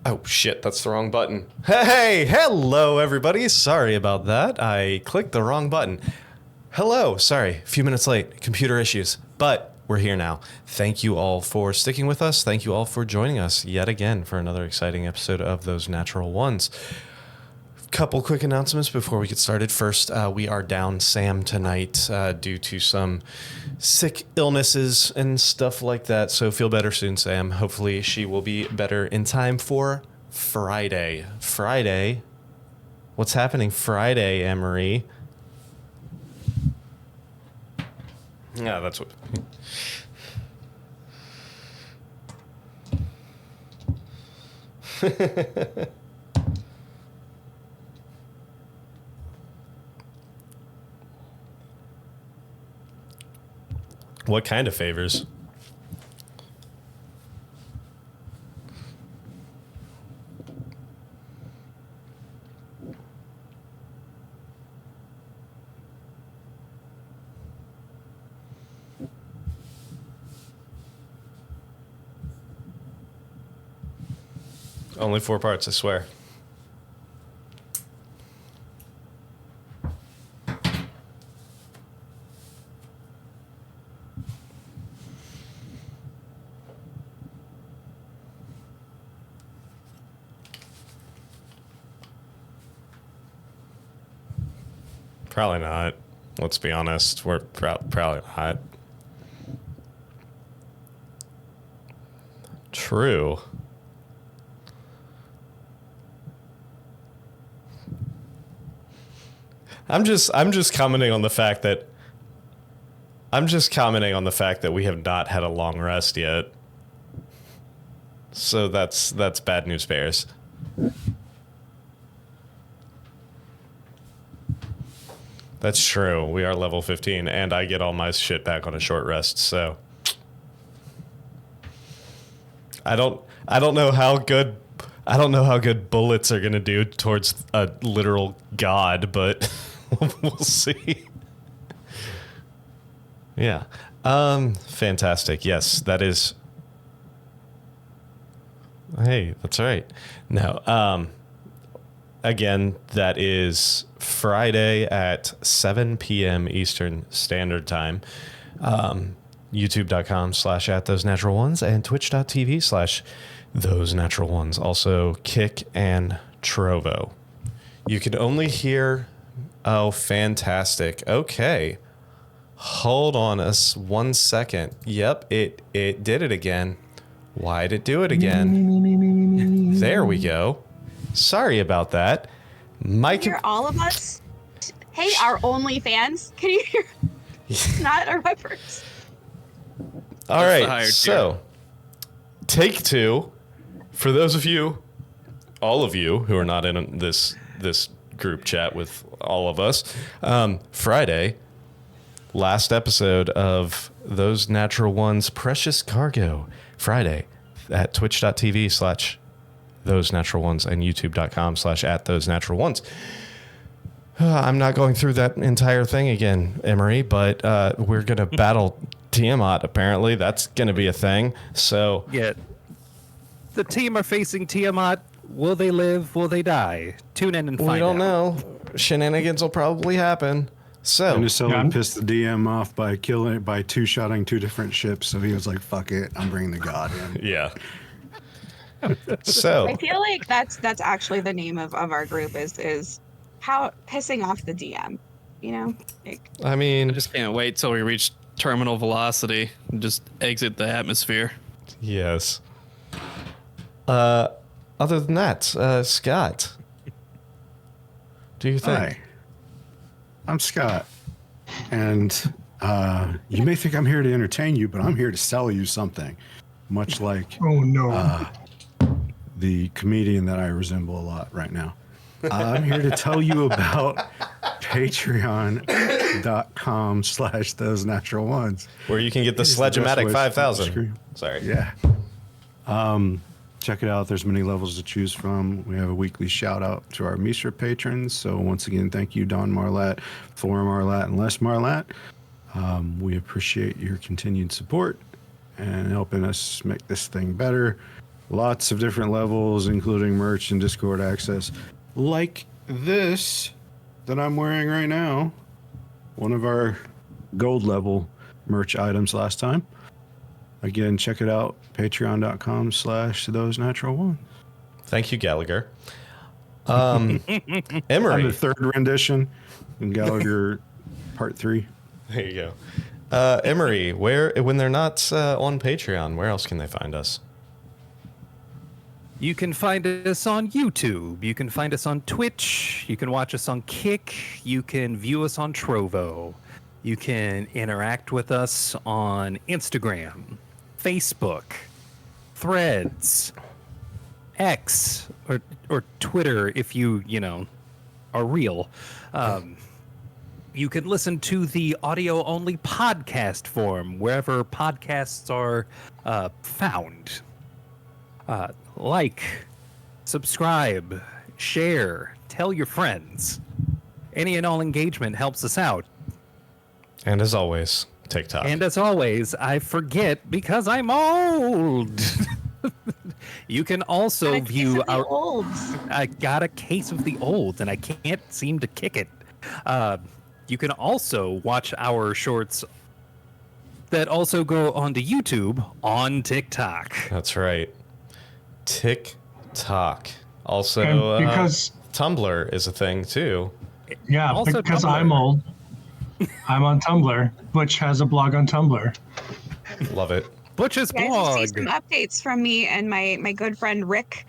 Oh shit, that's the wrong button. Hey, hello everybody. Sorry about that. I clicked the wrong button. Hello, sorry, a few minutes late. Computer issues. But we're here now. Thank you all for sticking with us. Thank you all for joining us yet again for another exciting episode of Those Natural Ones. Couple quick announcements before we get started. First, we are down Sam tonight due to some sick illnesses and stuff like that. So feel better soon, Sam. Hopefully she will be better in time for Friday. Friday? What's happening Friday, Emery? Yeah, that's what... What kind of favors? Only 4 parts, I swear. Probably not. Let's be honest. We're probably not. True. I'm just commenting on the fact that we have not had a long rest yet. So that's bad news bears. That's true. We are level 15 and I get all my shit back on a short rest, so I don't know how good bullets are going to do towards a literal god, but we'll see. Yeah. Fantastic. Yes, that is. Hey, that's right. No. Again, that is Friday at 7 p.m. Eastern Standard Time. YouTube.com/@ThoseNaturalOnes and Twitch.tv/ThoseNaturalOnes. Also, Kick and Trovo. You can only hear... Oh, fantastic. Okay. Hold on us 1 second. Yep, it did it again. Why'd it do it again? There we go. Sorry about that. Hear all of us? Hey, our only fans. Can you hear? Not our members. All right, so take 2. For those of you, all of you who are not in this group chat with all of us, Friday, last episode of Those Natural Ones Precious Cargo, Friday at twitch.tv/ThoseNaturalOnes and youtube.com/@ThoseNaturalOnes. I'm not going through that entire thing again, Emery, but we're going to battle Tiamat, apparently. That's going to be a thing. So yeah, the team are facing Tiamat. Will they live? Will they die? Tune in and find out. We don't know. Shenanigans will probably happen. So and someone pissed the DM off by two-shotting 2 different ships, so he was like, fuck it, I'm bringing the god in. Yeah. So I feel like that's actually the name of our group is how pissing off the DM, you know? Like, I mean, I just can't wait till we reach terminal velocity and just exit the atmosphere. Yes. Other than that, Scott, do you think? Hi, I'm Scott, and you may think I'm here to entertain you, but I'm here to sell you something, much like the comedian that I resemble a lot right now. I'm here to tell you about patreon.com/those natural ones, where you can get the Sledge-O-Matic 5000. Sorry. Yeah. Check it out. There's many levels to choose from. We have a weekly shout out to our Mishra patrons. So once again, thank you, Don Marlatt, Thor Marlatt, and Les Marlatt. We appreciate your continued support and helping us make this thing better. Lots of different levels, including merch and Discord access, like this that I'm wearing right now. One of our gold level merch items last time. Again, check it out. Patreon.com/those natural ones. Thank you, Gallagher. I'm Emery. the third rendition in Gallagher Part 3. There you go. Emery, when they're not on Patreon, where else can they find us? You can find us on YouTube. You can find us on Twitch. You can watch us on Kick. You can view us on Trovo. You can interact with us on Instagram, Facebook, Threads, X, or Twitter if you are real. You can listen to the audio-only podcast form wherever podcasts are found. Like, subscribe, share, tell your friends. Any and all engagement helps us out. And as always, TikTok. And as always, I forget because I'm old. You can also view our olds. I got a case of the old and I can't seem to kick it. You can also watch our shorts that also go onto YouTube on TikTok. That's right. TikTok. Also, And because Tumblr is a thing too. yeah, Also because Tumblr. I'm old, I'm on Tumblr. Butch has a blog on Tumblr. Love it. Butch's Guys, blog. see some updates from me and my good friend Rick.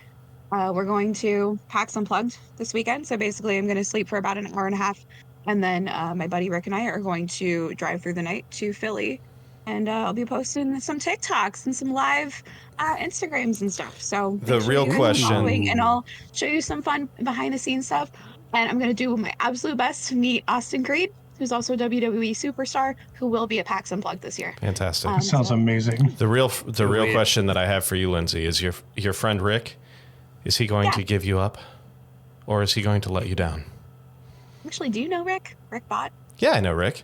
We're going to PAX Unplugged this weekend. So basically, I'm going to sleep for about an hour and a half. And then my buddy Rick and I are going to drive through the night to Philly. And I'll be posting some TikToks and some live Instagrams and stuff. So The make sure real you guys are question- following, and I'll show you some fun behind the scenes stuff. And I'm going to do my absolute best to meet Austin Creed, who's also a WWE superstar, who will be at PAX Unplugged this year. Fantastic. Sounds So- amazing. The real Wait. question that I have for you, Lindsay, is your friend Rick, is he going to give you up, or is he going to let you down? Actually, do you know Rick? Rick Bott? Yeah, I know Rick.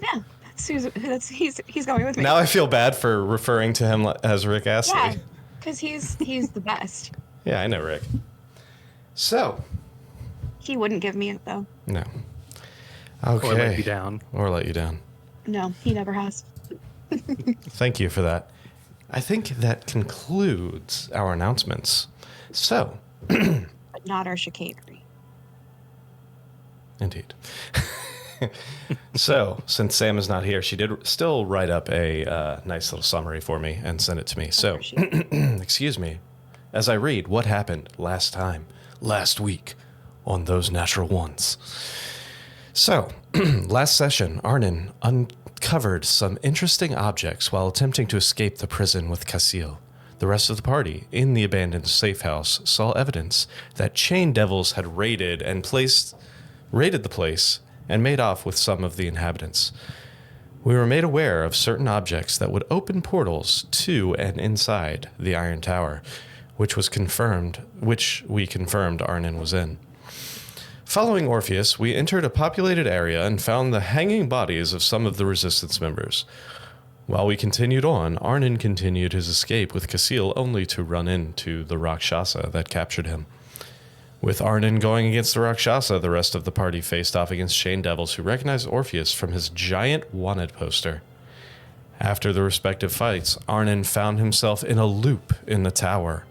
Yeah, he's going with me. Now I feel bad for referring to him as Rick Astley. Yeah, because he's the best. Yeah, I know Rick. So, He wouldn't give me it though. no. Okay. Or let you down. Or let you down. No, he never has. Thank you for that. I think that concludes our announcements. So, But not our chicanery. indeed. So, since Sam is not here, she did still write up a nice little summary for me and send it to me. So, excuse me, as I read what happened last week on Those Natural Ones. So, last session, Arnynn uncovered some interesting objects while attempting to escape the prison with Casil. The rest of the party, in the abandoned safe house, saw evidence that chain devils had raided the place and made off with some of the inhabitants. We were made aware of certain objects that would open portals to and inside the Iron Tower, which we confirmed Arnynn was in. Following Orpheus, we entered a populated area and found the hanging bodies of some of the resistance members. While we continued on, Arnynn continued his escape with Casil only to run into the Rakshasa that captured him. With Arnynn going against the Rakshasa, the rest of the party faced off against chain devils who recognized Orpheus from his giant wanted poster. After the respective fights, Arnynn found himself in a loop in the tower,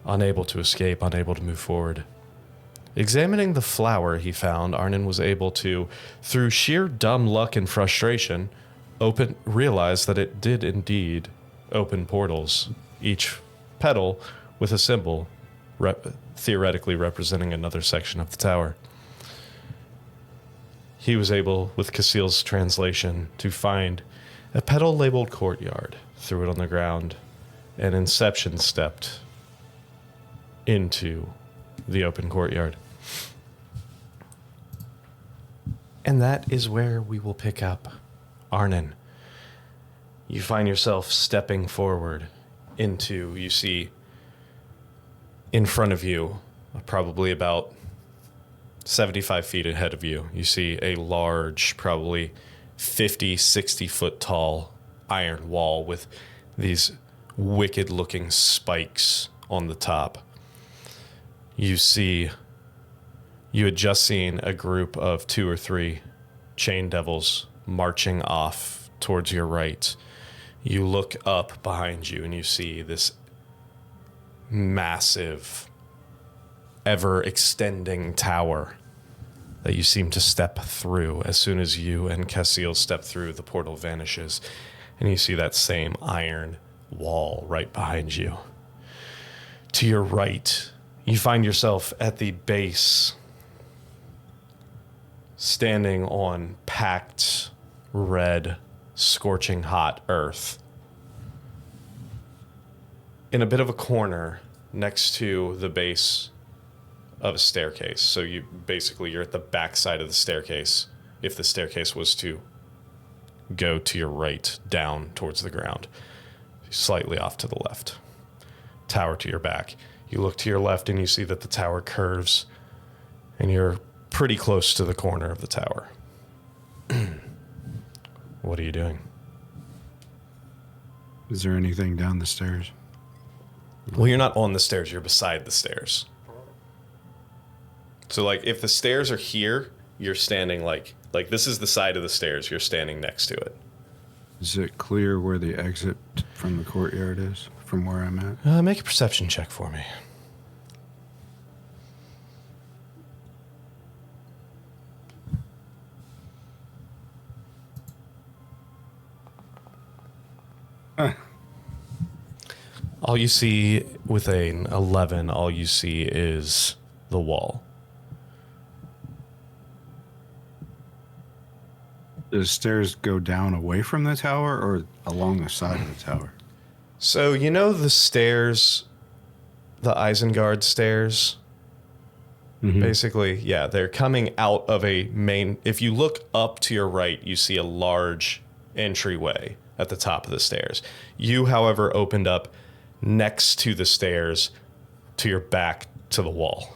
unable to escape, unable to move forward. Examining the flower he found, Arnynn was able to, through sheer dumb luck and frustration, realize that it did indeed open portals, each petal with a symbol theoretically representing another section of the tower. He was able, with Casil's translation, to find a petal labeled courtyard, threw it on the ground, and Inception stepped into the open courtyard. And that is where we will pick up. Arnynn, you find yourself stepping forward into, you see in front of you, probably about 75 feet ahead of you, you see a large, probably 50, 60 foot tall iron wall with these wicked looking spikes on the top. You had just seen a group of 2 or 3 chain devils marching off towards your right. You look up behind you and you see this massive, ever extending tower that you seem to step through. As soon as you and Casil step through, the portal vanishes, and you see that same iron wall right behind you. To your right, you find yourself at the base, standing on packed, red, scorching hot earth. In a bit of a corner next to the base of a staircase. So you're at the back side of the staircase. If the staircase was to go to your right, down towards the ground, slightly off to the left. Tower to your back. You look to your left and you see that the tower curves, and you're pretty close to the corner of the tower. What are you doing? Is there anything down the stairs? Well, you're not on the stairs, you're beside the stairs. So, like, if the stairs are here, you're standing like this is the side of the stairs, you're standing next to it. Is it clear where the exit from the courtyard is, from where I'm at? Make a perception check for me. All you see with an 11, all you see is the wall. Does stairs go down away from the tower or along the side of the tower? So, you know the stairs, the Isengard stairs? Mm-hmm. Basically, yeah, they're coming out of a main... If you look up to your right, you see a large entryway at the top of the stairs. You, however, opened up next to the stairs to your back to the wall.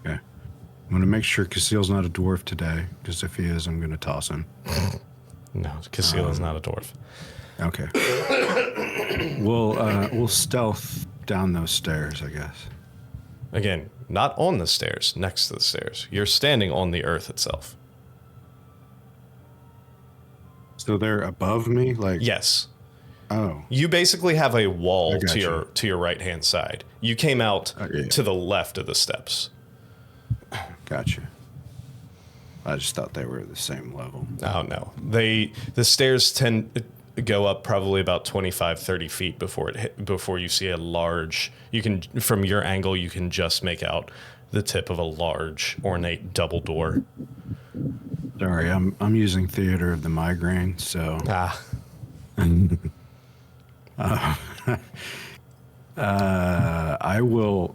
Okay. I'm going to make sure Casil's not a dwarf today, because if he is, I'm going to toss him. No, Casil is not a dwarf. Okay. We'll stealth down those stairs, I guess. Again, not on the stairs, next to the stairs. You're standing on the earth itself. So they're above me? Like, Yes. oh, You basically have a wall I got to your right-hand side. You came out yeah. to the left of the steps. gotcha. I just thought they were the same level. Oh, no. The stairs tend to go up probably about 25, 30 feet before you see a large... From your angle, you can just make out the tip of a large, ornate double door. Sorry, I'm using Theater of the Migraine, so... I will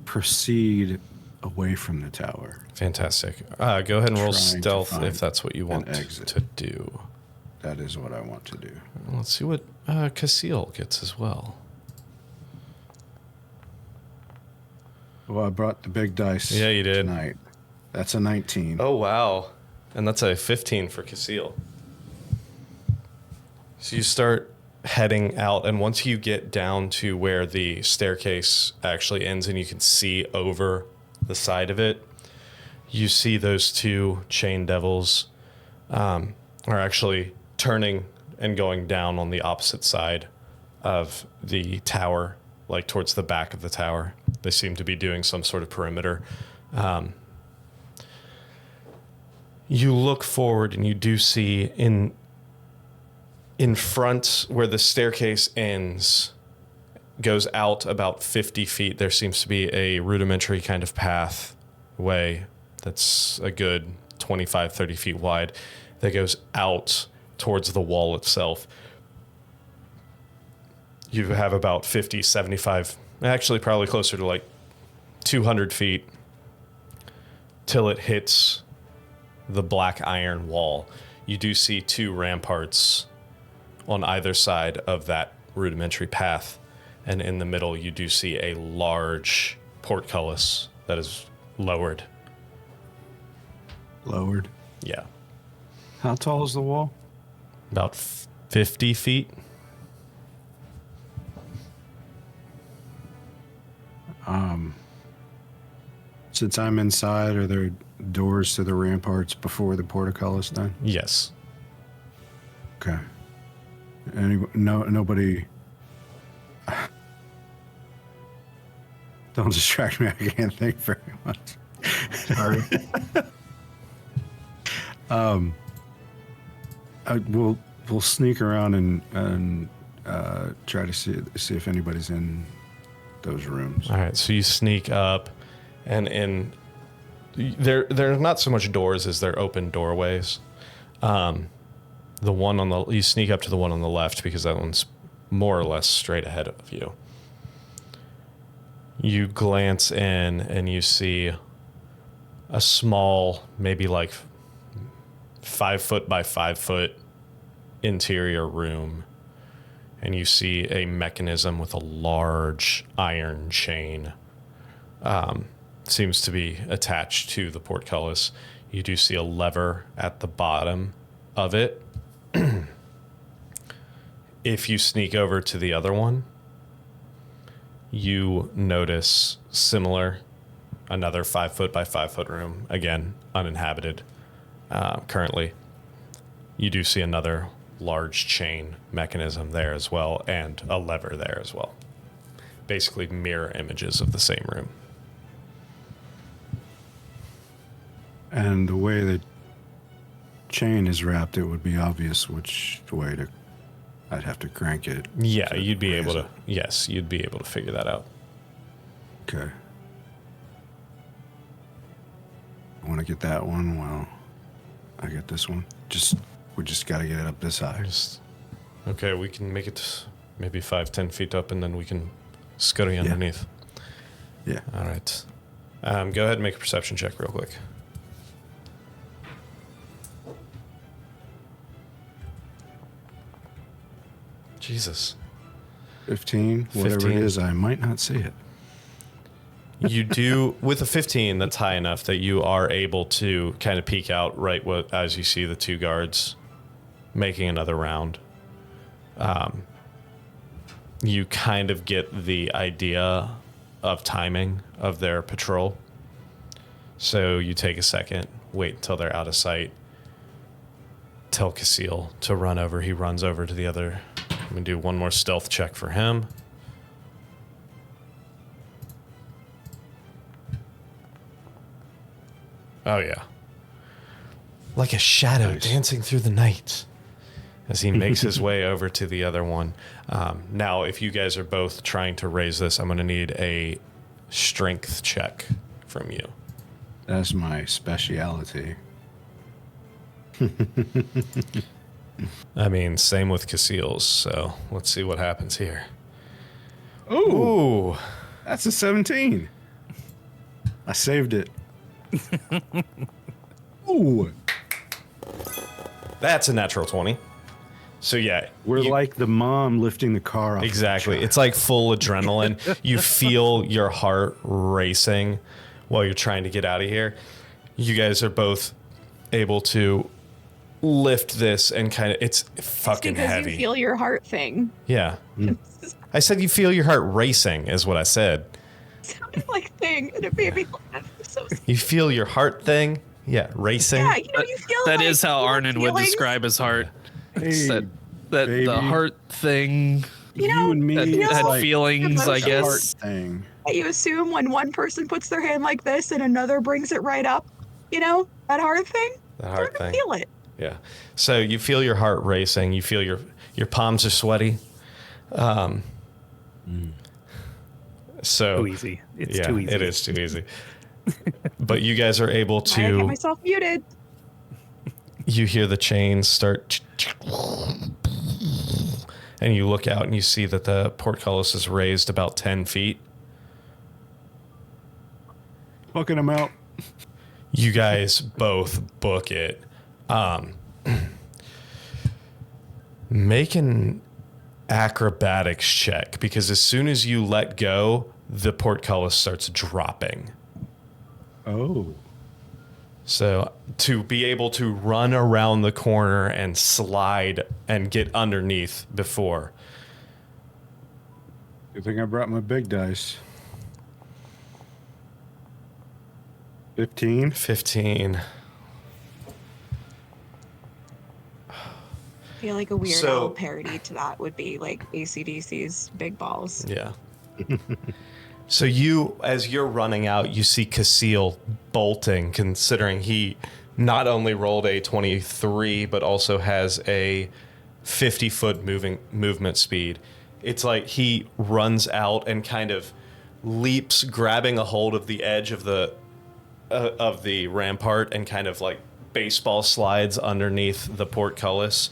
proceed away from the tower. Fantastic. Go ahead and roll Trying to stealth find if that's what you want an exit. to do. That is what I want to do. Let's see what Casil gets as well. Well, I brought the big dice. Yeah, you did. Tonight. That's a 19. Oh, wow. And that's a 15 for Casil. So you start heading out, and once you get down to where the staircase actually ends and you can see over the side of it, you see those 2 chain devils are actually turning and going down on the opposite side of the tower, like towards the back of the tower. They seem to be doing some sort of perimeter. You look forward and you do see in front where the staircase ends, goes out about 50 feet. There seems to be a rudimentary kind of pathway that's a good 25, 30 feet wide that goes out towards the wall itself. You have about 50, 75, actually probably closer to like 200 feet till it hits the black iron wall. You do see 2 ramparts on either side of that rudimentary path, and in the middle you do see a large portcullis that is lowered. Lowered. Yeah. How tall is the wall? About 50 feet. Since I'm inside, are there doors to the ramparts before the portcullis then? Yes. Okay. Nobody. Don't distract me. I can't think very much. Sorry. We'll sneak around and try to see if anybody's in those rooms. All right, so you sneak up, and there are not so much doors as they're open doorways. The one on you sneak up to the one on the left because that one's more or less straight ahead of you. You glance in and you see a small, maybe like 5 foot by 5 foot interior room. And you see a mechanism with a large iron chain. Seems to be attached to the portcullis. You do see a lever at the bottom of it. If you sneak over to the other one, you notice similar, another 5 foot by 5 foot room, again, uninhabited currently. You do see another large chain mechanism there as well, and a lever there as well. Basically mirror images of the same room. And the way the chain is wrapped, it would be obvious which way to. I'd have to crank it. Yeah, to you'd be raise able to. it. Yes, you'd be able to figure that out. Okay. I want to get that one. Well, I get this one. We just got to get it up this high. Okay, we can make it maybe 5-10 feet up, and then we can scurry underneath. Yeah. All right. Go ahead and make a perception check real quick. Jesus. 15, whatever 15. it is, I might not see it. You do, with a 15, that's high enough that you are able to kind of peek out as you see the two guards making another round. You kind of get the idea of timing of their patrol. So you take a second, wait until they're out of sight, tell Casil to run over. He runs over to the other. I'm going to do one more stealth check for him. Oh, yeah. Like a shadow Nice. dancing through the night as he makes his way over to the other one. Now, if you guys are both trying to raise this, I'm going to need a strength check from you. That's my speciality. I mean, same with Casil's, so let's see what happens here. Oh, Ooh. that's a 17. I saved it. Ooh. That's a natural 20. So, yeah. We're like the mom lifting the car off. Exactly. It's like full adrenaline. You feel your heart racing while you're trying to get out of here. You guys are both able to lift this and kind of, it's fucking because heavy. you feel your heart thing. Yeah. I said you feel your heart racing is what I said. Sounded like thing, and it made me laugh. So You feel your heart thing? Yeah, racing. yeah, you know, you feel That like is how your Arnynn would feelings- describe his heart. It's Hey, that baby. the heart thing, You know, you and me that, you know, that like feelings, I emotions. heart guess. thing. that you assume when one person puts their hand like this and another brings it right up. You know, that heart thing. The heart Sort of thing. feel it. Yeah. So you feel your heart racing. You feel your palms are sweaty. So Too easy. It's yeah, too easy. it is too easy. But you guys are able I get to. myself muted. You hear the chains start, and you look out and you see that the portcullis is raised about 10 feet. Booking them out. You guys both book it. Make an acrobatics check, because as soon as you let go, the portcullis starts dropping. Oh. So to be able to run around the corner and slide and get underneath before. Good thing I brought my big dice. 15. 15. I feel like a Weird So- Al parody to that would be like AC/DC's Big Balls. Yeah. So you, as you're running out, you see Casil bolting, considering he not only rolled a 23, but also has a 50-foot movement speed. It's like he runs out and kind of leaps, grabbing a hold of the edge of the rampart, and kind of like baseball slides underneath the portcullis.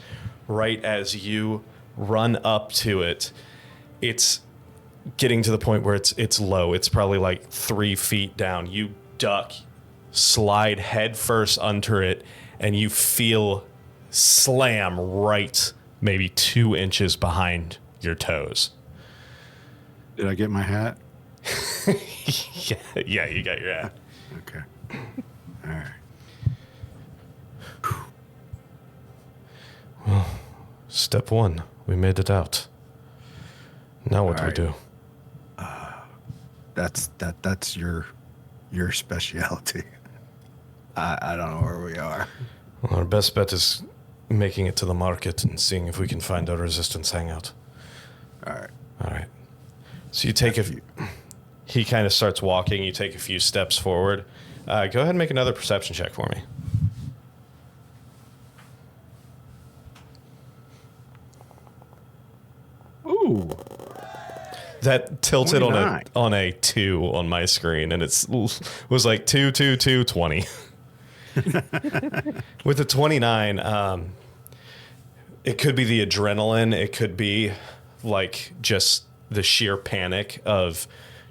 Right as you run up to it, it's getting to the point where it's low. It's probably like 3 feet down. You duck, slide head first under it, and you feel slam right maybe 2 inches behind your toes. Did I get my hat? Yeah, you got your hat. Okay. All right. Step 1, we made it out. Now what do we Alright. do? That's your specialty. I don't know where we are. Well, our best bet is making it to the market and seeing if we can find a resistance hangout. All right. All right. So you take he kind of starts walking. You take a few steps forward. Go ahead and make another perception check for me. Ooh. That tilted 29. on a 2 on my screen, and it was like 2, 2, 2, 20. With the 29, it could be the adrenaline. It could be like just the sheer panic of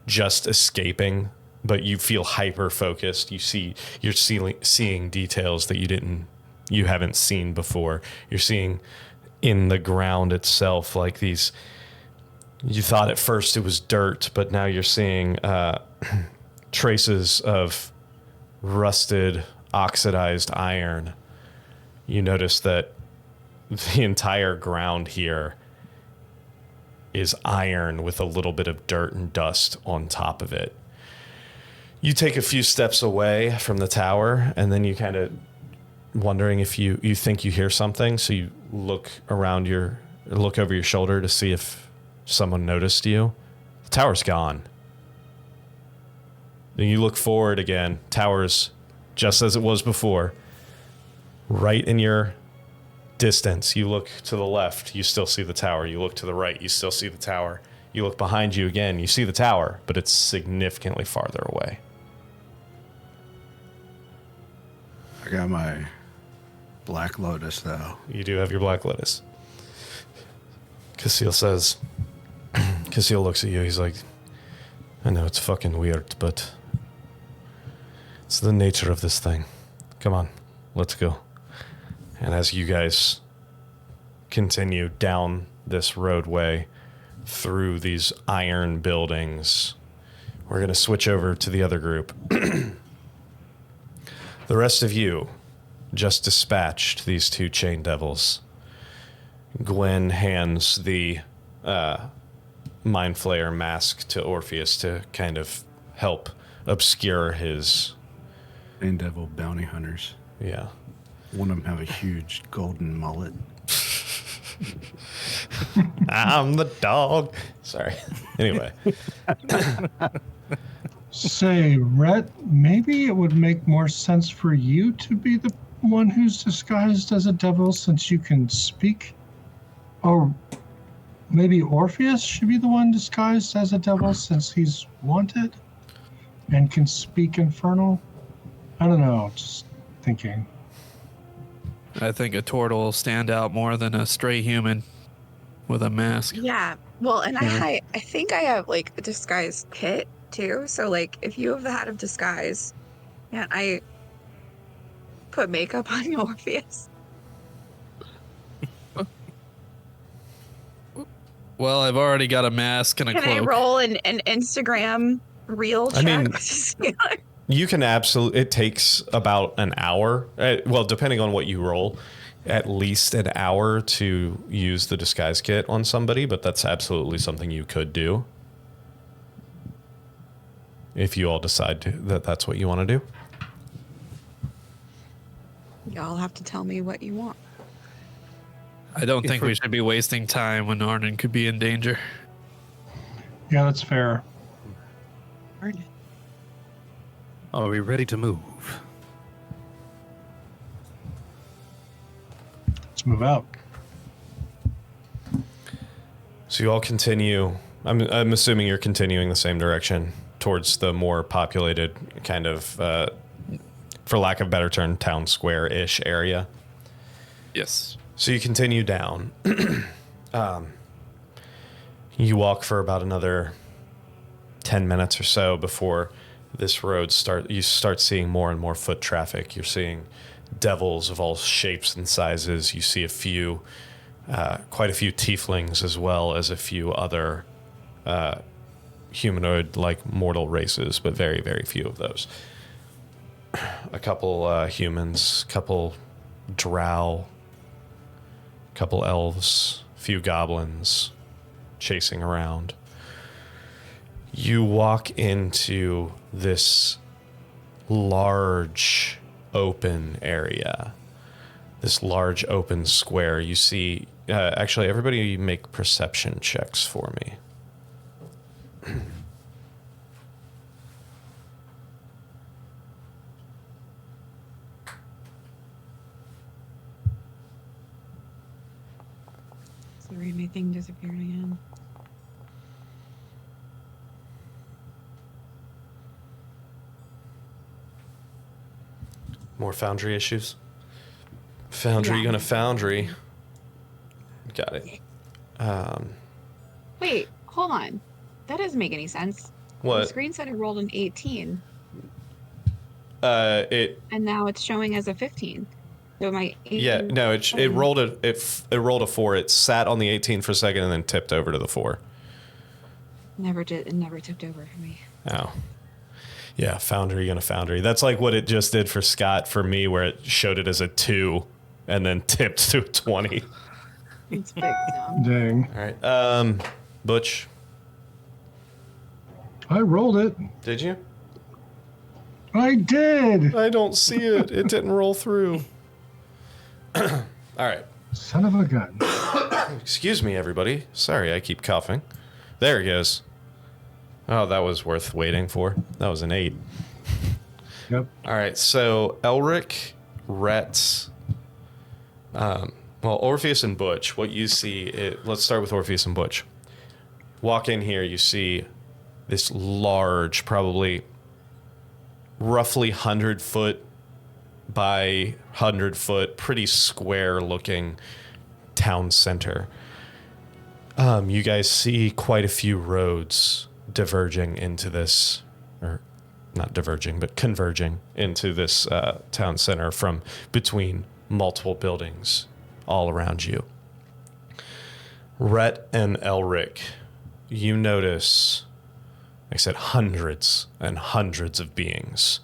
just escaping, but you feel hyper focused. You're seeing details that you haven't seen before. You're seeing in the ground itself, like these. You thought at first it was dirt, but now you're seeing traces of rusted, oxidized iron. You notice that the entire ground here is iron with a little bit of dirt and dust on top of it. You take a few steps away from the tower, and then you kind of wondering if you think you hear something, so you look over your shoulder to see if someone noticed you. The tower's gone. Then you look forward again. Tower's just as it was before. Right in your distance. You look to the left, you still see the tower. You look to the right, you still see the tower. You look behind you again, you see the tower, but it's significantly farther away. I got my Black Lotus, though. You do have your Black Lotus. Casil looks at you. He's like, I know it's fucking weird, but it's the nature of this thing. Come on, let's go. And as you guys continue down this roadway through these iron buildings, we're going to switch over to the other group. The rest of you just dispatched these 2 chain devils. Gwen hands the Mind Flayer mask to Orpheus to kind of help obscure his... And Devil bounty hunters. Yeah. One of them have a huge golden mullet. I'm the dog. Sorry. Anyway. Say, Rhett, maybe it would make more sense for you to be the one who's disguised as a devil since you can speak. Or maybe Orpheus should be the one disguised as a devil since he's wanted and can speak infernal. I don't know, just thinking. I think a turtle will stand out more than a stray human with a mask. Yeah. Well, and I think I have like a disguise kit too. So like if you have the hat of disguise, yeah, I put makeup on Orpheus. Well, I've already got a mask and a Can cloak. I roll an Instagram reel check? I mean, you can absolutely... It takes about an hour. Well, depending on what you roll, at least an hour to use the disguise kit on somebody, but that's absolutely something you could do. If you all decide that that's what you want to do. Y'all have to tell me what you want. I don't If think we should be wasting time when Arnynn could be in danger. Yeah, that's fair. Are we ready to move? Let's move out. So you all continue. I'm assuming you're continuing the same direction towards the more populated kind of, for lack of a better term, town square-ish area. Yes. So you continue down. You walk for about another 10 minutes or so before this road you start seeing more and more foot traffic. You're seeing devils of all shapes and sizes. You see quite a few tieflings, as well as a few other humanoid-like mortal races, but very, very few of those. A couple humans, couple drow, couple elves, few goblins chasing around. You walk into this large open area, this large open square. You see, actually, everybody make perception checks for me. Sorry, my thing disappeared again. More foundry issues? Foundry, Yeah. gonna foundry. Got it. Wait, hold on. That doesn't make any sense. The What? screen said it rolled an 18, It and now it's showing as a 15. So my 18, yeah, no, it rolled a 4. It sat on the 18 for a second and then tipped over to the 4. It never tipped over for me. Oh. Yeah, foundry gonna foundry. That's like what it just did for Scott for me, where it showed it as a 2 and then tipped to a 20. It's big dumb. Dang. All right. Butch, I rolled it. did you? I did. I don't see it. It didn't roll through. All right. Son of a gun. Excuse me, everybody. Sorry, I keep coughing. There it goes. Oh, that was worth waiting for. That was an 8. Yep. All right, so Elric, Rhett, Orpheus and Butch, what you see, let's start with Orpheus and Butch. Walk in here, you see this large, probably roughly 100 foot by 100 foot, pretty square looking town center. You guys see quite a few roads diverging into this, or not diverging, but converging into this town center from between multiple buildings all around you. Rhett and Elric, you notice, like I said, hundreds and hundreds of beings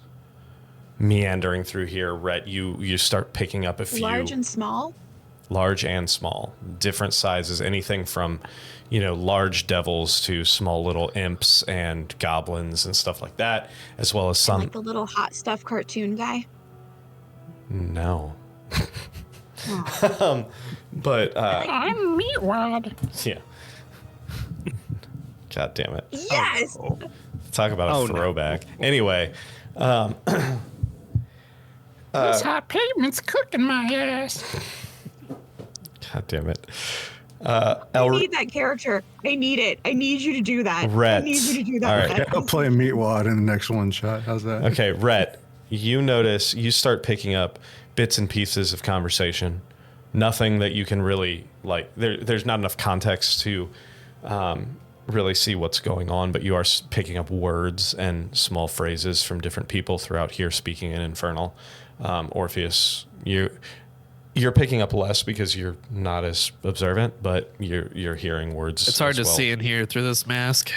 meandering through here. Rhett, you start picking up a few. Large and small? Large and small, different sizes, anything from, large devils to small little imps and goblins and stuff like that, as well as some. Like the little hot stuff cartoon guy? No. Oh. But I'm Meatwad. yeah. God damn it. Yes! Talk about a Oh, no. throwback. Anyway, This hot pavement's cooking my ass. God damn it. I need that character. I need it. I need you to do that. Rhett. I need you to do that. All right. Rhett. I'll play Meatwad in the next one shot. How's that? Okay, Rhett, you notice, you start picking up bits and pieces of conversation. Nothing that you can really, there's not enough context to really see what's going on, but you are picking up words and small phrases from different people throughout here speaking in Infernal. Orpheus, you're picking up less because you're not as observant, but you're hearing words. It's hard as to well. see in here through this mask.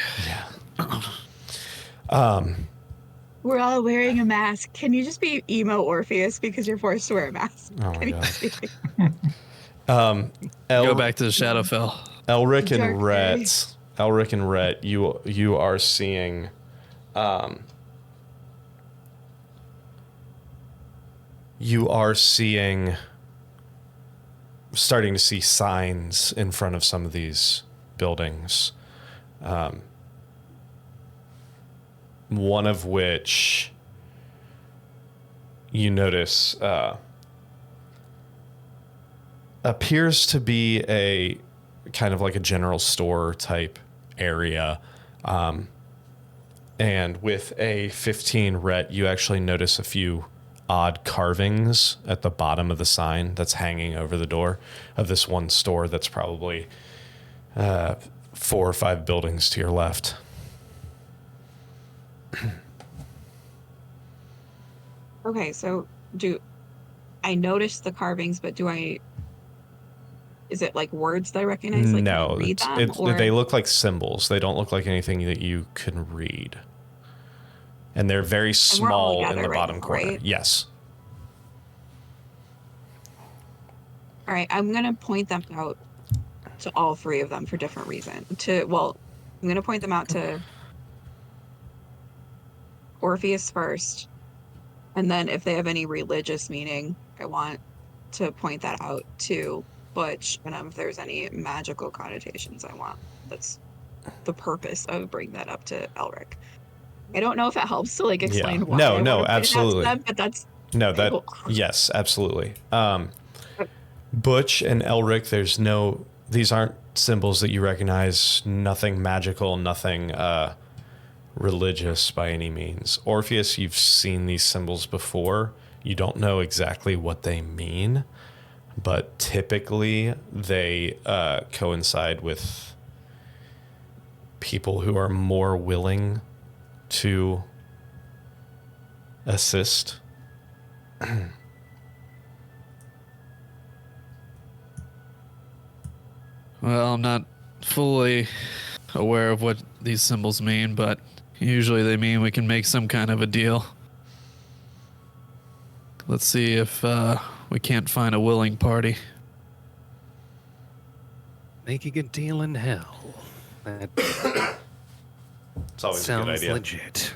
We're all wearing a mask. Can you just be emo Orpheus because you're forced to wear a mask? Oh my Can you God. see? Go back to the Shadowfell. Elric and Dark Rhett. Elric and Rhett, you are seeing you are starting to see signs in front of some of these buildings. One of which you notice appears to be a kind of like a general store type area. And with a 15 ret, you actually notice a few odd carvings at the bottom of the sign that's hanging over the door of this one store that's probably 4 or 5 buildings to your left. Okay, so I noticed the carvings, but is it like words that I recognize? Like, No, can I read them, or? they look like symbols. They don't look like anything that you can read. And they're very small in the bottom corner. Right? Yes. All right, I'm going to point them out to all 3 of them for different reasons. I'm going to point them out to Orpheus first. And then if they have any religious meaning, I want to point that out to Butch. And if there's any magical connotations, that's the purpose of bringing that up to Elric. I don't know if it helps to like explain why. No, absolutely. Them, but that's cool. Yes, absolutely. Butch and Elric, these aren't symbols that you recognize, nothing magical, nothing religious by any means. Orpheus, you've seen these symbols before. You don't know exactly what they mean, but typically they coincide with people who are more willing to assist. Well, I'm not fully aware of what these symbols mean, but usually they mean we can make some kind of a deal. Let's see if we can't find a willing party. Making a deal in hell. That It's always a sounds good idea. legit.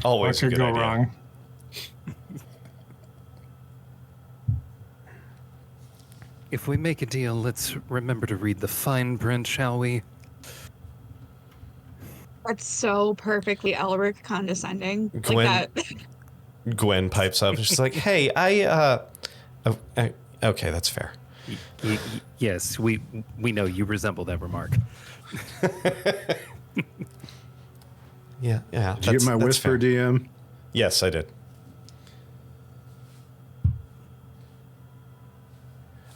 Always What a could good go idea. wrong? If we make a deal, let's remember to read the fine print, shall we? That's so perfectly Elric condescending. Gwen- Like that. Gwen pipes up. She's like, "Hey, okay, that's fair." Yes, we know you resemble that remark. Yeah. Did you get my whisper, fair. DM? Yes, I did.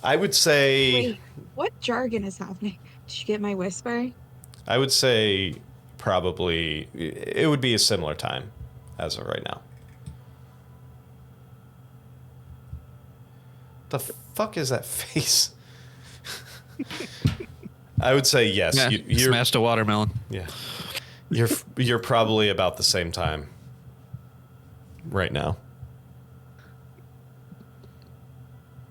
I would say. Wait, what jargon is happening? Did you get my whisper? I would say probably it would be a similar time as of right now. The fuck is that face? I would say yes. Yeah, You're smashed a watermelon. Yeah. You're probably about the same time right now.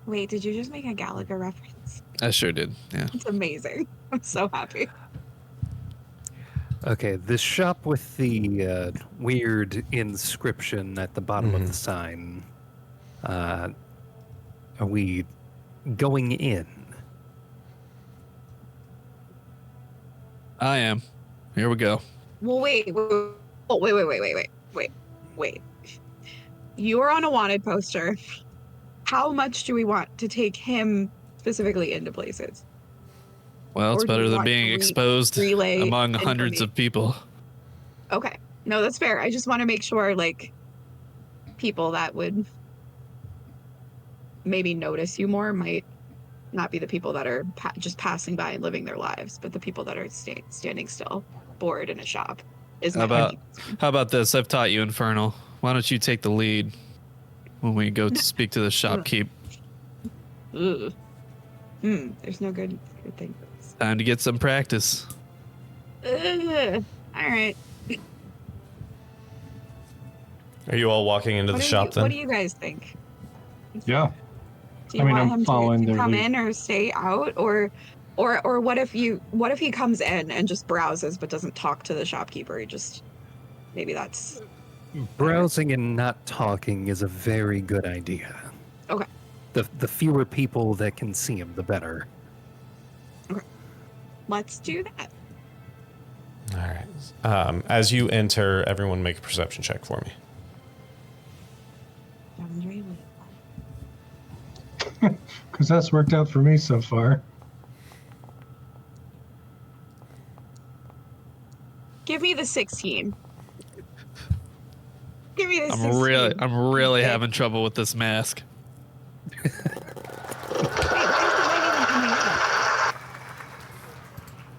Wait, did you just make a Gallagher reference? I sure did. Yeah. It's amazing. I'm so happy. Okay, this shop with the weird inscription at the bottom of the sign. Are we going in? I am. Here we go. Well, wait. Wait. You are on a wanted poster. How much do we want to take him specifically into places? Well, it's Or do better you than want being to exposed relay among hundreds of people. Okay. No, that's fair. I just want to make sure, like, people that would maybe notice you more might not be the people that are just passing by and living their lives, but the people that are standing still, bored in a shop. How about this? I've taught you Infernal. Why don't you take the lead when we go to speak to the shopkeep? Ugh. There's no good thing for this. Time to get some practice. Ugh. All right. Are you all walking into the shop then? What do you guys think? Yeah. Do you I mean, want I'm him following to their come lead. in or stay out, or what if he comes in and just browses but doesn't talk to the shopkeeper? He just maybe that's Browsing and not talking is a very good idea. Okay. The fewer people that can see him, the better. Let's do that. All right. As you enter, everyone make a perception check for me. Because that's worked out for me so far. Give me the 16. Give me the 16. I'm really Okay. having trouble with this mask. Wait, why is the light even coming up?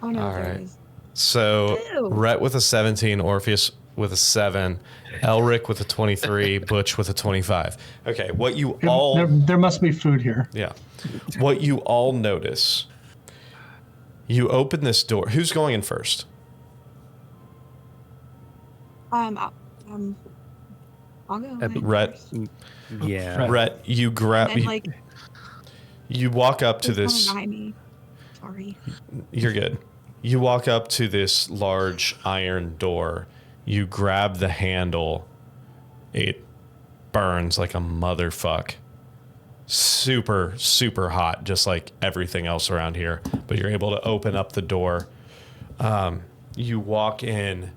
Oh no, All there right. it is. So, Ew. Rhett with a 17, Orpheus with a 7, Elric with a 23, Butch with a 25. Okay, what you all... There must be food here. Yeah. What you all notice, you open this door. Who's going in first? I'll go. Rhett. Yeah. Rhett, you grab... And like, You walk up to there's this... someone behind me. Sorry. You're good. You walk up to this large iron door. You grab the handle. It burns like a motherfuck. Super, super hot, just like everything else around here. But you're able to open up the door. You walk in.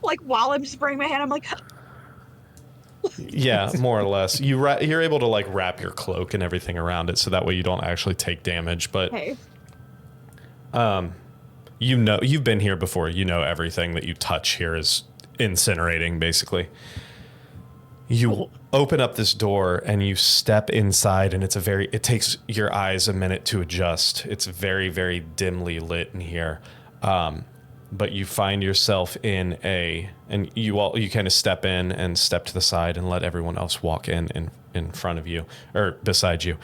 Like while I'm spraying my hand, I'm like, Yeah, more or less. You're able to like wrap your cloak and everything around it, so that way you don't actually take damage. But hey. you know, you've been here before. You know everything that you touch here is incinerating, basically. You open up this door and you step inside, and it takes your eyes a minute to adjust. It's very, very dimly lit in here. But you find yourself and you kind of step in and step to the side and let everyone else walk in front of you or beside you.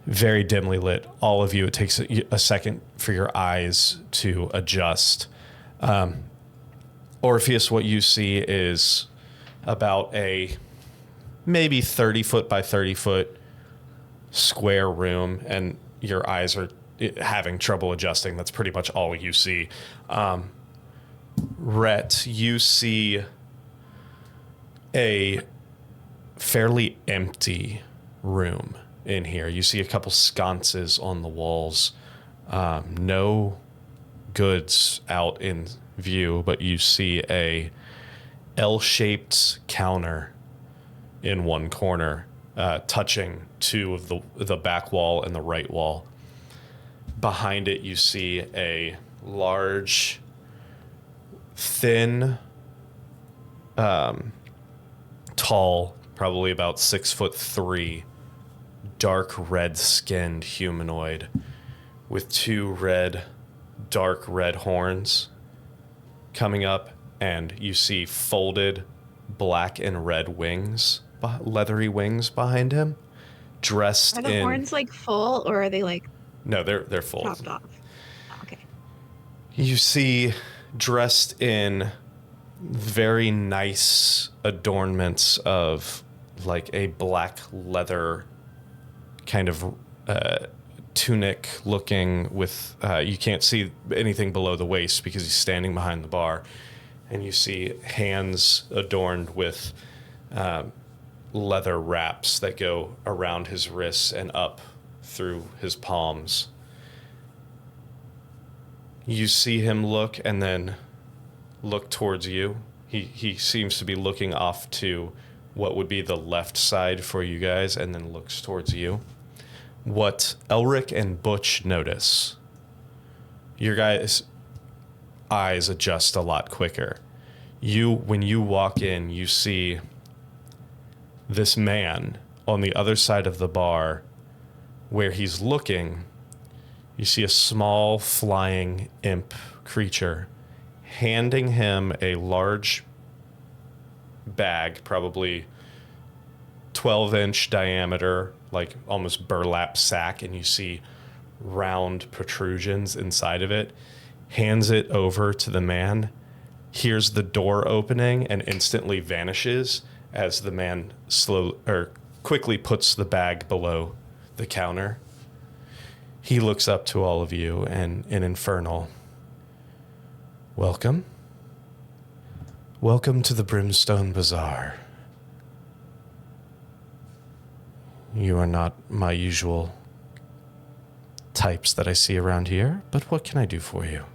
Very dimly lit, all of you. It takes a second for your eyes to adjust. Orpheus, what you see is about a maybe 30 foot by 30 foot square room, and your eyes are having trouble adjusting. That's pretty much all you see. Rhett, you see a fairly empty room in here. You see a couple sconces on the walls. No goods out in view, but you see a L-shaped counter in one corner, touching two of the back wall and the right wall. Behind it, you see a large, thin, tall, probably about 6'3", dark red-skinned humanoid with two dark red horns coming up, and you see folded black and red wings, leathery wings behind him, dressed Are the in... horns like full, or are they like No, they're full. chopped off? Oh, okay. You see dressed in very nice adornments of like a black leather kind of tunic looking with, you can't see anything below the waist because he's standing behind the bar. And you see hands adorned with leather wraps that go around his wrists and up through his palms. You see him look and then look towards you. He seems to be looking off to what would be the left side for you guys, and then looks towards you. What Elric and Butch notice, your guys' eyes adjust a lot quicker. When you walk in, you see this man on the other side of the bar where he's looking. You see a small flying imp creature handing him a large bag, probably 12-inch diameter, like almost burlap sack, and you see round protrusions inside of it. Hands it over to the man, hears the door opening, and instantly vanishes as the man quickly puts the bag below the counter. He looks up to all of you and in Infernal. Welcome. Welcome to the Brimstone Bazaar. You are not my usual types that I see around here, but what can I do for you?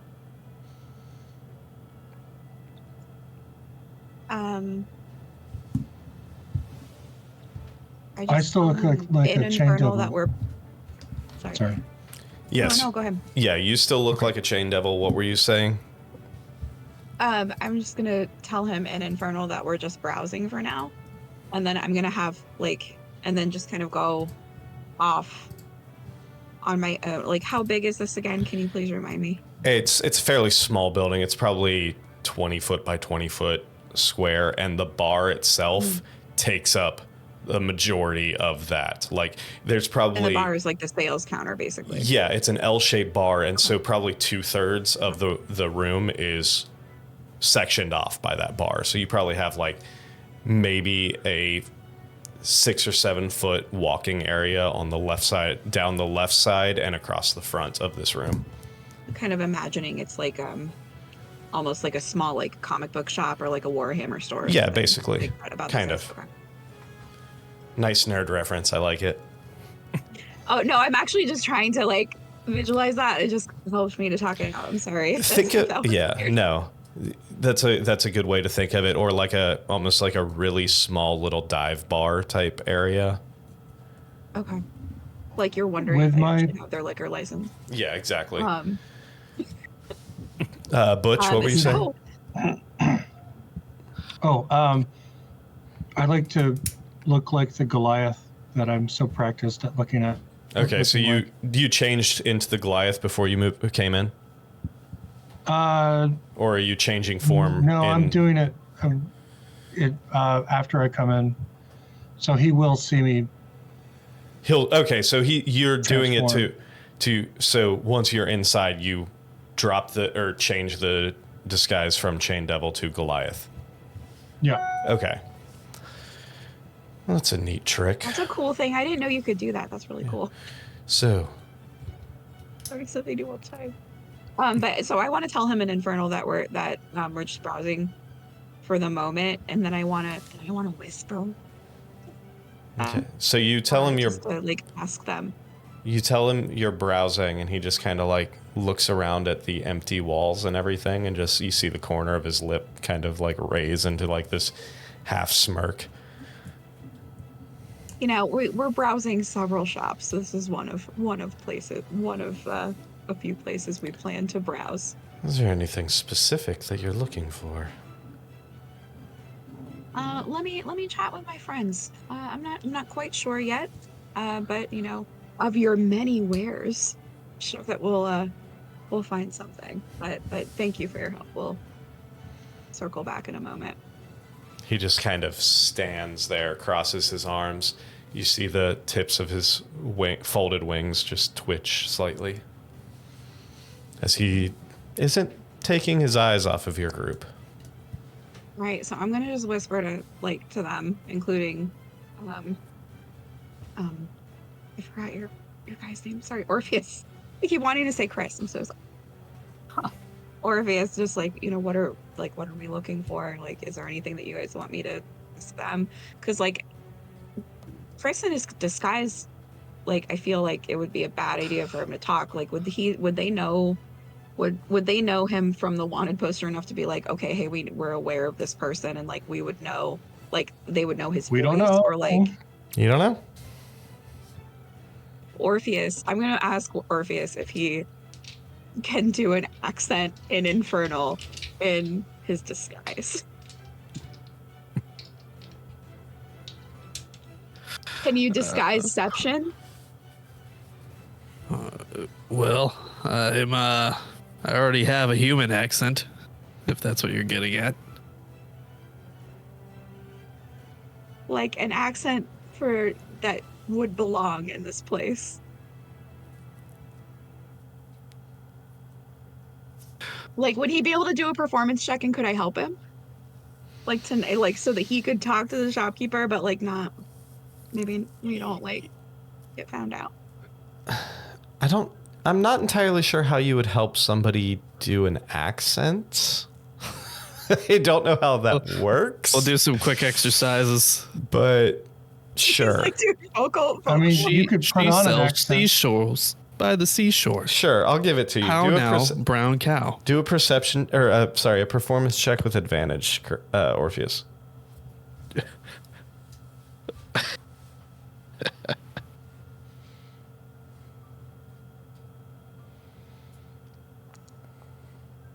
I still look like in a chain Infernal devil. that we're. Sorry. Yes. No, go ahead. Yeah, you still look like a chain devil. What were you saying? I'm just gonna tell him in Infernal that we're just browsing for now, and then I'm gonna have and then just kind of go off on my own. Like, how big is this again? Can you please remind me? It's a fairly small building. It's probably 20 foot by 20 foot square, and the bar itself takes up the majority of that. Like, there's probably... And the bar is like the sales counter, basically. Yeah, it's an L-shaped bar, and so probably 2/3 of the room is sectioned off by that bar. So you probably have like maybe a 6 or 7 foot walking area on the left side, down the left side, and across the front of this room. I'm kind of imagining it's like almost like a small like comic book shop or like a Warhammer store. Yeah, basically. Kind of. Okay. Nice nerd reference. I like it. Oh no, I'm actually just trying to like visualize that. It just helps me to talk it out. I'm sorry. Think of no. That's a good way to think of it, or like almost like a really small little dive bar type area. Okay. Like you're wondering With if they my- actually have their liquor license. Yeah, exactly. Butch, Um, what were you saying? I like to look like the Goliath that I'm so practiced at looking at. Okay, so looking you changed into the Goliath before you came in, like. or are you changing form? No, I'm doing it. After I come in, so he will see me. You're doing it Transform. so once you're inside, you drop or change the disguise from Chain Devil to Goliath. Yeah. Okay. Well, that's a neat trick. That's a cool thing. I didn't know you could do that. That's really cool. So, Sorry, so they do all the time. But so I want to tell him in Infernal that we're just browsing for the moment, and then I want to whisper. okay. So you tell him just to, like ask them. you tell him you're browsing, and he just kind of like looks around at the empty walls and everything, and just you see the corner of his lip kind of like raise into like this half smirk. You know, we're browsing several shops. This is one of a few places we plan to browse. Is there anything specific that you're looking for? Let me chat with my friends. I'm not quite sure yet. But you know, of your many wares, I'm sure that we'll find something. But thank you for your help. We'll circle back in a moment. He just kind of stands there, crosses his arms. You see the tips of his folded wings just twitch slightly as he isn't taking his eyes off of your group. Right. So I'm gonna just whisper to them, including, I forgot your guy's name. Sorry, Orpheus. I keep wanting to say Chris. I'm so sorry. Orpheus, just like, you know, what are we looking for? Like, is there anything that you guys want me to ask them? Because like, Chris in his disguise, like, I feel like it would be a bad idea for him to talk. Like, would they know him from the wanted poster enough to be like, okay, hey, we're aware of this person, and like we would know, like they would know his We voice, don't know. or like You don't know? Orpheus. I'm gonna ask Orpheus if he can do an accent in Infernal in his disguise. Can you disguise deception? Well, I already have a human accent, if that's what you're getting at. Like an accent for that would belong in this place. Like, would he be able to do a performance check, and could I help him? Like so that he could talk to the shopkeeper, but like not. Maybe we don't like get found out. I'm not entirely sure how you would help somebody do an accent. I don't know how that works. We'll do some quick exercises. But Sure. Like doing vocal. I mean, you could put on an sells accent. seashores by the seashore. Sure, I'll give it to you. How do now, brown cow? do a perception, or a performance check with advantage, Orpheus.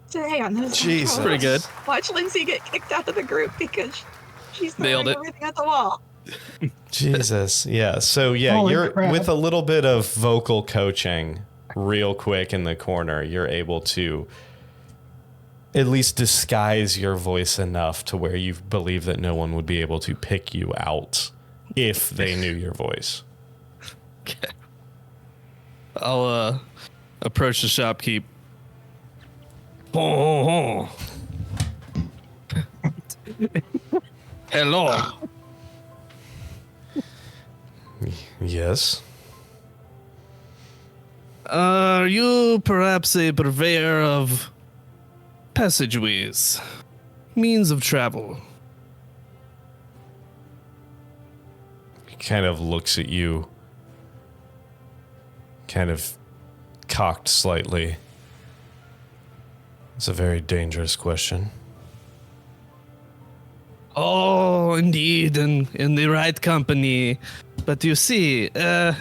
So hang on, this Jesus. Pretty good. Watch Lindsay get kicked out of the group because she's Nailed throwing it. everything at the wall. Jesus. Yeah. So yeah, Holy you're crap. with a little bit of vocal coaching real quick in the corner, you're able to at least disguise your voice enough to where you believe that no one would be able to pick you out if they knew your voice. Okay. I'll approach the shopkeep. Oh, hello. Yes. Are you perhaps a purveyor of passageways, means of travel? He kind of looks at you, kind of cocked slightly. It's a very dangerous question. Oh, indeed, in the right company. But you see, I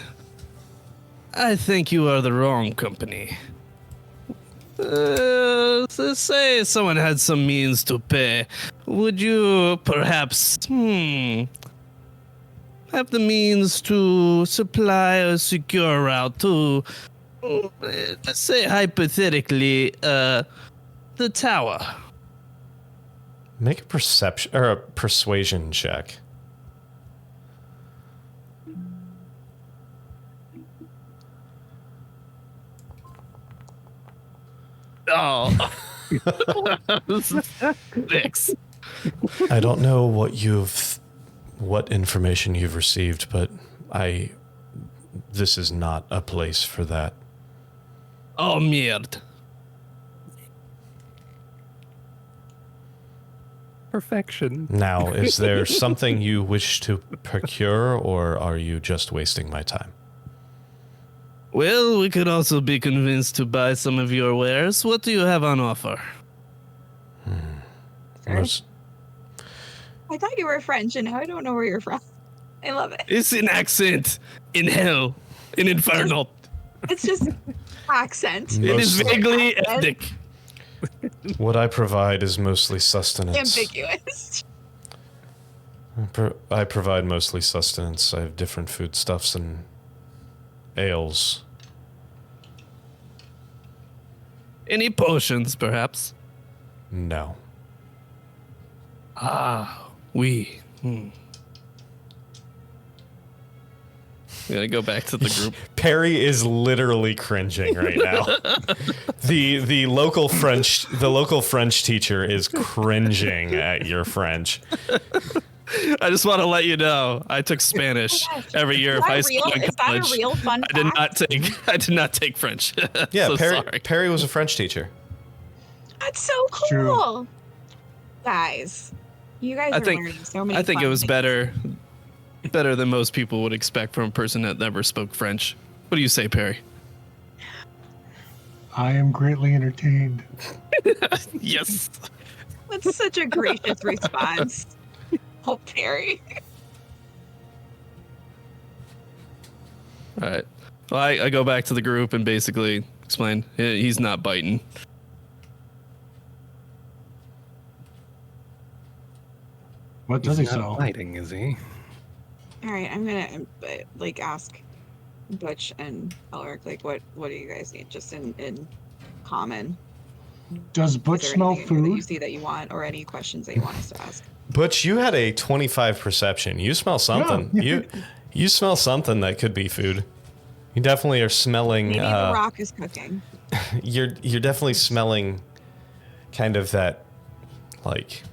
think you are the wrong company. Say someone had some means to pay. Would you perhaps, have the means to supply a secure route to, let's say hypothetically, the tower? Make a perception or a persuasion check. Oh. 6. I don't know what information you've received, but this is not a place for that. Oh, merde. Perfection. Now, is there something you wish to procure, or are you just wasting my time? Well, we could also be convinced to buy some of your wares. What do you have on offer? Most- I thought you were French, and now I don't know where you're from. I love it. It's an accent in hell, in Inferno. It's just accent. It is Most- vaguely ethnic. What I provide is mostly sustenance. Ambiguous. I provide mostly sustenance. I have different foodstuffs and ales. Any potions, perhaps? No. Ah, we. We gotta go back to the group. Perry is literally cringing right now. the local French teacher is cringing at your French. I just want to let you know, I took Spanish every year of high school and Is that college. a real fun fact? I did not take French. Yeah, So sorry. Perry was a French teacher. That's so True. cool. Guys, you guys I are think- learning so many I think it fun was things. better than most people would expect from a person that never spoke French. What do you say, Perry? I am greatly entertained. Yes. That's such a gracious response. Oh, Perry. All right. Well, I go back to the group and basically explain he's not biting. What does he He's not sell? fighting, is he? All right, I'm gonna like ask Butch and Elric, like, what do you guys need, just in common? Does Is Butch there smell anything in here that you food? see that you want, or any questions that you want us to ask? Butch, you had a 25 perception. You smell something. Yeah. You smell something that could be food. You definitely are smelling. Maybe the rock is cooking. You're definitely smelling kind of that, like,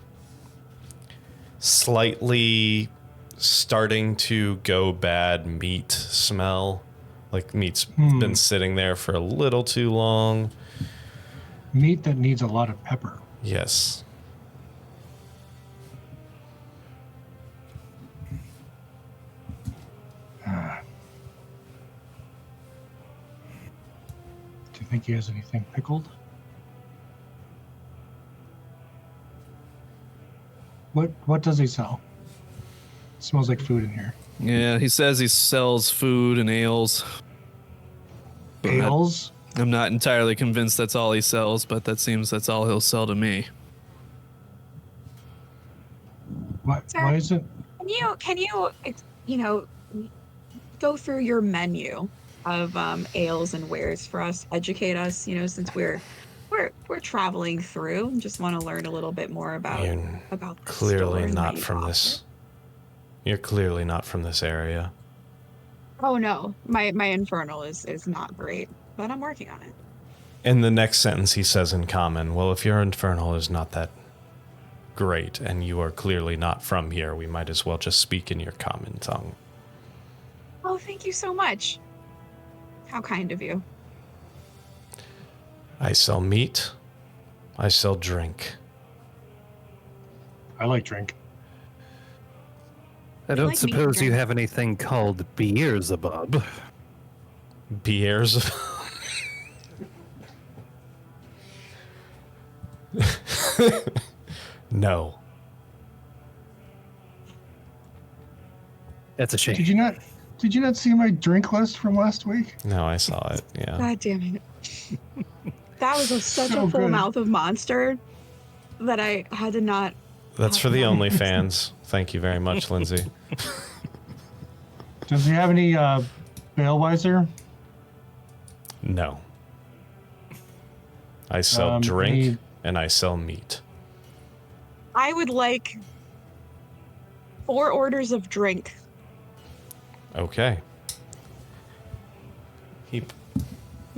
slightly starting to go bad meat smell. Like meat's been sitting there for a little too long. Meat that needs a lot of pepper. Yes. like he has anything pickled. What does he sell? It smells like food in here. Yeah, he says he sells food and ales. But Ales? I'm not entirely convinced that's all he sells, but that's all he'll sell to me. Why is it? Can you go through your menu of ales and wares for us? Educate us, since we're traveling through and just want to learn a little bit more about You're the clearly store and not how you from offer this. it. You're clearly not from this area. Oh no, my infernal is not great, but I'm working on it. In the next sentence, he says in common, well, if your infernal is not that great and you are clearly not from here, we might as well just speak in your common tongue. Oh, thank you so much. How kind of you. I sell meat. I sell drink. I like drink. I don't like meat and suppose you drink. have anything called Beelzebub. Beers. No. That's a shame. Did you not see my drink list from last week? No, I saw it. Yeah. God damn it. That was such So a full good. mouth of monster that I had to not. That's for the OnlyFans. Thank you very much, Lindsay. Does he have any Baleweiser? No. I sell drink and I sell meat. I would like 4 orders of drink. Okay.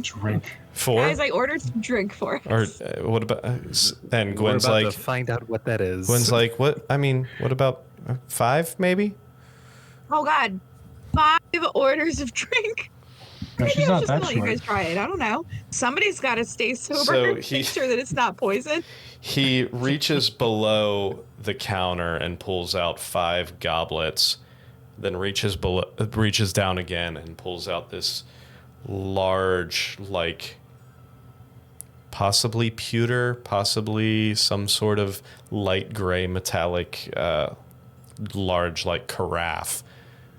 Drink. 4? Guys, I ordered some drink for us. Or what about? Then We're Gwen's about like, to find out what that is. Gwen's like, what? I mean, what about 5 maybe? Oh God, 5 orders of drink. No, Maybe she's I'm not just that gonna let you guys short. try it. I don't know. Somebody's got to stay sober So and make sure that it's not poison. He reaches below the counter and pulls out 5 goblets, then reaches down again and pulls out this large, like, possibly pewter, possibly some sort of light gray metallic, large, like, carafe,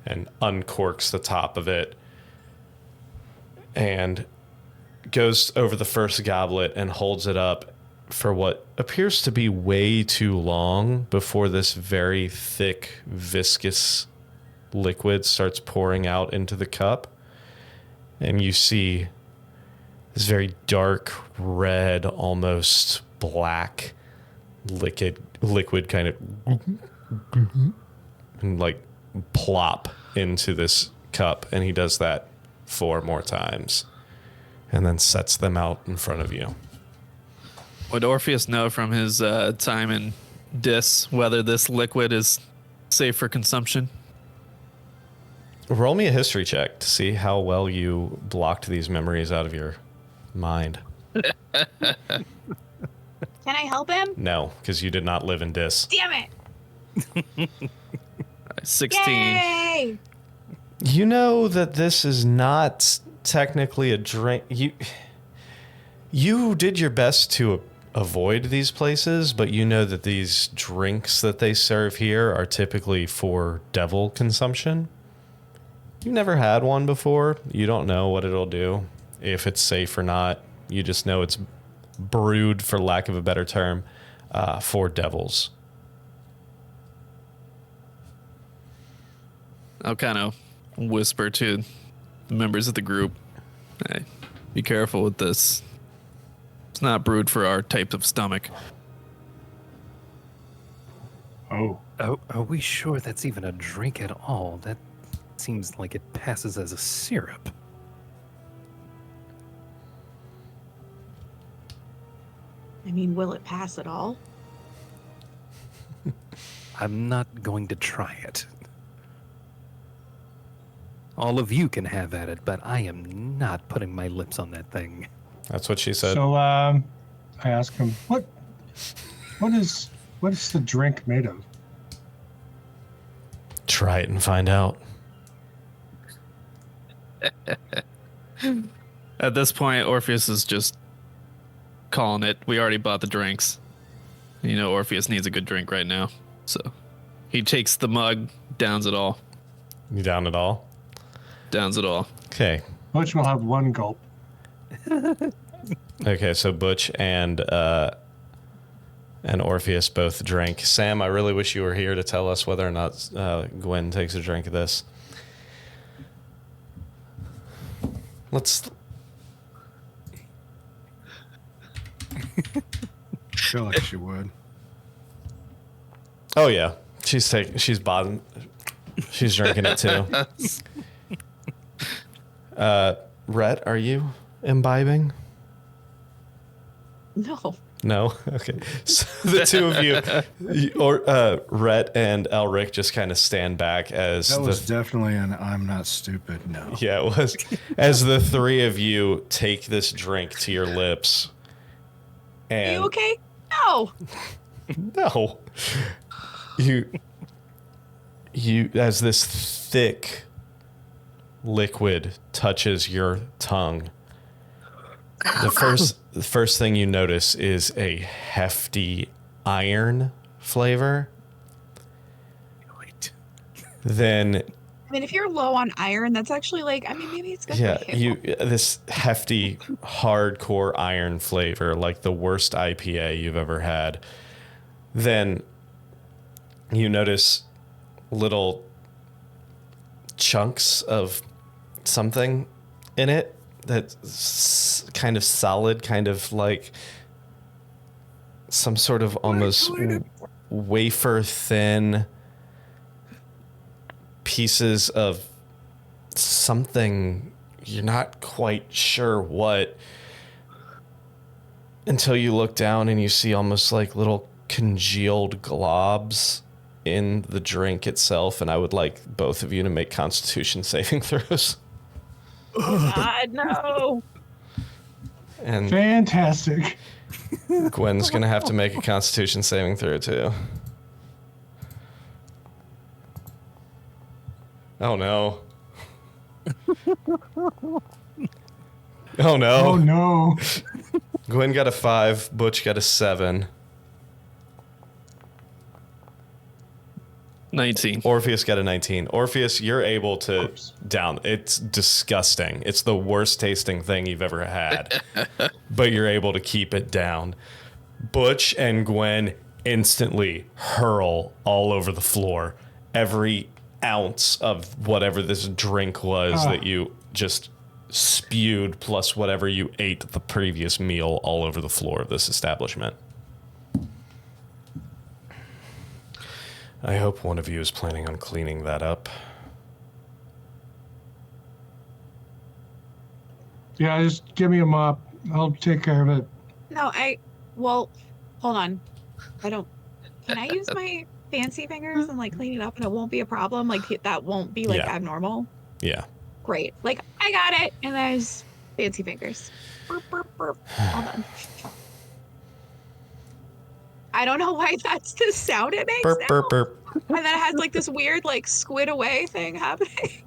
and uncorks the top of it and goes over the first goblet and holds it up for what appears to be way too long before this very thick, viscous liquid starts pouring out into the cup. And you see this very dark red, almost black liquid kind of and like plop into this cup. And he does that 4 more times and then sets them out in front of you. Would Orpheus know from his time in Dis whether this liquid is safe for consumption? Roll me a history check to see how well you blocked these memories out of your mind. Can I help him? No, because you did not live in Dis. Damn it! 16. Yay! You know that this is not technically a drink. You did your best to avoid these places, but you know that these drinks that they serve here are typically for devil consumption. You've never had one before. You don't know what it'll do, if it's safe or not. You just know it's brewed, for lack of a better term, for devils. I'll kind of whisper to the members of the group, hey, be careful with this. It's not brewed for our type of stomach. Oh. Oh, are we sure that's even a drink at all? That seems like it passes as a syrup. I mean, will it pass at all? I'm not going to try it. All of you can have at it, but I am not putting my lips on that thing. That's what she said. So I ask him, what is the drink made of? Try it and find out. At this point, Orpheus is just calling it. We already bought the drinks. You know, Orpheus needs a good drink right now. So he takes the mug, downs it all. You down it all? Downs it all. Okay. Butch will have one gulp. Okay, so Butch and Orpheus both drank. Sam, I really wish you were here to tell us whether or not Gwen takes a drink of this. Let's. I feel like she would. Oh yeah, she's drinking it too. Rhett, are you imbibing? No. No? Okay. So the two of you, Rhett and Elric, just kind of stand back as That was definitely an I'm not stupid, no. yeah, it was. As the three of you take this drink to your lips. Are And you okay? No. no. You as this thick liquid touches your tongue. The first thing you notice is a hefty iron flavor. Then I mean, if you're low on iron, that's actually like, I mean, maybe it's good yeah, for you. this hefty hardcore iron flavor, like the worst IPA you've ever had. Then you notice little chunks of something in it that's kind of solid, kind of like some sort of almost wafer thin pieces of something. You're not quite sure what, until you look down and you see almost like little congealed globs in the drink itself. And I would like both of you to make Constitution saving throws. God, no. And Fantastic. Gwen's gonna have to make a Constitution saving throw too. Oh no. Oh no. Oh no. Gwen got a 5, Butch got a 7. 19. Orpheus got a 19. Orpheus, you're able to down. It's disgusting. It's the worst tasting thing you've ever had. But you're able to keep it down. Butch and Gwen instantly hurl all over the floor. Every ounce of whatever this drink was that you just spewed, plus whatever you ate the previous meal, all over the floor of this establishment. I hope one of you is planning on cleaning that up. Yeah, just give me a mop. I'll take care of it. No, well, hold on. Can I use my fancy fingers and like clean it up and it won't be a problem? Like that won't be like Yeah. abnormal? Yeah. Great. Like I got it. And there's fancy fingers. Burp, burp, burp. All done. I don't know why that's the sound it makes Burp, now. burp, burp. And then it has like this weird like squid away thing happening.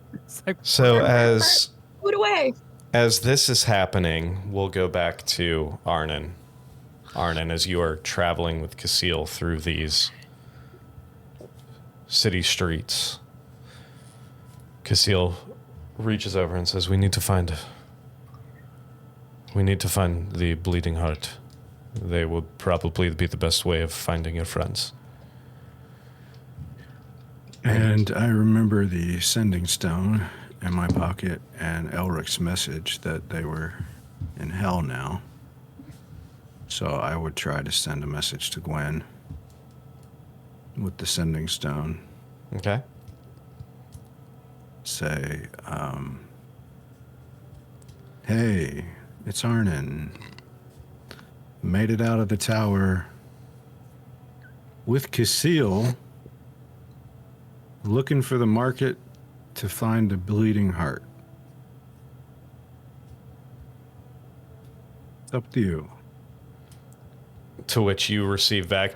So Squid away. as this is happening, we'll go back to Arnynn. Arnynn, as you are traveling with Casil through these city streets, Casil reaches over and says, we need to find the Bleeding Heart. They would probably be the best way of finding your friends. And I remember the sending stone in my pocket and Elric's message that they were in hell now. So I would try to send a message to Gwen with the sending stone. Okay? Say, hey, it's Arnynn. Made it out of the tower with Casil, looking for the market to find a bleeding heart. It's up to you. To which you receive back,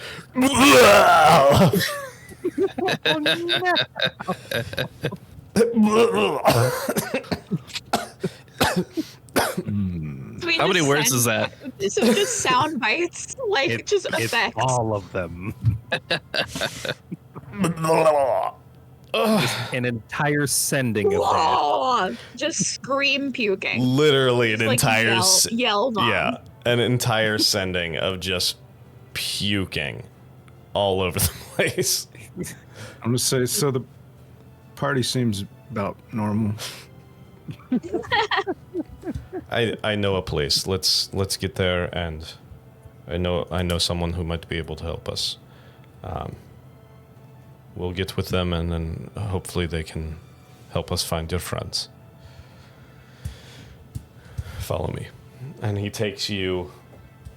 mean, How many just words is that? So just sound bites, like just It's effects. all of them. Just an entire sending of that. Whoa! Just scream puking. Literally an Just, like, entire yell vom. yeah, an entire sending of just puking all over the place. I'm gonna say so. The party seems about normal. I know a place. Let's get there, and I know someone who might be able to help us. We'll get with them, and then hopefully they can help us find your friends. Follow me. And he takes you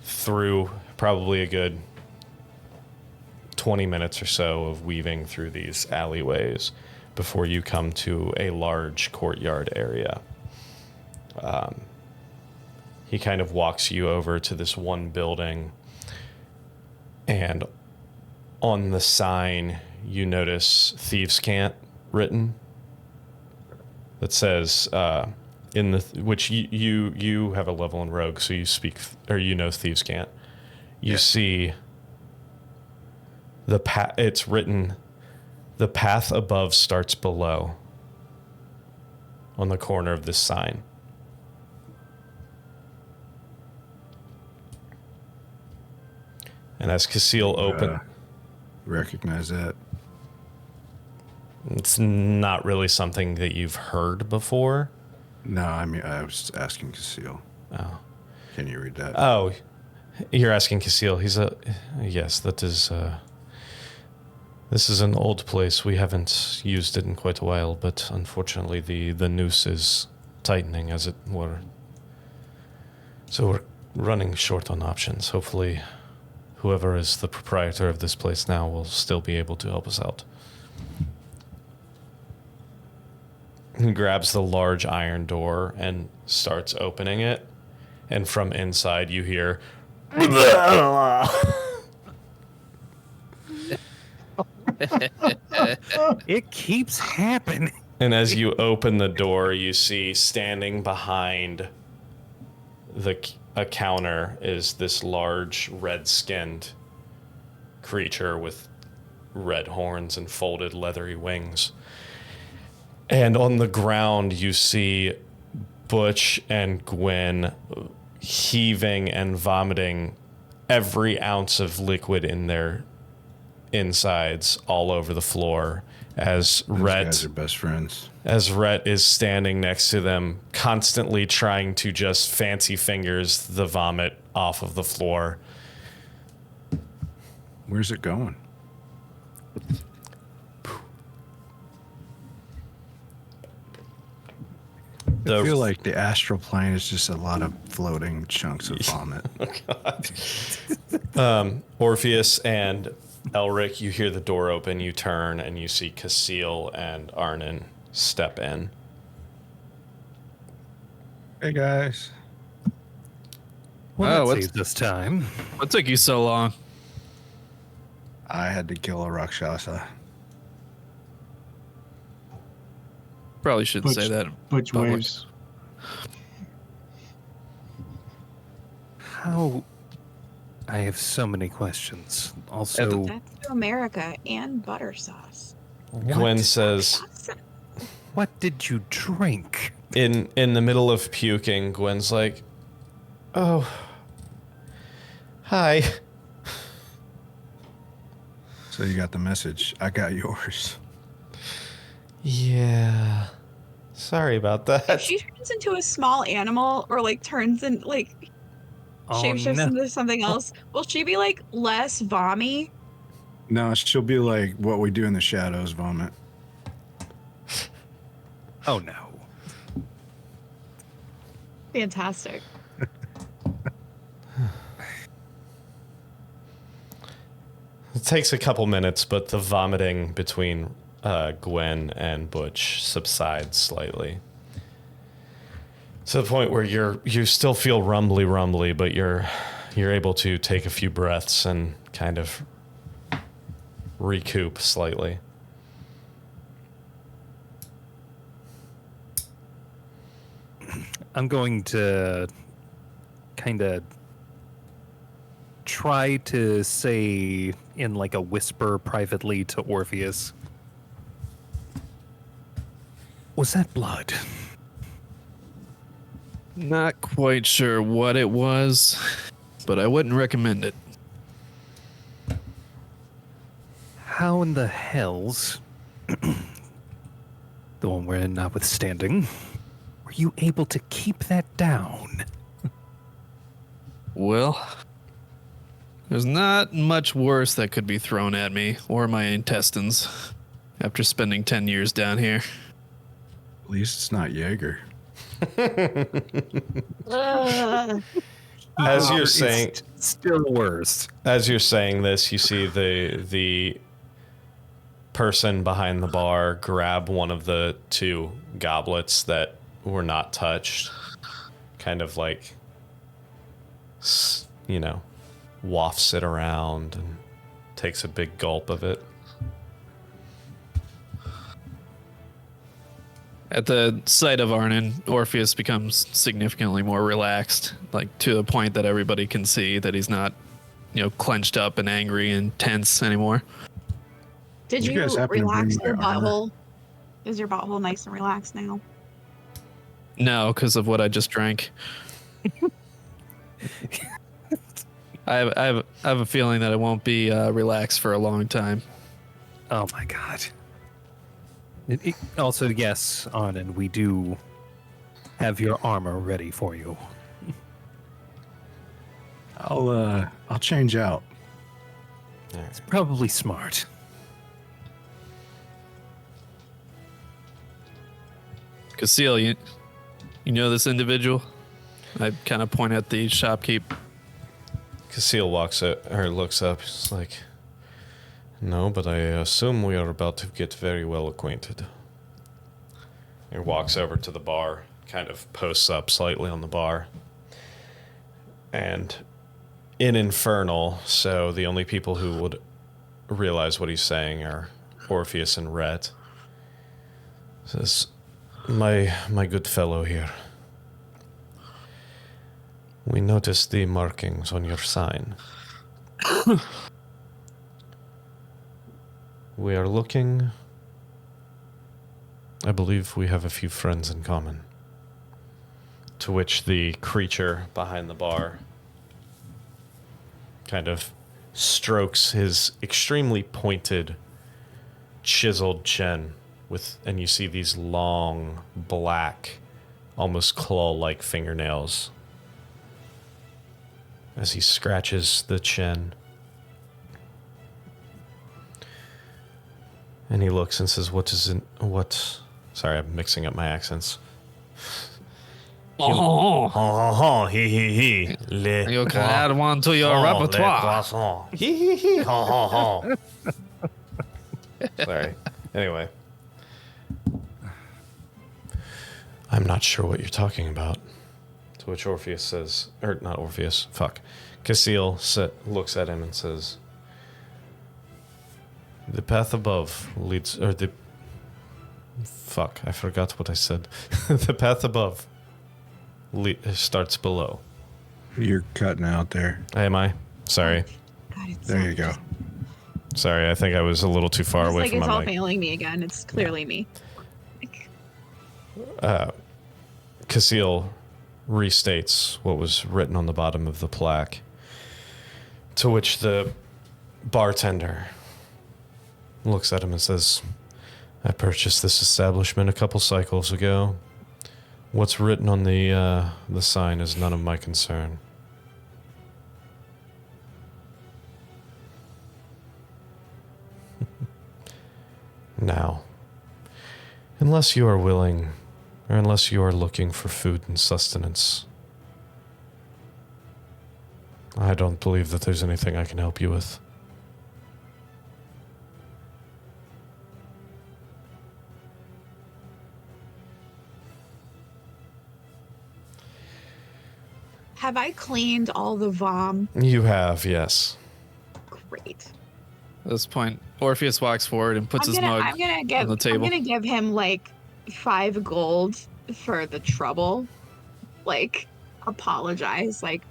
through probably a good 20 minutes or so of weaving through these alleyways before you come to a large courtyard area. He kind of walks you over to this one building, and on the sign you notice "Thieves Can't" written. That says, in the which you have a level in Rogue, so you speak or you know Thieves Can't. You see the it's written, "The path above starts below," on the corner of this sign. And as Casil Recognize that. it's not really something that you've heard before. No, I mean I was asking Casil. Oh. Can you read that? Oh, you're asking Casil. He's yes, that is, this is an old place. We haven't used it in quite a while, but unfortunately the noose is tightening, as it were. So we're running short on options. Hopefully whoever is the proprietor of this place now will still be able to help us out. He grabs the large iron door and starts opening it, and from inside you hear It keeps happening. and as you open the door, you see standing behind a counter is this large red-skinned creature with red horns and folded leathery wings. And on the ground, you see Butch and Gwen heaving and vomiting every ounce of liquid in their insides all over the floor as Those Rhett guys are best friends. as Rhett is standing next to them, constantly trying to just fancy fingers the vomit off of the floor. Where's it going? I feel like the astral plane is just a lot of floating chunks of vomit. Orpheus and Elric, you hear the door open, you turn, and you see Casil and Arnynn step in. Hey guys. Well, Oh, that saves this time. What took you so long? I had to kill a Rakshasa. Probably shouldn't Butch- say that. in Butch public. waves. How? I have so many questions. Also, That's to America and butter sauce. Gwen says, what did you drink? in the middle of puking, Gwen's like, "Oh, hi." So you got the message. I got yours. Yeah. Sorry about If that. she turns into a small animal or like turns in like Oh, shapeshifts no. into something else, will she be like less vommy? No, she'll be like what we do in the shadows vomit. Oh no. Fantastic. It takes a couple minutes, but the vomiting between Gwen and Butch subsides slightly. To the point where you still feel rumbly, but you're able to take a few breaths and kind of recoup slightly. I'm going to kind of try to say in like a whisper privately to Orpheus, was that blood? Not quite sure what it was, but I wouldn't recommend it. How in the hells, the one we're in notwithstanding, were you able to keep that down? Well, there's not much worse that could be thrown at me or my intestines after spending 10 years down here. At least it's not Jaeger. As you're saying, It's still worse. as you're saying this, you see the person behind the bar grab one of the two goblets that were not touched, kind of like, wafts it around and takes a big gulp of it. At the sight of Arnynn, Orpheus becomes significantly more relaxed, like to the point that everybody can see that he's not, clenched up and angry and tense anymore. Did You you guys happen to bring relax my your armor? butthole? Is your butthole nice and relaxed now? No, because of what I just drank. I have a feeling that it won't be relaxed for a long time. Oh my god. Also, yes, Arnynn, we do have your armor ready for you. I'll change out. It's probably smart. Casil, you know this individual? I kind of point at the shopkeep. Casil looks up. He's like, no, but I assume we are about to get very well acquainted. He walks over to the bar, kind of posts up slightly on the bar. And in Infernal, so the only people who would realize what he's saying are Orpheus and Rhett. Says, my good fellow here, we noticed the markings on your sign. We are looking. I believe we have a few friends in common. To which the creature behind the bar kind of strokes his extremely pointed, chiseled chin and you see these long, black, almost claw-like fingernails as he scratches the chin. And he looks and says, sorry, I'm mixing up my accents. He. You can add one to your repertoire. Sorry. Anyway. I'm not sure what you're talking about. To which Orpheus says, or not Orpheus, Casil looks at him and says, the path above leads, I forgot what I said. The path above starts below. You're cutting out there. Am I? Sorry. God, it's There you go. Sorry, I think I was a little too far away from it's my all mic. failing me again. It's clearly me. Casil restates what was written on the bottom of the plaque, to which the bartender looks at him and says, I purchased this establishment a couple cycles ago. What's written on the sign is none of my concern. Now, unless you are willing, or unless you are looking for food and sustenance, I don't believe that there's anything I can help you with. Have I cleaned all the vom? You have, yes. Great. At this point, Orpheus walks forward and puts his mug I'm gonna on the table. I'm gonna give him like 5 gold for the trouble. Like, apologize. Like,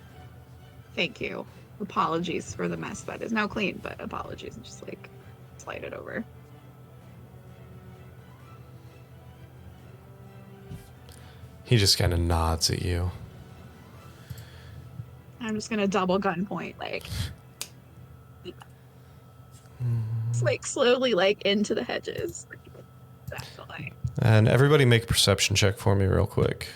Thank you. Apologies for the mess that is now clean, but apologies. Just like slide it over. He just kind of nods at you. I'm just gonna double gunpoint, like, it's like slowly like into the hedges. That's the line. And everybody make a perception check for me real quick.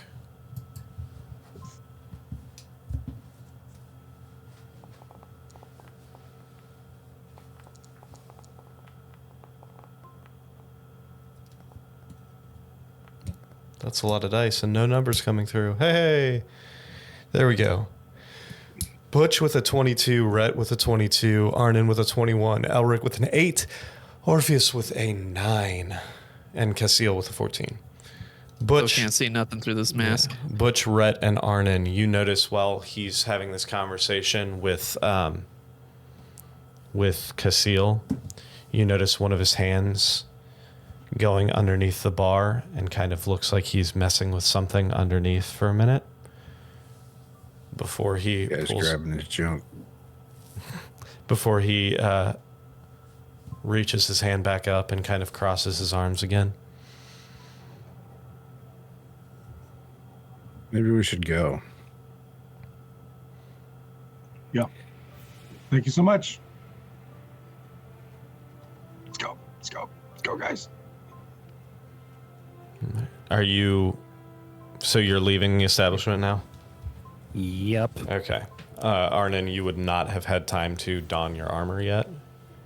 That's a lot of dice and no numbers coming through. Hey, there we go. Butch with a 22, Rhett with a 22, Arnynn with a 21, Elric with an 8, Orpheus with a 9, and Casil with a 14. Butch Still can't see nothing through this mask. Yeah, Butch, Rhett, and Arnynn, you notice while he's having this conversation with Casil, you notice one of his hands going underneath the bar and kind of looks like he's messing with something underneath for a minute before he grabbing his junk. Before he reaches his hand back up and kind of crosses his arms again. Maybe we should go. Yeah. Thank you so much. Let's go. Let's go. Let's go, guys. Are you... So you're leaving the establishment now? Yep. Okay. Arnynn, you would not have had time to don your armor yet,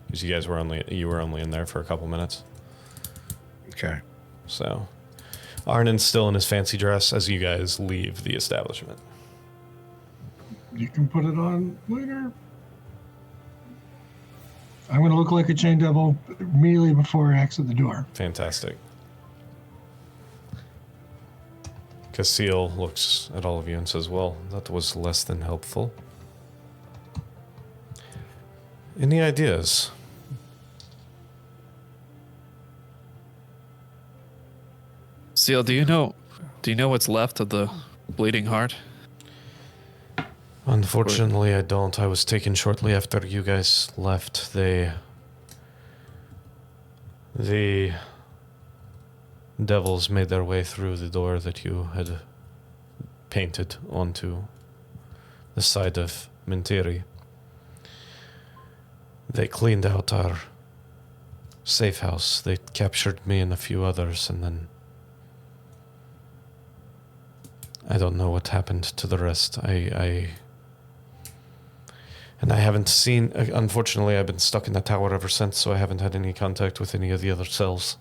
because you were only in there for a couple minutes. Okay. So, Arnynn's still in his fancy dress as you guys leave the establishment. You can put it on later. I'm going to look like a chain devil immediately before I exit the door. Fantastic. Casil looks at all of you and says, well, that was less than helpful. Any ideas? Seal, do you know what's left of the bleeding heart? Unfortunately, I don't. I was taken shortly after you guys left. The devils made their way through the door that you had painted onto the side of Mentiri. They cleaned out our safe house. They captured me and a few others, and then I don't know what happened to the rest. And I haven't seen... Unfortunately, I've been stuck in the tower ever since, so I haven't had any contact with any of the other cells.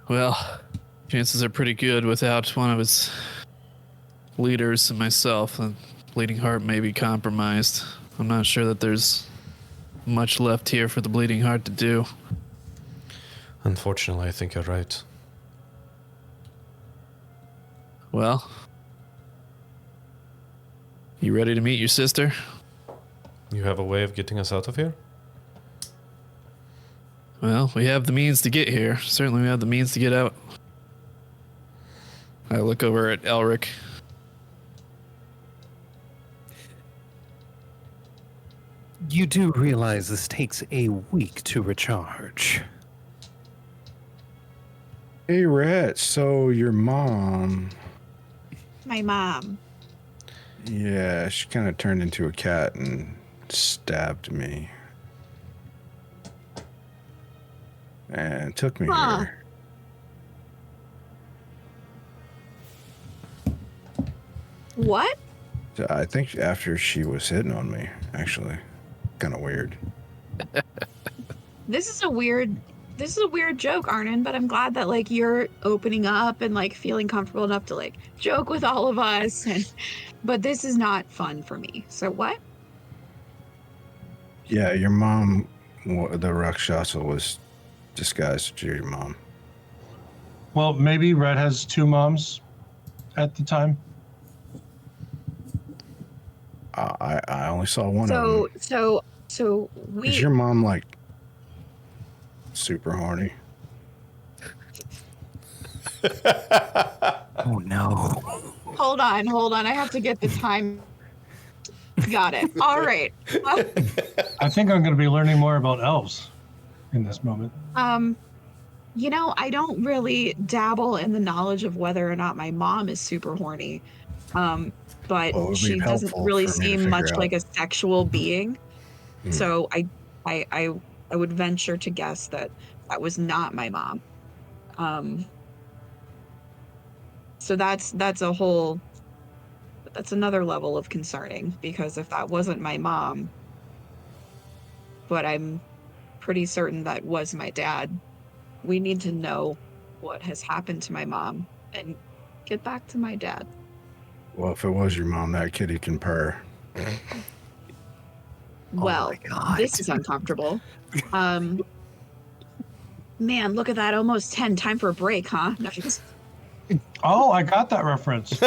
Well, chances are pretty good without one of its leaders and myself. The bleeding heart may be compromised. I'm not sure that there's much left here for the bleeding heart to do. Unfortunately, I think you're right. Well, you ready to meet your sister? You have a way of getting us out of here? Well, we have the means to get here. Certainly we have the means to get out. I look over at Elric. You do realize this takes a week to recharge. Hey, Rhett, so your mom... My mom. Yeah, she kind of turned into a cat and stabbed me. And took me here. What? So I think after she was hitting on me, actually. Kind of weird. This is a weird joke, Arnynn, but I'm glad that like you're opening up and like feeling comfortable enough to like joke with all of us, but this is not fun for me. So what? Yeah, your mom, the Rakshasa was disguised as your mom. Well, maybe Red has two moms at the time. I only saw one of them. So we... Is your mom like super horny? Oh no. Hold on. I have to get the time. Got it. All right. I think I'm going to be learning more about elves in this moment. I don't really dabble in the knowledge of whether or not my mom is super horny. But Well, it would be she doesn't helpful really for me to seem figure much out. like a sexual being. Hmm. So I would venture to guess that was not my mom. So that's another level of concerning, because if that wasn't my mom, but I'm pretty certain that was my dad, we need to know what has happened to my mom and get back to my dad. Well, if it was your mom, that kitty can purr. Well, my God. this is uncomfortable. Man, look at that. Almost 10. Time for a break, huh? Nice. Oh, I got that reference.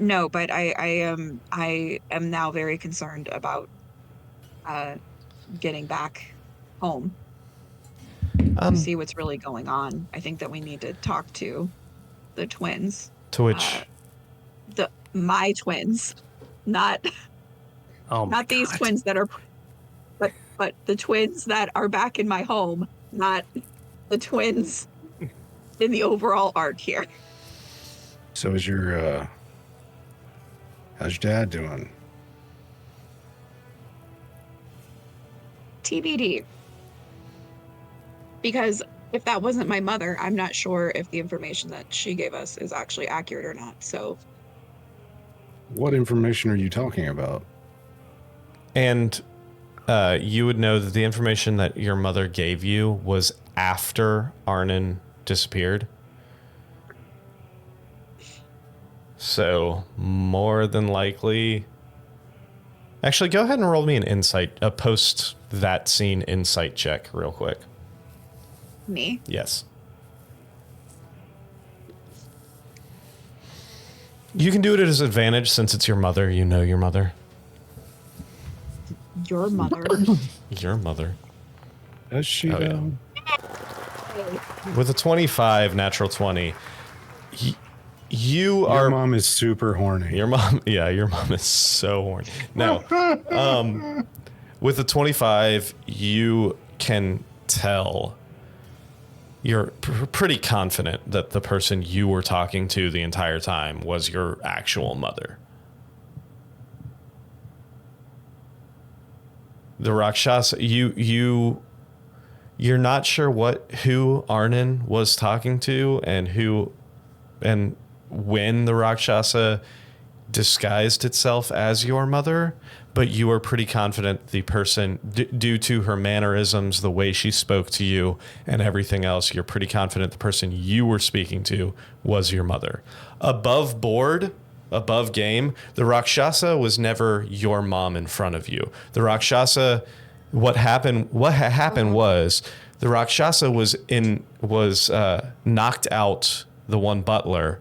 No, but I am now very concerned about getting back home to see what's really going on. I think that we need to talk to the twins. To which My twins, not Not these twins that are, but the twins that are back in my home, not the twins in the overall arc here. So is your how's your dad doing? TBD. Because if that wasn't my mother, I'm not sure if the information that she gave us is actually accurate or not. So What information are you talking about? And you would know that the information that your mother gave you was after Arnynn disappeared. So more than likely... Actually, go ahead and roll me an insight, a post that scene insight check real quick. me, Yes. You can do it at his advantage since it's your mother. You know your mother. your mother. Your mother. Does she Oh, yeah. though? With a 25 natural 20, you Your are... mom is super horny. Your mom, yeah, your mom is so horny. No, with a 25, you can tell. You're pretty confident that the person you were talking to the entire time was your actual mother. The Rakshasa, you're not sure who Arnynn was talking to and when the Rakshasa disguised itself as your mother, but you are pretty confident the person, due to her mannerisms, the way she spoke to you, and everything else, you're pretty confident the person you were speaking to was your mother. Above board, above game, the Rakshasa was never your mom in front of you. The Rakshasa, what happened was the Rakshasa was knocked out, the one butler,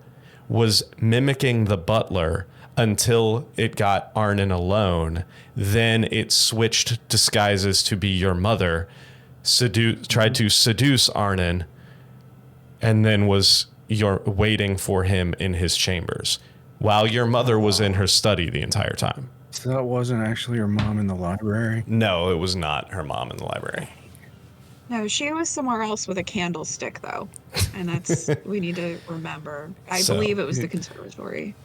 was mimicking the butler until it got Arnynn alone. Then it switched disguises to be your mother, tried to seduce Arnynn, and then was waiting for him in his chambers while your mother was in her study the entire time. So that wasn't actually her mom in the library? No, it was not her mom in the library. No, she was somewhere else with a candlestick, though. And that's, we need to remember. I So- believe it was the conservatory.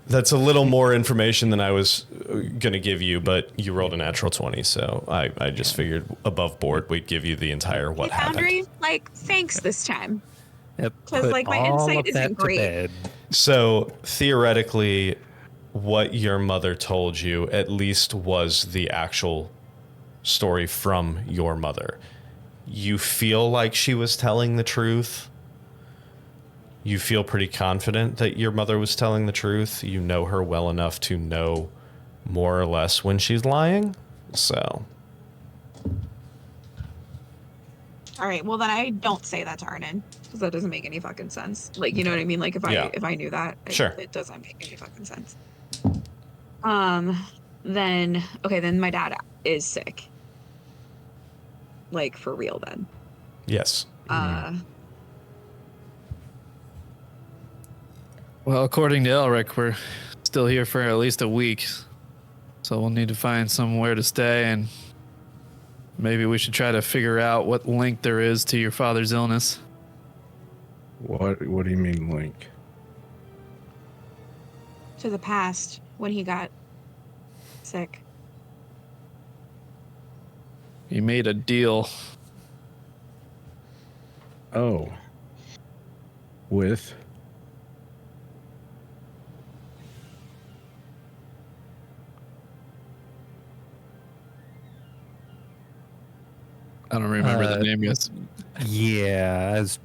That's a little more information than I was going to give you, but you rolled a natural 20, so I just figured above board we'd give you the entire what Hey, happened. Foundry, thanks this time. Yep, 'Cause, put like, my all insight of isn't that to great. bed. So theoretically, what your mother told you at least was the actual story from your mother. You feel like she was telling the truth. You feel pretty confident that your mother was telling the truth. You know her well enough to know more or less when she's lying. So, All right, well then I don't say that to Arnynn, because that doesn't make any fucking sense. Like, you know what I mean? Like, if Yeah. I knew that, Sure. it doesn't make any fucking sense. Then my dad is sick. like for real then. Yes. Well, according to Elric, we're still here for at least a week. So we'll need to find somewhere to stay, and maybe we should try to figure out what link there is to your father's illness. What do you mean link? To the past when he got sick. He made a deal. Oh. With? I don't remember the name yet. Yeah, I was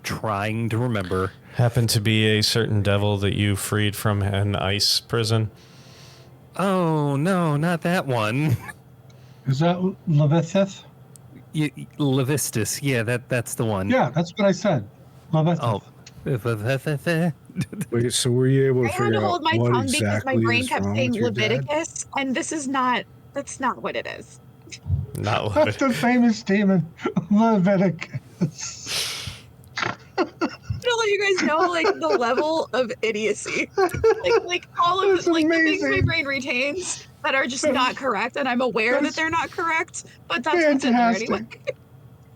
trying to remember. Happened to be a certain devil that you freed from an ice prison. Oh, no, not that one. Is that Levithith? Levistus, yeah, that's the one. Yeah, that's what I said. Levithith. Oh. Wait, so were you able to I had figure to out hold my what tongue because exactly my brain is kept wrong saying with your dad? Leviticus, and that's not what it is. Not That's the famous demon, Leviticus. I don't let you guys know like the level of idiocy. Like all of That's the, like the things my amazing. brain retains that are just not correct, and I'm aware that That's they're not correct, but that's what's in there anyway. Fantastic.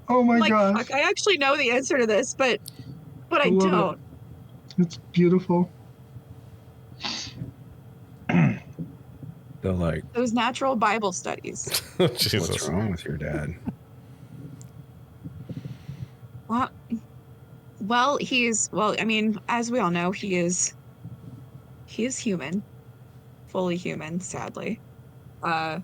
Oh my Like, gosh. fuck, I actually know the answer to this, but I love don't. it. It's beautiful. They're like, Those natural Bible studies. Jesus. what's wrong with your dad? Well, I mean, as we all know, he is human. Fully human, sadly. I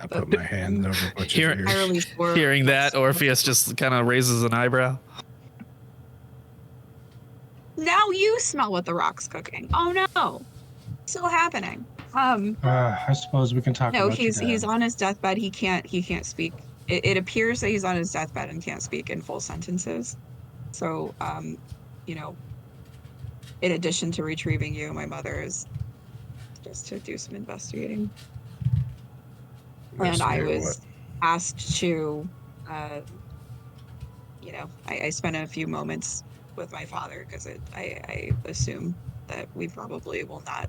put my hand over Butch's ears. Entirely sure. Hearing that, Orpheus just kind of raises an eyebrow. Now you smell what the rock's cooking. Oh no. Still happening. I suppose we can talk No, about your dad. he's on his deathbed. He can't speak. It appears that he's on his deathbed and can't speak in full sentences. So, you know, in addition to retrieving you, my mother is just to do some investigating. And I Investigate was asked to, you know, I spent a few moments with my father because I assume that we probably will not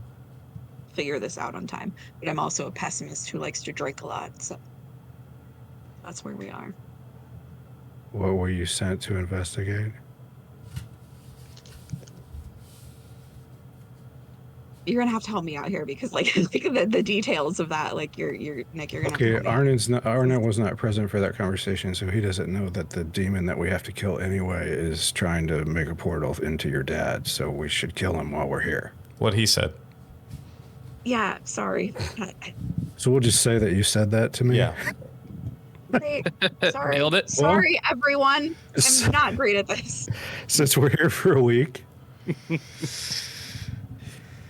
figure this out on time. But I'm also a pessimist who likes to drink a lot, so that's where we are. What were you sent to investigate? You're gonna have to help me out here because, like, the details of that, like, you're Nick, you're gonna. Okay, have to help me out. Arnynn was not present for that conversation, so he doesn't know that the demon that we have to kill anyway is trying to make a portal into your dad. So we should kill him while we're here. What he said. Yeah, sorry. So we'll just say that you said that to me. Yeah. Great. Sorry. Nailed it. Sorry, everyone. I'm not great at this. Since we're here for a week,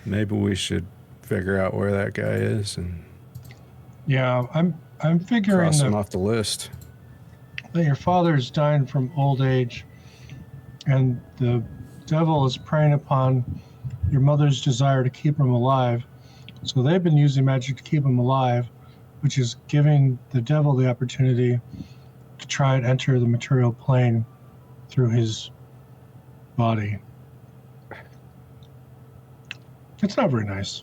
maybe we should figure out where that guy is and Yeah, I'm figuring cross him that off the list. your father's dying from old age, and the devil is preying upon your mother's desire to keep him alive. So they've been using magic to keep him alive, which is giving the devil the opportunity to try and enter the material plane through his body. It's not very nice.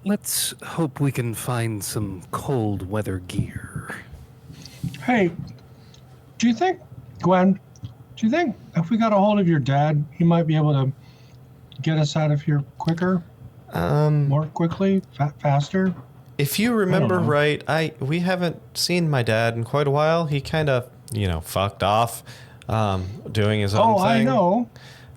Let's hope we can find some cold weather gear. Hey, do you think, Gwen, if we got a hold of your dad, he might be able to get us out of here quicker, more quickly, faster? If you remember know. right, we haven't seen my dad in quite a while. He kind of, fucked off, doing his own Oh, thing. I know.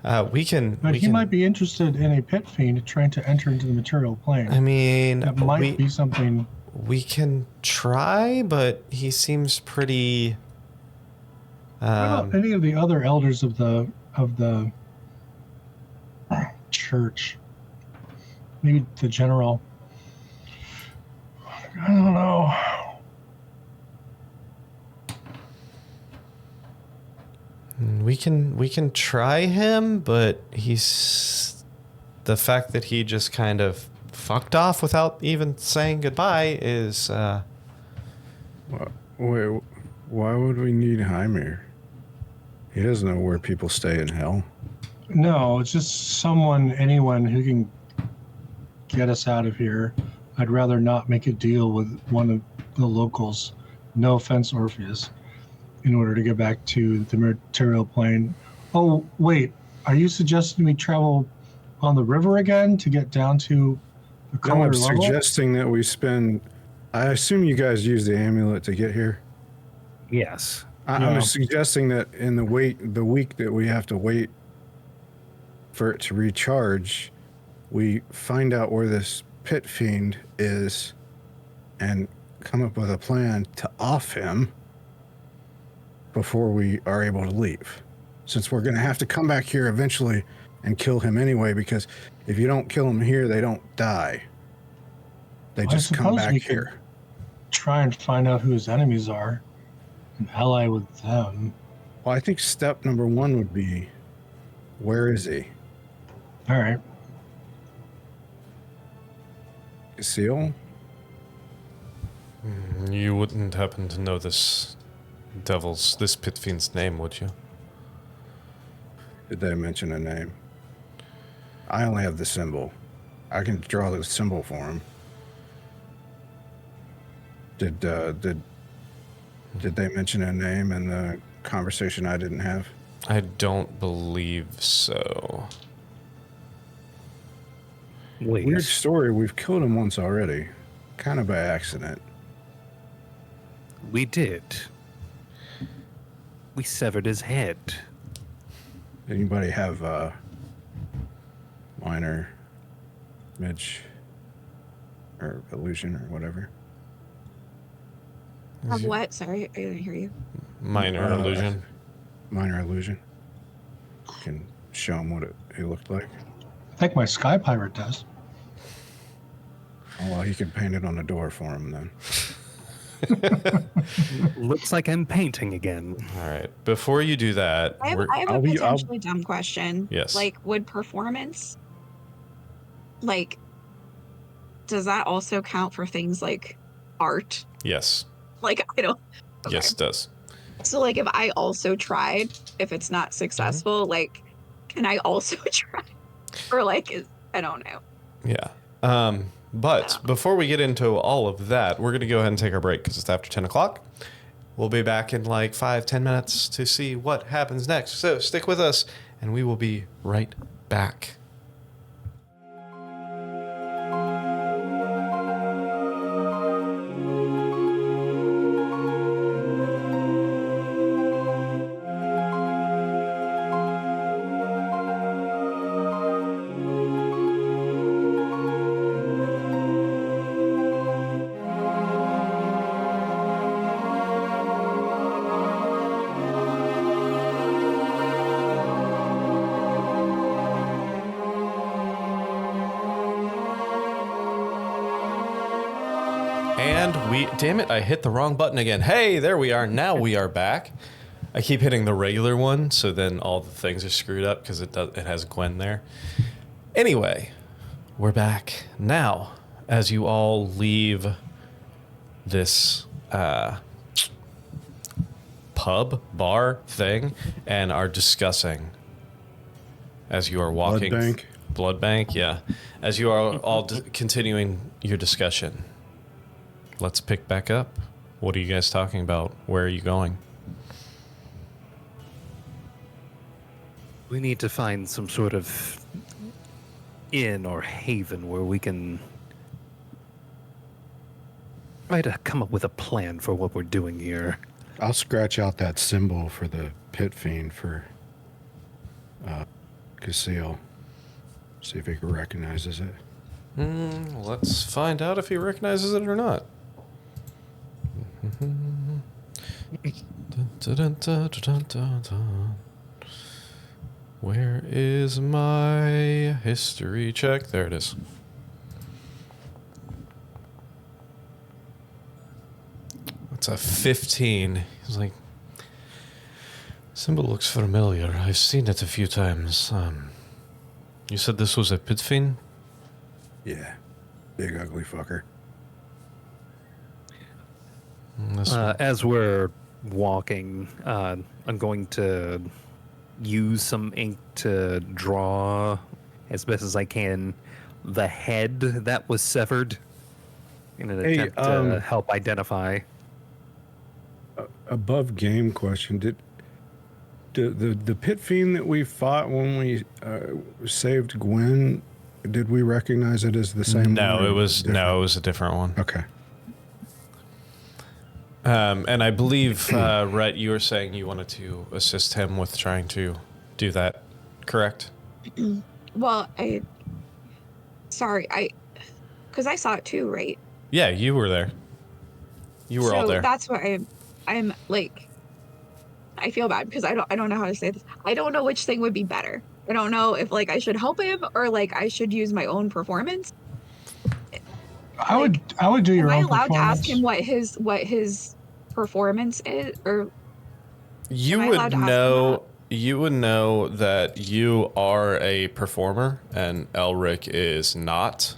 But he might be interested in a pit fiend trying to enter into the material plane. I mean, that might be something. we can try, but he seems pretty. What about any of the other elders of the church? Maybe the general. I don't know. We can try him, but the fact that he just kind of fucked off without even saying goodbye is, Wait, why would we need Hymir? He doesn't know where people stay in hell. No, it's just anyone who can get us out of here. I'd rather not make a deal with one of the locals. No offense, Orpheus. In order to get back to the material plane. Oh, wait. Are you suggesting we travel on the river again to get down to the No, color I'm level? suggesting that we spend. I assume you guys use the amulet to get here. Yes. I'm suggesting that in the week that we have to wait for it to recharge, we find out where this pit fiend is and come up with a plan to off him before we are able to leave. Since we're going to have to come back here eventually and kill him anyway, because if you don't kill him here, they don't die. They just come suppose back we could here. try and find out who his enemies are and ally with them. Well, I think step number 1 would be, where is he? All right. Seal? you wouldn't happen to know this pit fiend's name, would you? Did they mention a name? I only have the symbol. I can draw the symbol for him. Did they mention a name in the conversation I didn't have? I don't believe so. Wait. Weird story. We've killed him once already, kind of by accident. We did. We severed his head. Anybody have minor midge or illusion or whatever? Of what? Sorry, I didn't hear you. Minor illusion. Minor illusion. Can show him what it looked like. I think my Sky Pirate does. Oh, well, he can paint it on the door for him then. Looks like I'm painting again. All right. Before you do that, I have a I'll be- I'll- potentially dumb question. Yes. Like, would performance, like, does that also count for things like art? yes. Like, I don't. Okay. Yes, it does. So, like, if I also tried, if it's not successful, like, can I also try? Or, like, I don't know. Yeah. But before we get into all of that, we're going to go ahead and take our break because it's after 10 o'clock. We'll be back in like 5-10 minutes to see what happens next. So stick with us, and we will be right back. Damn it, I hit the wrong button again. Hey, there we are. Now we are back. I keep hitting the regular one, so then all the things are screwed up because it has Gwen there. Anyway, we're back. Now, as you all leave this pub, bar thing, and are discussing as you are walking... Blood bank. Blood bank, yeah. As you are all continuing your discussion... Let's pick back up. What are you guys talking about? Where are you going? We need to find some sort of inn or haven where we can try to come up with a plan for what we're doing here. I'll scratch out that symbol for the pit fiend for Casil. See if he recognizes it. Let's find out if he recognizes it or not. Where is my history check? There it is. It's a 15. He's like, symbol looks familiar. I've seen it a few times. You said this was a pit fiend? Yeah. Big ugly fucker. As we're walking, I'm going to use some ink to draw as best as I can the head that was severed in an attempt to help identify. Above game question. Did the pit fiend that we fought when we saved Gwen, did we recognize it as the same No, one? it was a different one. Okay. And I believe, Rhett, you were saying you wanted to assist him with trying to do that, correct? Well, because I saw it too, right? Yeah, you were there. You were all there. That's why I'm like, I feel bad because I don't know how to say this. I don't know which thing would be better. I don't know if like I should help him or like I should use my own performance. I would do your own performance. Am I allowed to ask him what his performance is, or you would know that you are a performer and Elric is not.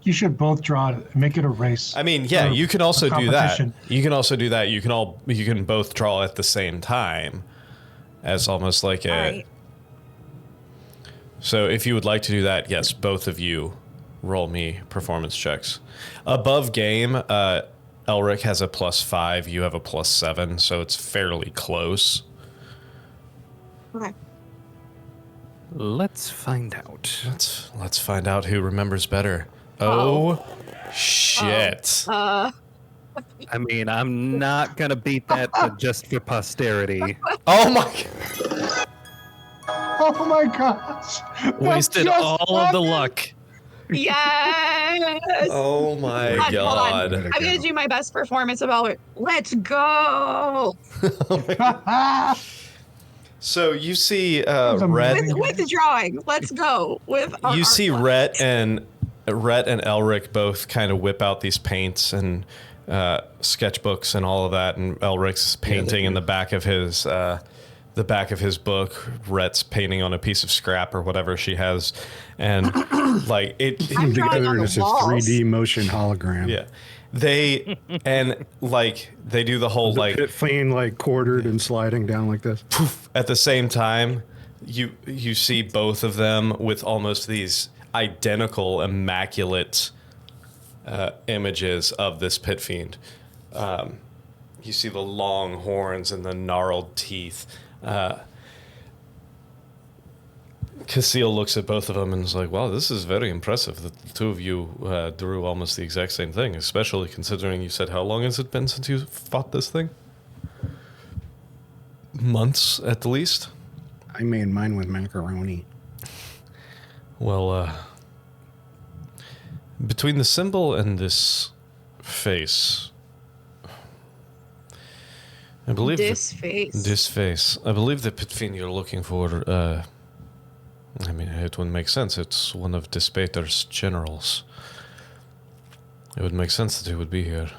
You should both draw it. Make it a race. I mean, yeah, you can also do that. You can also do that. You can both draw at the same time, as almost like a. Right. So if you would like to do that, yes, both of you roll me performance checks. Above game, Elric has a +5. You have a +7, so it's fairly close. Okay. Let's find out. Let's find out who remembers better. Oh, shit. I mean, I'm not gonna beat that just for posterity. Oh my god. Oh my gosh. Wasted all of the luck. Yes. Oh my Hold god. on. I'm gonna do my best performance of Elric. Let's go. So you see Rhett with the drawing. Let's go with. You see Rhett and Elric both kind of whip out these paints and sketchbooks and all of that, and Elric's painting in the back of his book. Rhett's painting on a piece of scrap or whatever she has, and like it together in this 3D motion hologram. Yeah, they do the whole like pit fiend like quartered and sliding down like this. Poof, at the same time, you see both of them with almost these identical, immaculate images of this pit fiend. You see the long horns and the gnarled teeth. Casil looks at both of them and is like, wow, this is very impressive that the two of you drew almost the exact same thing, especially considering you said how long has it been since you fought this thing? Months at the least? I made mine with macaroni. Well, between the symbol and this face, I believe this face. I believe the pit fiend you're looking for. I mean, it would make sense. It's one of Dispater's generals. It would make sense that he would be here,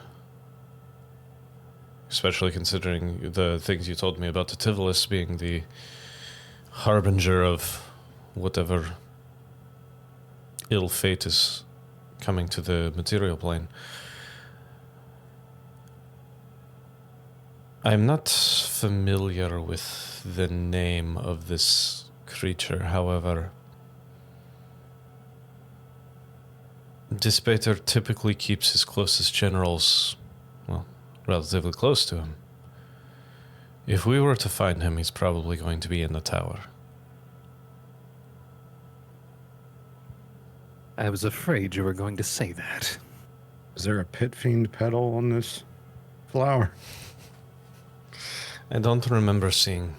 especially considering the things you told me about the Tivolis being the harbinger of whatever ill fate is coming to the material plane. I'm not familiar with the name of this creature, however. Dispater typically keeps his closest generals, well, relatively close to him. If we were to find him, he's probably going to be in the tower. I was afraid you were going to say that. Is there a pit fiend petal on this flower? I don't remember seeing.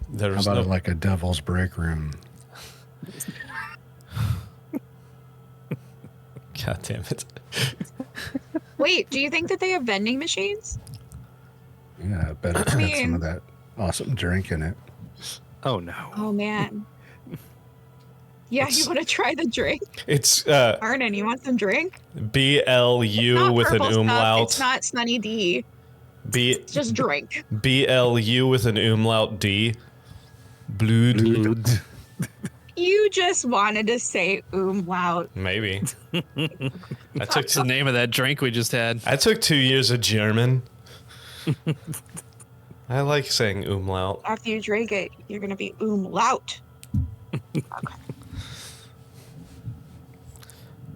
There's How about like a devil's break room? God damn it. Wait, do you think that they have vending machines? Yeah, I bet it's got some of that awesome drink in it. Oh no. Oh man. Yeah, you want to try the drink? It's Arnynn, you want some drink? BLU with an umlaut. It's not Sunny D. It's just drink. BLU with an umlaut D. Blood. You just wanted to say umlaut. Maybe. That's the name of that drink we just had. I took 2 years of German. I like saying umlaut. After you drink it, you're going to be umlaut. Okay.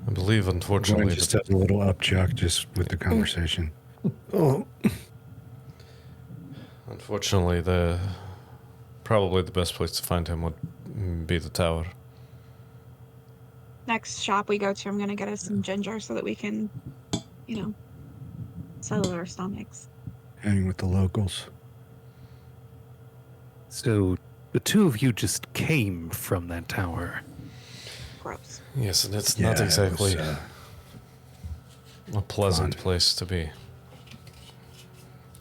I believe, Gwen unfortunately, just has a little upchuck just with the conversation. Oh, unfortunately, probably the best place to find him would be the tower. Next shop we go to, I'm going to get us some ginger so that we can, settle our stomachs. hang with the locals. So the two of you just came from that tower. Gross. Yes, and it's Yeah, not it exactly was, a pleasant fun. place to be.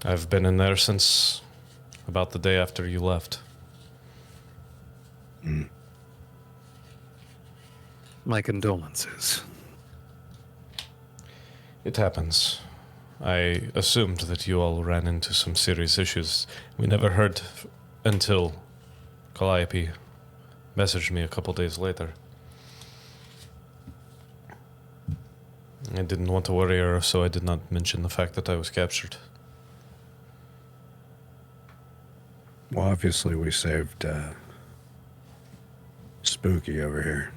I've been in there since about the day after you left. My condolences. It happens. I assumed that you all ran into some serious issues. We never heard until Calliope messaged me a couple days later. I didn't want to worry her, so I did not mention the fact that I was captured. Well, obviously we saved Spooky over here.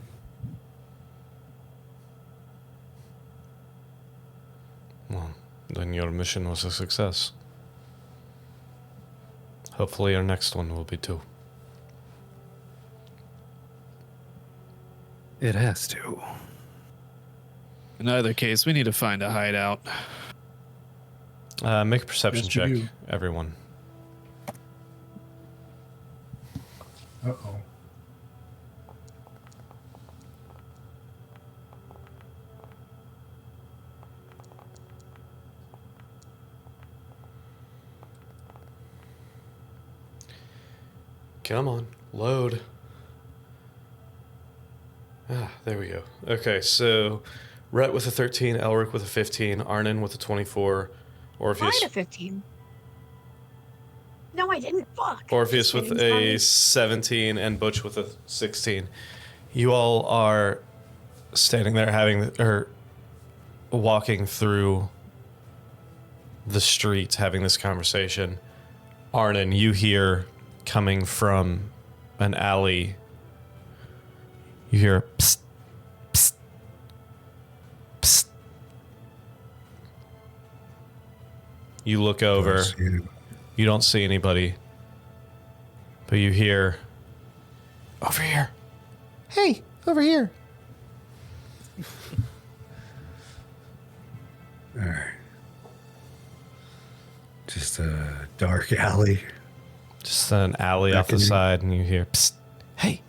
Well, then your mission was a success. Hopefully our next one will be too. It has to. In either case, we need to find a hideout. Make a perception Yes, we check, do. everyone. Uh-oh. Come on, load. There we go. Okay, so Rhett with a 13, Elric with a 15, Arnynn with a 24, I Orpheus had a 15. No, I didn't. Fuck. Orpheus Just with kidding, a sorry. 17, and Butch with a 16. You all are standing there walking through the street having this conversation. Arnynn, you hear coming from an alley, you hear psst, psst, psst. You look over. You don't see anybody, but you hear, over here. Hey, over here. All right. Just a dark alley. Just an alley off the Beckoning. side, and you hear, psst. Hey,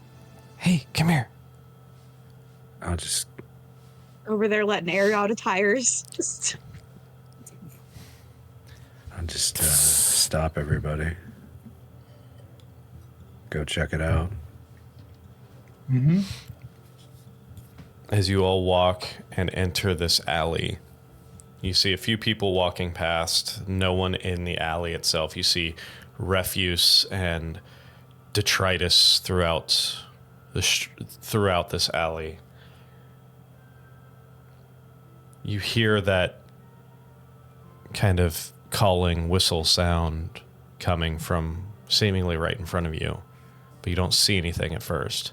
come here. I'll just Over there letting air out of tires. Just stop everybody. Go check it out. Mm-hmm. As you all walk and enter this alley, you see a few people walking past, no one in the alley itself. You see refuse and detritus throughout this alley. You hear that kind of calling whistle sound coming from seemingly right in front of you, but you don't see anything at first.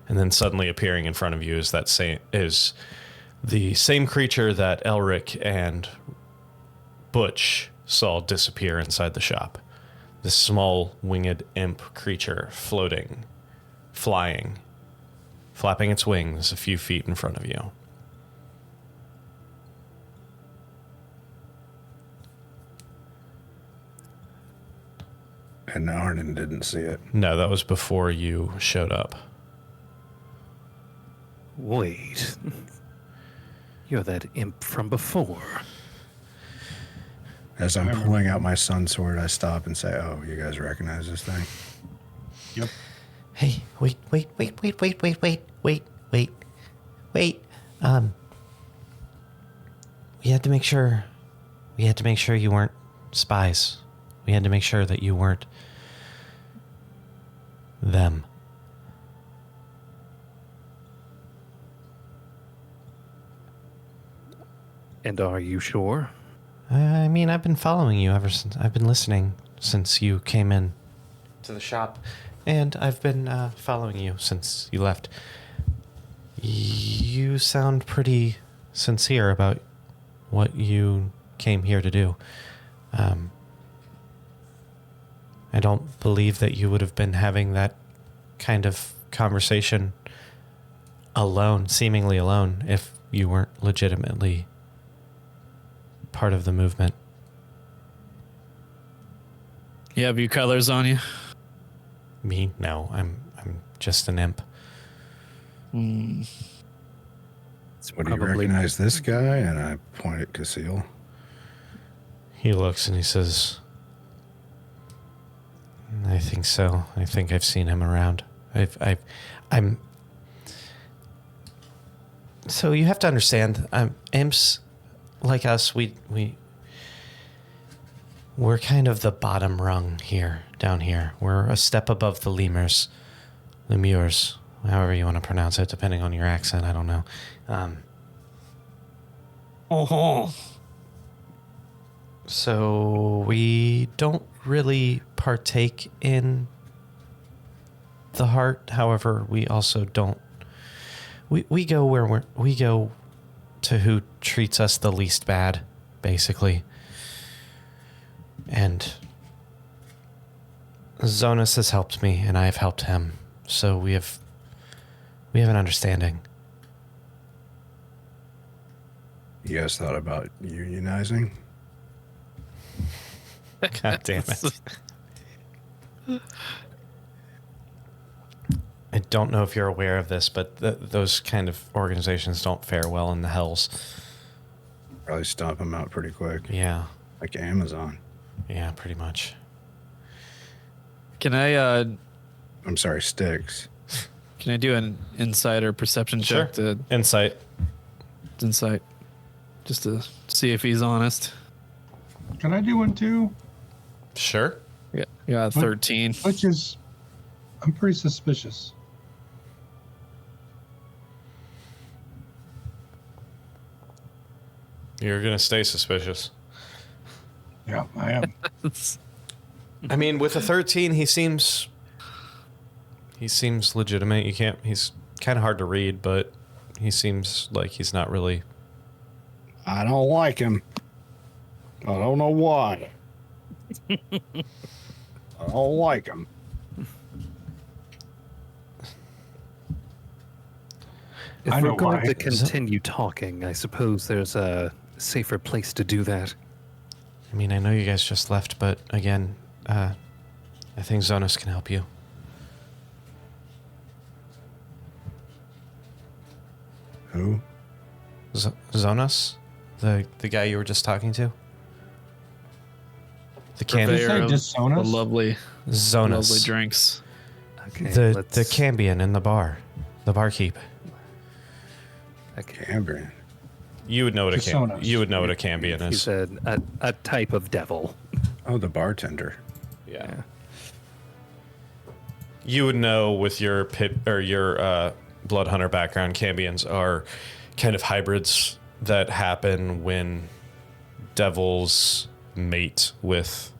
And then suddenly appearing in front of you is the same creature that Elric and Butch saw disappear inside the shop. This small winged imp creature floating, flying, flapping its wings a few feet in front of you. And Arnynn didn't see it. No, that was before you showed up. Wait. You're that imp from before. As I'm pulling out my sun sword, I stop and say, "Oh, you guys recognize this thing?" Yep. Hey, wait. We had to make sure you weren't spies. We had to make sure that you weren't them. And are you sure? I mean, I've been following you ever since. I've been listening since you came in to the shop, and I've been following you since you left. You sound pretty sincere about what you came here to do. I don't believe that you would have been having that kind of conversation alone, seemingly alone, if you weren't legitimately part of the movement. You have your colors on you? Me? No, I'm just an imp. What, do you recognize this guy? And I point at Casil. He looks and he says, I think so. I think I've seen him around. I'm. So you have to understand, imps like us, we're kind of the bottom rung here, down here. We're a step above the lemurs, however you want to pronounce it, depending on your accent. I don't know. So we don't really partake in the heart. However, we also don't. We go where we go to who treats us the least bad, basically. And Zonas has helped me, and I have helped him. So we have an understanding. You guys thought about unionizing? God damn it. I don't know if you're aware of this, but those kind of organizations don't fare well in the hells. Probably stomp them out pretty quick. Yeah. Like Amazon. Yeah, pretty much. Can I I'm sorry, Styx. can I do an insider perception check to Insight. insight just to see if he's honest? Can I do one too? Sure. Yeah, 13. Which is, I'm pretty suspicious. You're going to stay suspicious. Yeah, I am. I mean, with a 13, he seems legitimate. He's kind of hard to read, but he seems like he's not really. I don't like him. I don't know why. I don't like him. If I know we're going why. to continue talking, I suppose there's a safer place to do that. I mean, I know you guys just left, but again, I think Zonas can help you. Who? Zonas? The guy you were just talking to? The Did you Purveyor say of the Disonus? lovely Zonas. drinks. Okay, The Cambion in the bar. The barkeep. Okay. Cambrian. You would know what a Personas. you would know what a Cambion He's is. a type of devil. Oh, the bartender. Yeah. You would know with your pit or your blood hunter background. Cambions are kind of hybrids that happen when devils mate with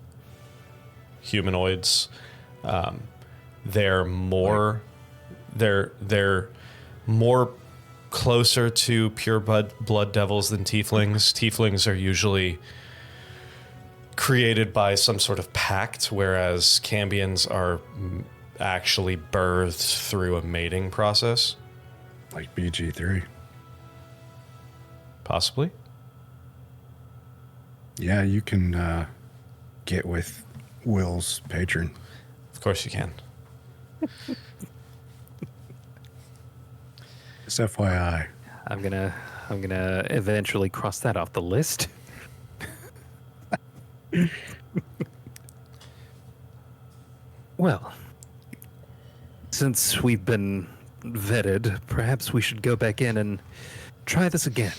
humanoids. They're more closer to pure blood devils than tieflings. Tieflings are usually created by some sort of pact, whereas Cambions are actually birthed through a mating process. Like BG3. Possibly. Yeah, you can get with Will's patron. Of course you can. Just FYI. I'm gonna eventually cross that off the list. Well, since we've been vetted, perhaps we should go back in and try this again.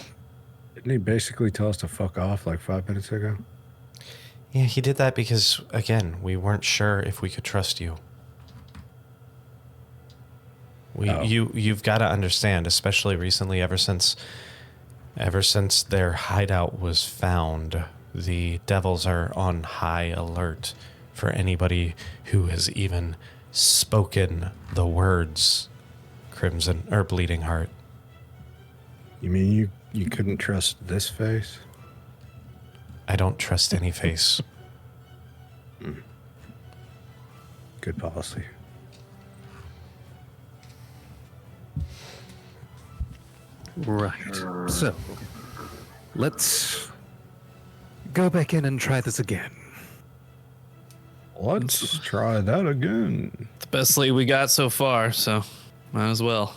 Didn't he basically tell us to fuck off like 5 minutes ago? Yeah, he did that because, again, we weren't sure if we could trust you. Oh. You've got to understand, especially recently, ever since Ever since their hideout was found, the devils are on high alert for anybody who has even spoken the words Crimson or Bleeding Heart. You mean you couldn't trust this face? I don't trust any face. Good policy. Right. So, let's go back in and try this again. Let's try that again. It's the best lead we got so far, so might as well.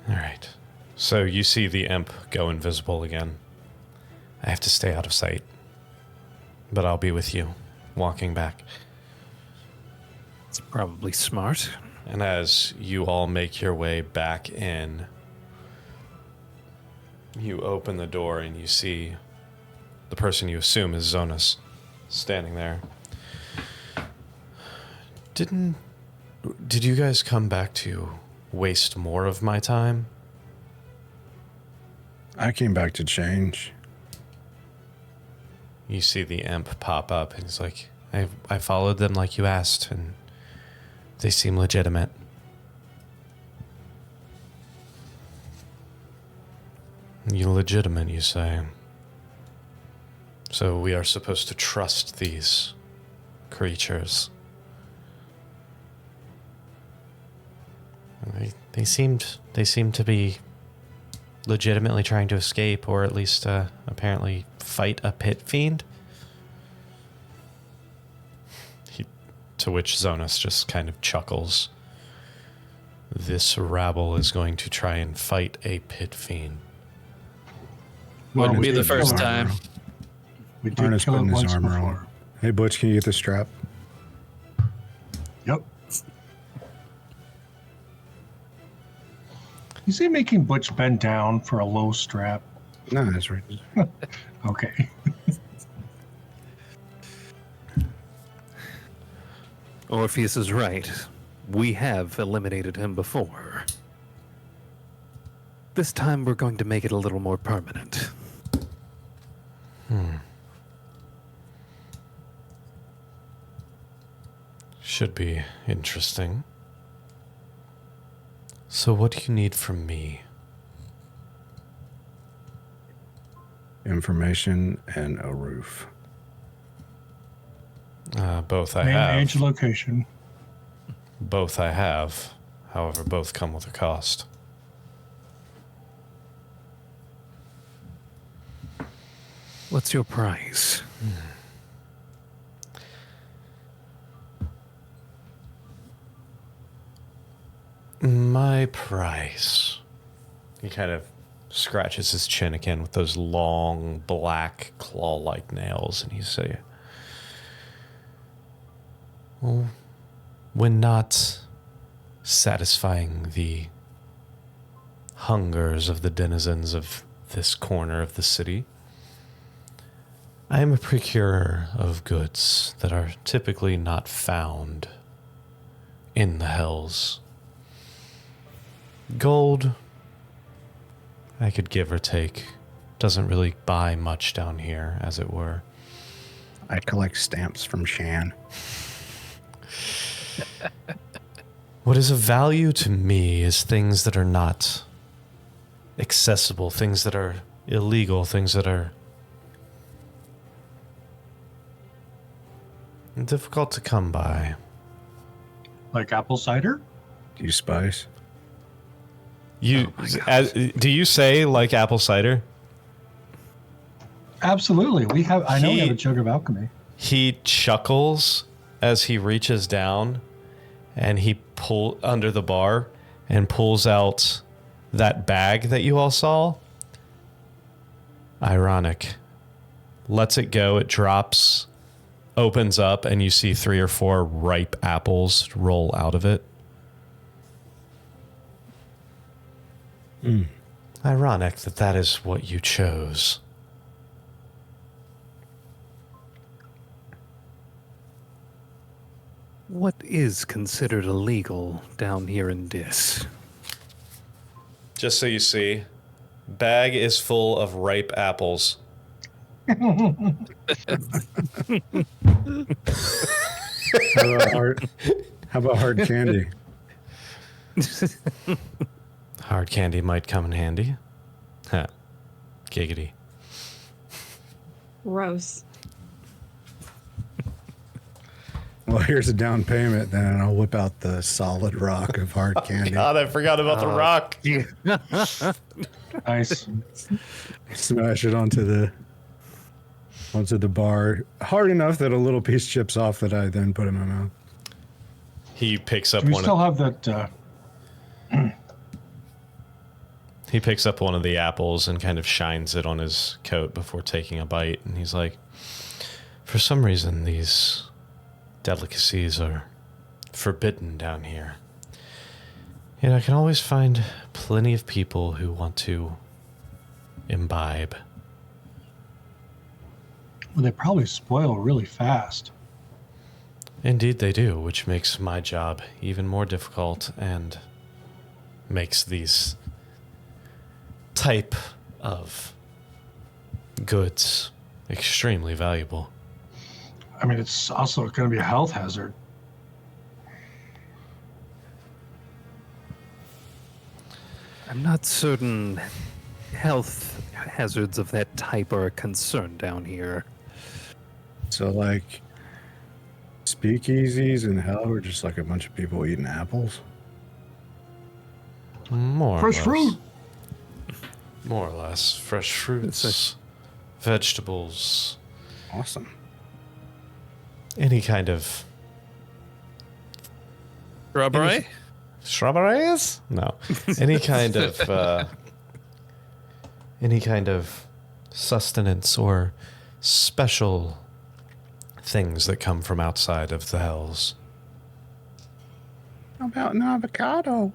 All right. So you see the imp go invisible again. I have to stay out of sight. But I'll be with you, walking back. It's probably smart. And as you all make your way back in, you open the door and you see the person you assume is Zonus standing there. Did you guys come back to waste more of my time? I came back to change. You see the imp pop up and he's like, I followed them like you asked, and they seem legitimate. You legitimate, you say? So we are supposed to trust these creatures. They seemed to be legitimately trying to escape, or at least apparently fight a pit fiend. To which Zonus just kind of chuckles. This rabble is going to try and fight a pit fiend. Wouldn't Well, be the we first did time. We did Arnyn's kill it putting his once armor before. on. Hey, Butch, can you get the strap? Yep. Is he making Butch bend down for a low strap? No, that's right. Okay. Orpheus is right. We have eliminated him before. This time we're going to make it a little more permanent. Should be interesting. So what do you need from me? Information and a roof. Both I Name, have. age, location. Both I have. However, both come with a cost. What's your price? My price. He kind of scratches his chin again with those long, black, claw-like nails, and he say, well, when not satisfying the hungers of the denizens of this corner of the city, I am a procurer of goods that are typically not found in the hells. Gold, I could give or take. Doesn't really buy much down here, as it were. I collect stamps from Shan. What is of value to me is things that are not accessible, things that are illegal, things that are difficult to come by. Like apple cider? Do you spice? You, Oh my gosh. do you say like apple cider? Absolutely. We have. I know we He- have a jug of alchemy. He chuckles as he reaches down and he pull under the bar and pulls out that bag that you all saw. Ironic. Lets it go, it drops, opens up, and you see 3 or 4 ripe apples roll out of it. Ironic that is what you chose. What is considered illegal down here in Dis? Just so you see, bag is full of ripe apples. How about hard candy? Hard candy might come in handy. Huh. Giggity. Gross. Well, here's a down payment, then I'll whip out the solid rock of hard candy. God, I forgot about the rock. Nice. Smash it onto the bar hard enough that a little piece chips off that I then put in my mouth. He picks up Do we one. still have that? He picks up one of the apples and kind of shines it on his coat before taking a bite, and he's like, For some reason, these delicacies are forbidden down here. Yet I can always find plenty of people who want to imbibe. Well, they probably spoil really fast. Indeed they do, which makes my job even more difficult and makes these type of goods extremely valuable. I mean, it's also going to be a health hazard. I'm not certain health hazards of that type are a concern down here. So, like, speakeasies in hell are just like a bunch of people eating apples? More Fresh or less. fruit. More or less. Fresh fruits, vegetables, Awesome. any kind of Strawberry? strawberries? No. Any kind of sustenance or special things that come from outside of the hells. How about an avocado?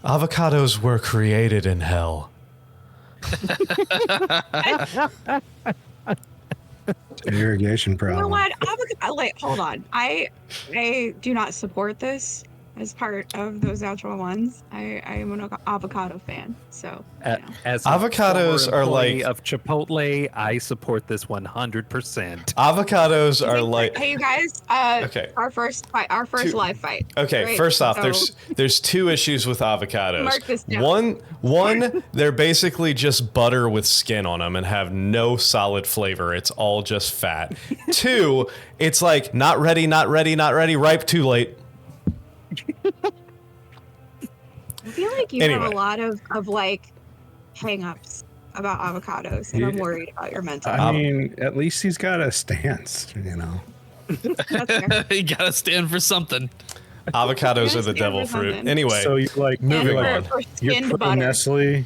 Avocados were created in hell. Irrigation problem. You know what? Wait, hold on. I do not support this as part of those natural ones. I am an avocado fan, so you know. As Avocados are like- of Chipotle, I support this 100%. Avocados are like. Hey, you guys. Okay. Our first fight, our first Two- live fight. Okay, right? first off, So- there's two issues with avocados. Mark this down. One, they're basically just butter with skin on them and have no solid flavor. It's all just fat. Two, it's like not ready, ripe, too late. I feel like you have Anyway. a lot of like hang-ups about avocados, and I'm worried about your mental. I mean, at least he's got a stance, you know. That's fair. You gotta stand for something. Avocados Yeah, are the stand devil for fruit. something. Anyway, So you like Moving you're on. like For you're skinned pro butter. Nestle.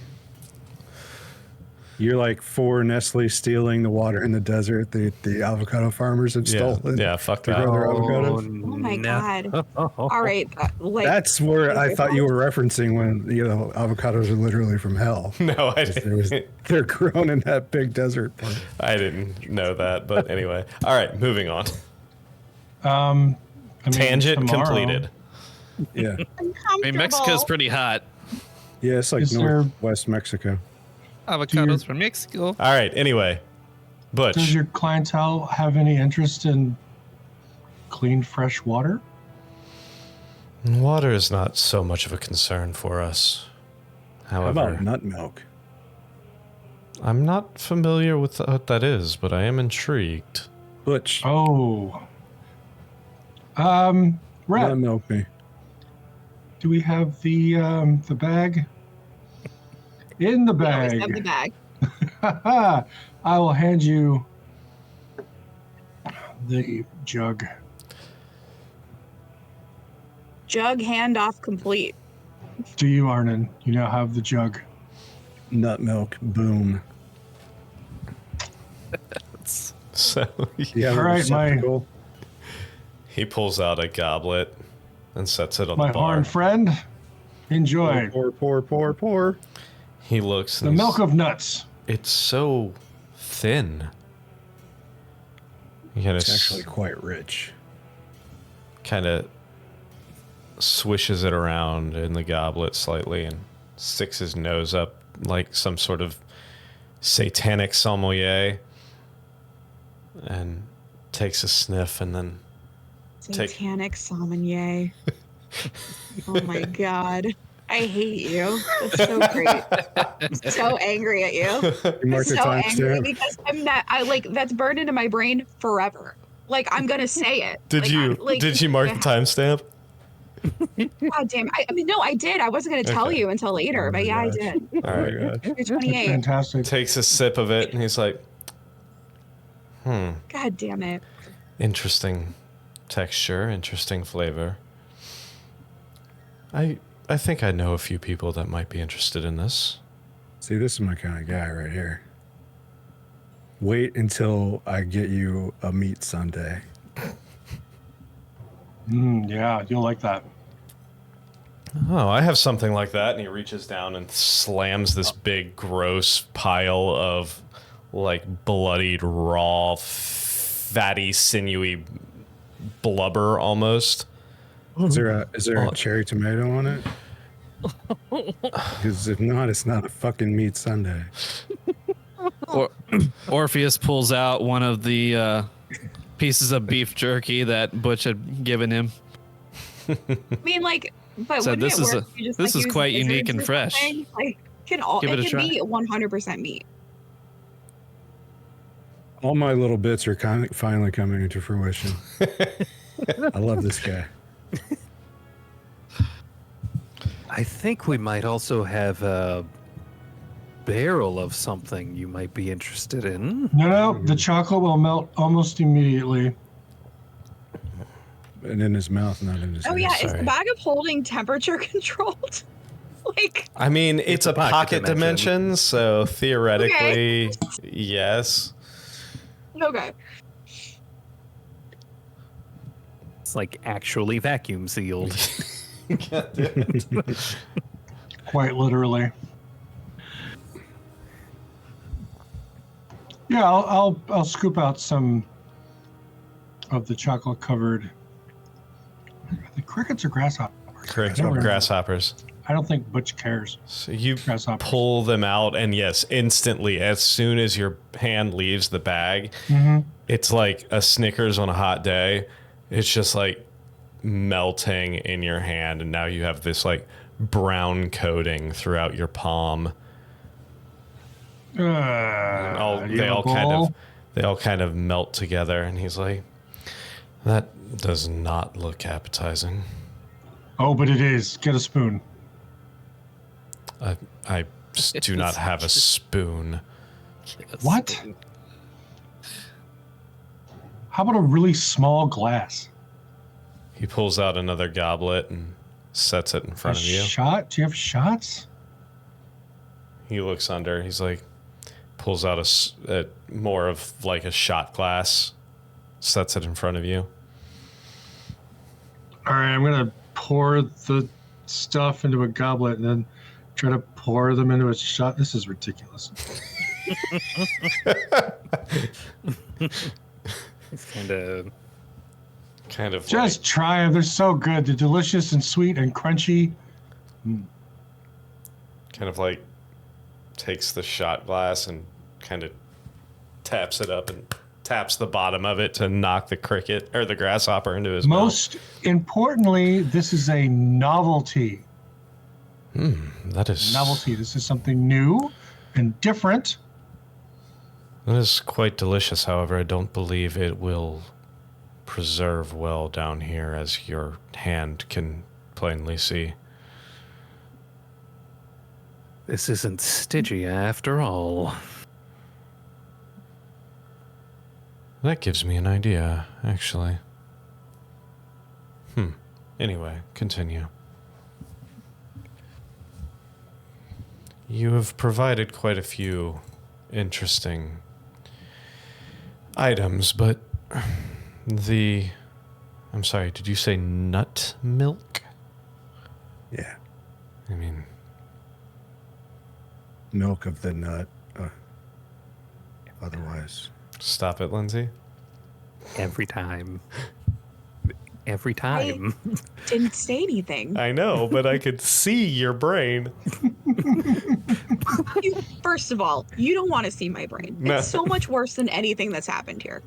You're like for Nestle stealing the water in the desert the avocado farmers have stolen. yeah, fuck to that. grow their avocados. Oh my God. All right, like That's where I thought you were referencing when avocados are literally from hell. No, I There was- didn't. they're grown in that big desert part. I didn't know that, but anyway. All right, moving on. I mean, Tangent tomorrow, completed. Yeah, I mean, Mexico's pretty hot. yeah, it's like Is there- northwest Mexico. Avocados from Mexico. All right, anyway. Does Butch. your clientele have any interest in clean, fresh water? Water is not so much of a concern for us. How However, about nut milk? I'm not familiar with what that is, but I am intrigued. Butch, Oh. nut Rat, milk me. do we have the bag? In the We always have bag. the bag. I will hand you the jug. Jug handoff complete. To you, Arnynn. You now have the jug. Nut milk, boom. So Yeah, All right, my- he pulls out a goblet and sets it on My the bar. horn friend, enjoy. Pour. He looks. The and milk of nuts. It's so thin. You It's actually quite rich. kind of swishes it around in the goblet slightly and sticks his nose up like some sort of satanic sommelier and takes a sniff and then Satanic sommelier. Oh my god. I hate you. That's so great. I'm so angry at you. You mark I'm the so angry timestamp. because that's burned into my brain forever. Like I'm gonna say it. Did you mark the timestamp? God damn. I mean, no, I did. I wasn't gonna tell Okay. you until later, Oh but my yeah, gosh. I did. All right. You're 28. Fantastic. Takes a sip of it and he's like, God damn it. interesting texture, interesting flavor. I think I know a few people that might be interested in this. See, this is my kind of guy right here. Wait until I get you a meat sundae. Yeah, you'll like that. Oh, I have something like that. And he reaches down and slams this big, gross pile of like bloodied, raw, fatty, sinewy blubber almost. Is there a cherry tomato on it? Because if not, it's not a fucking meat sundae. Orpheus pulls out one of the pieces of beef jerky that Butch had given him. I mean, like, but So wouldn't this it is work a- if you just, this like, is use quite unique gizzards and or fresh. something? Like, Give it a it try. can be 100% meat. All my little bits are finally coming into fruition. I love this guy. I think we might also have a barrel of something you might be interested in. No, the chocolate will melt almost immediately. And in his mouth, not in his Oh hand. yeah, is sorry. the bag of holding temperature controlled? Like, I mean, it's a pocket dimension, so theoretically, yes. okay. It's like actually vacuum sealed. Quite literally. Yeah, I'll scoop out some of the chocolate covered. The crickets or grasshoppers? Correct. I don't remember. Grasshoppers. I don't think Butch cares. So you Grasshoppers. pull them out, and yes, instantly, as soon as your hand leaves the bag, it's like a Snickers on a hot day. It's just like melting in your hand, and now you have this like brown coating throughout your palm. They all kind of melt together, and he's like, "That does not look appetizing." Oh, but it is. Get a spoon. I do not have a spoon. What? How about a really small glass? He pulls out another goblet and sets it in front of you. Shot? Do you have shots? He looks under. He's like, pulls out a more of like a shot glass, sets it in front of you. All right, I'm gonna pour the stuff into a goblet and then try to pour them into a shot. This is ridiculous. It's kind of Just try them. They're so good. They're delicious and sweet and crunchy. kind of like takes the shot glass and kind of taps it up and taps the bottom of it to knock the cricket or the grasshopper into his Most importantly, this is a novelty. mouth. That is Novelty. This is something new and different. That is quite delicious. However, I don't believe it will preserve well down here, as your hand can plainly see. This isn't Stygia after all. That gives me an idea, actually. Anyway, continue. You have provided quite a few interesting items, but I'm sorry, did you say nut milk? Yeah. I mean, Milk of the nut. Otherwise. stop it, Lindsay. Every time. every time. Didn't say anything. I know, but I could see your brain. First of all, you don't want to see my brain. No. It's so much worse than anything that's happened here.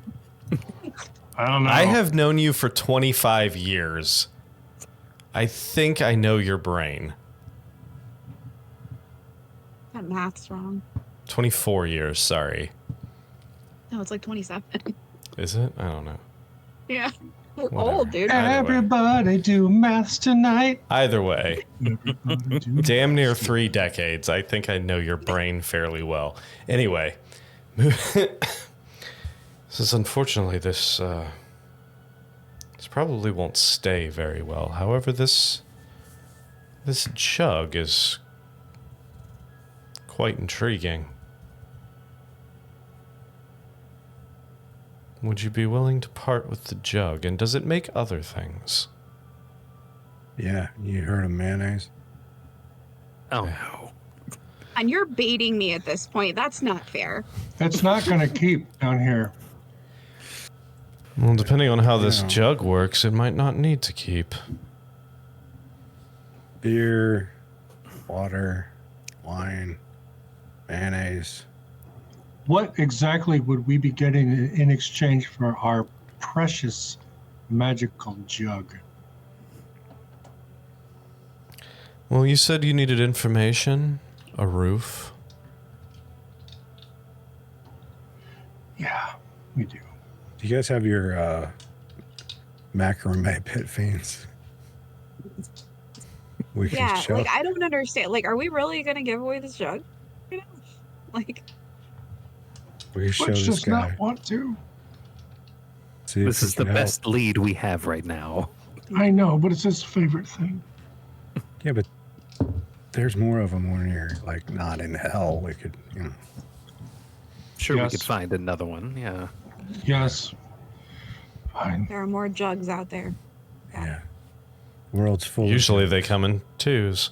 I don't know. I have known you for 25 years. I think I know your brain. That math's wrong. 24 years, sorry. No, it's like 27. Is it? I don't know. Yeah. We're Whatever. old, dude. Either way. Everybody do maths tonight. Either way, Everybody do damn near 3 decades. I think I know your brain fairly well. Anyway, this is unfortunately this probably won't stay very well. However, this jug is quite intriguing. Would you be willing to part with the jug? And does it make other things? Yeah, you heard of mayonnaise? Oh no. And you're baiting me at this point. That's not fair. It's not going to keep down here. Well, depending on how this Yeah. jug works, it might not need to keep. Beer, water, wine, mayonnaise. What exactly would we be getting in exchange for our precious magical jug? Well, you said you needed information, a roof. Yeah, we do. Do you guys have your macrame pit fiends? We can Yeah, show. like I don't understand. Like, are we really gonna give away this jug? You know? Like, we can show Let's this just guy. not want to. See if This he is the can help. best lead we have right now. I know, but it's his favorite thing. Yeah, but there's more of them when you're like not in hell. We could, you know. Sure, Yes. we could find another one. Yeah. Yes. Fine. there are more jugs out there. Yeah. World's full. Usually they come in twos.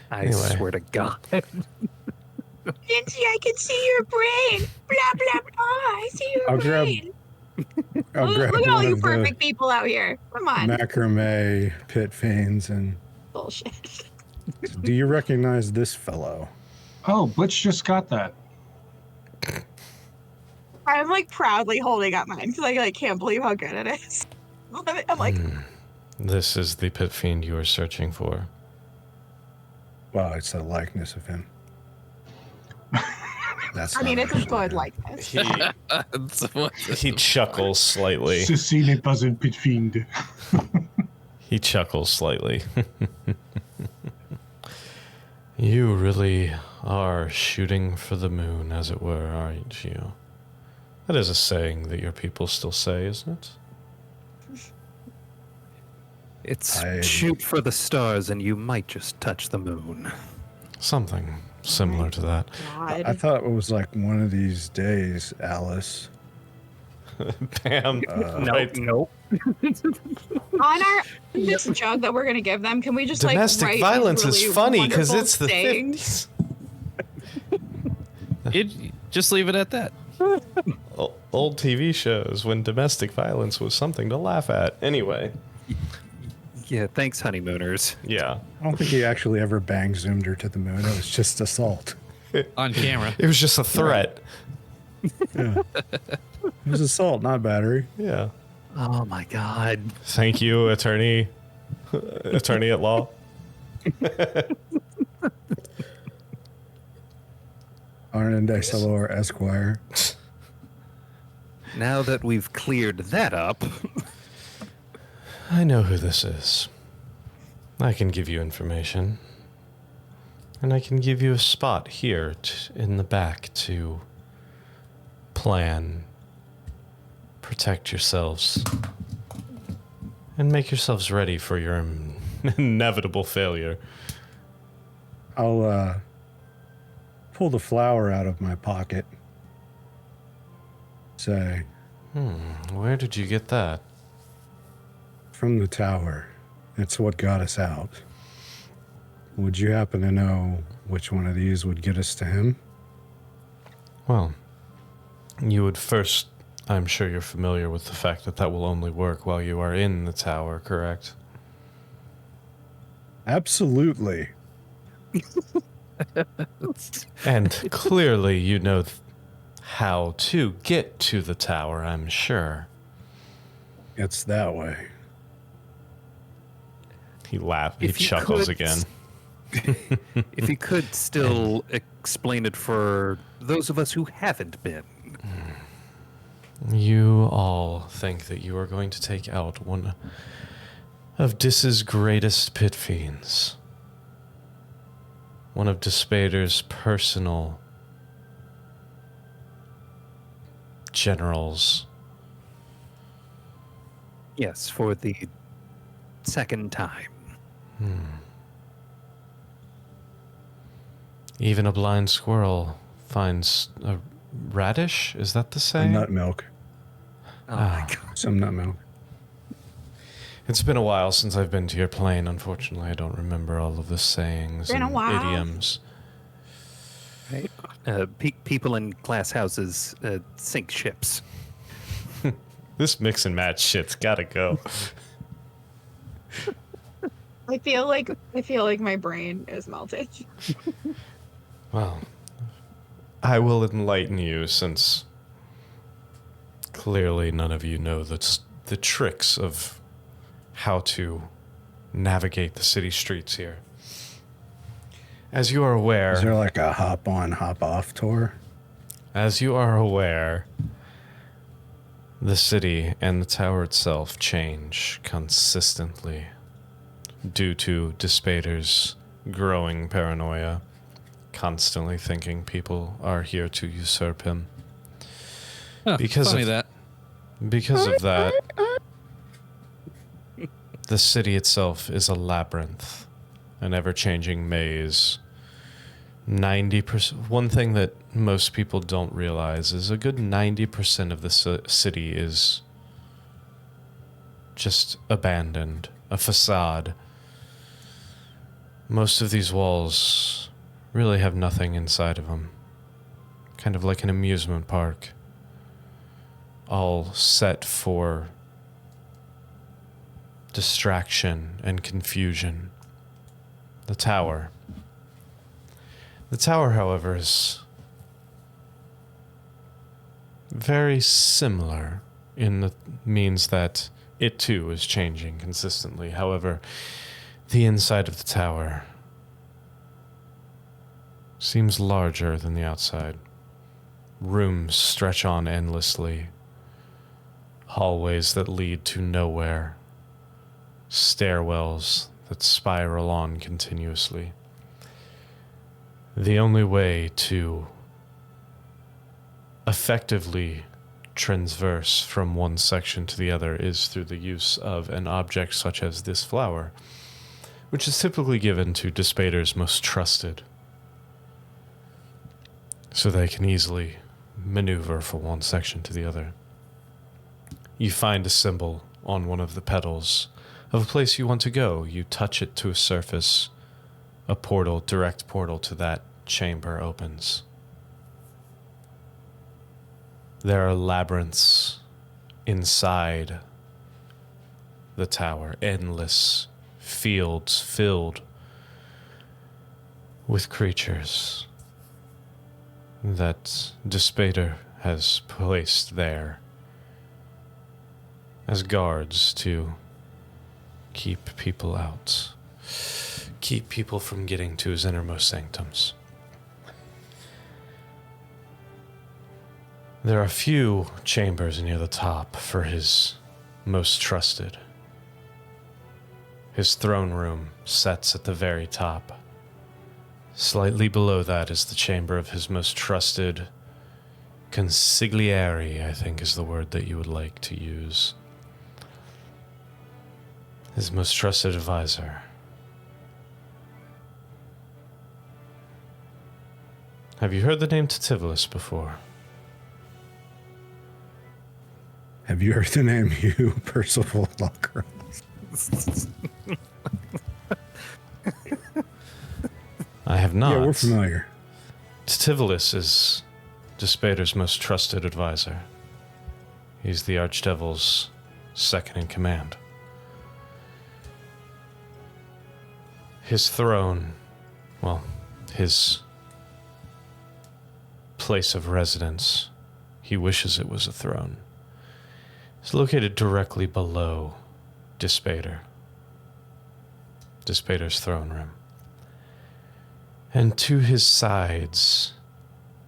I Anyway. swear to God. Lindsay, I can see your brain. Blah blah blah. I see your I'll grab- brain. I'll Look, grab look at all one you of perfect people out here. Come on. the macrame pit fiends, and Bullshit. do you recognize this fellow? Oh, Butch just got that. I'm like proudly holding up mine because I like can't believe how good it is. I'm like, This is the pit fiend you are searching for. Well, it's a likeness of him. That's. I mean, not it's a actually good him. likeness. He chuckles slightly. Cecile pas un pit fiend. He chuckles slightly. You really are shooting for the moon, as it were, aren't you? That is a saying that your people still say, isn't it? It's I- shoot for the stars and you might just touch the moon. Something similar to that. God. I thought it was like one of these days, Alice. Bam. Right. Nope. On our this jug that we're gonna give them, can we just Domestic like write violence these is really funny because wonderful it's the sayings? 50s. Just leave it at that. Old TV shows when domestic violence was something to laugh at. Anyway, Yeah, thanks, honeymooners. yeah. I don't think he actually ever bang zoomed her to the moon. It was just assault. On camera. It was just a threat. Yeah. It was assault, not battery. Yeah. Oh my God. Thank you, attorney at law. Arnynn Desalor, Esquire. Now that we've cleared that up, I know who this is. I can give you information. And I can give you a spot here in the back to plan, protect yourselves, and make yourselves ready for your inevitable failure. I'll pull the flower out of my pocket. Say, Where did you get that? from the tower. It's what got us out. Would you happen to know which one of these would get us to him? Well, you would first I'm sure you're familiar with the fact that that will only work while you are in the tower, correct? Absolutely. And clearly you know how to get to the tower, I'm sure. It's that way. He laughs. He If you chuckles could again. If you could still explain it for those of us who haven't been. You all think that you are going to take out one of Dis's greatest pit fiends. One of Despader's personal generals. Yes, for the second time. Even a blind squirrel finds a radish? Is that the And saying? nut milk. Oh my god. Some nut milk. It's been a while since I've been to your plane. Unfortunately, I don't remember all of the sayings Been a and while. idioms. People in glass houses sink ships. This mix and match shit's gotta go. I feel like my brain is melted. Well, I will enlighten you since clearly none of you know the tricks of how to navigate the city streets here. As you are aware, Is there like a hop on, hop off tour? As you are aware, the city and the tower itself change consistently due to Despader's growing paranoia, constantly thinking people are here to usurp him. Huh, Because funny of- that. Because of that, the city itself is a labyrinth, an ever-changing maze. 90%. One thing that most people don't realize is a good 90% of the city is just abandoned, a facade. Most of these walls really have nothing inside of them. Kind of like an amusement park. All set for distraction and confusion. The tower. The tower, however, is very similar in the means that it too is changing consistently. However, the inside of the tower seems larger than the outside. Rooms stretch on endlessly. Hallways that lead to nowhere. Stairwells that spiral on continuously. The only way to effectively transverse from one section to the other is through the use of an object such as this flower, which is typically given to Despader's most trusted, so they can easily maneuver from one section to the other. You find a symbol on one of the petals of a place you want to go. You touch it to a surface. A portal, direct portal to that chamber opens. There are labyrinths inside the tower, endless fields filled with creatures that Despader has placed there as guards to keep people out. Keep people from getting to his innermost sanctums. There are few chambers near the top for his most trusted. His throne room sets at the very top. Slightly below that is the chamber of his most trusted consigliere, I think is the word that you would like to use. His most trusted advisor. Have you heard the name Titivolus before? Have you heard the name Hugh Percival Lockhart? I have not. Yeah, we're familiar. Titivolus is Despader's most trusted advisor. He's the Archdevil's second in command. His throne, well, his place of residence, he wishes it was a throne, is located directly below Despater. Despater's throne room. And to his sides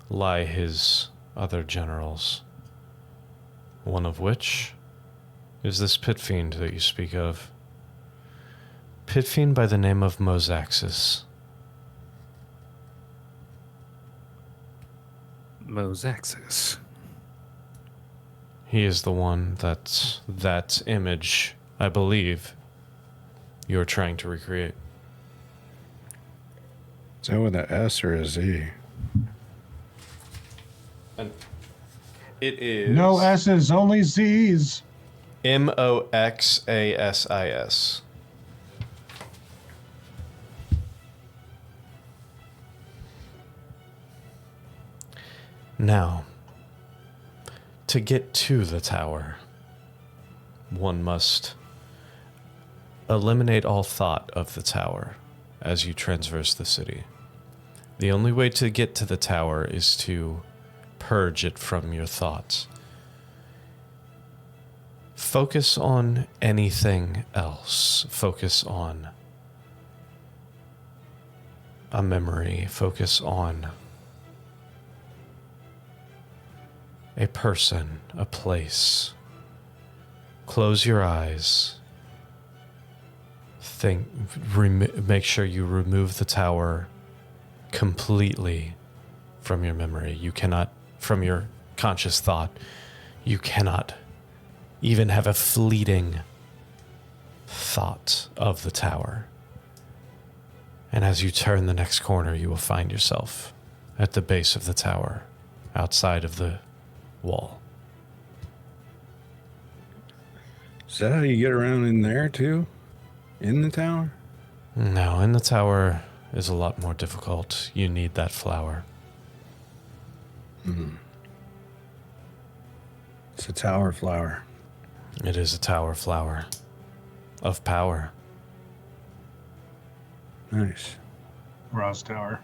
lie his other generals, one of which is this pit fiend that you speak of. Pit fiend by the name of Mosaxis. Mosaxis. He is the one that image, I believe, you're trying to recreate. Is that with an S or a Z? And it is No S's, only Z's. Moxasis. Now, to get to the tower, one must eliminate all thought of the tower as you transverse the city. The only way to get to the tower is to purge it from your thoughts. Focus on anything else. Focus on a memory. Focus on a person, a place. Close your eyes. Think, make sure you remove the tower completely from your memory. You cannot, from your conscious thought, you cannot even have a fleeting thought of the tower. And as you turn the next corner, you will find yourself at the base of the tower, outside of the wall. Is that how you get around in there too? In the tower? No, in the tower is a lot more difficult. You need that flower. It's a tower flower. It is a tower flower of power. Nice. Ross Tower.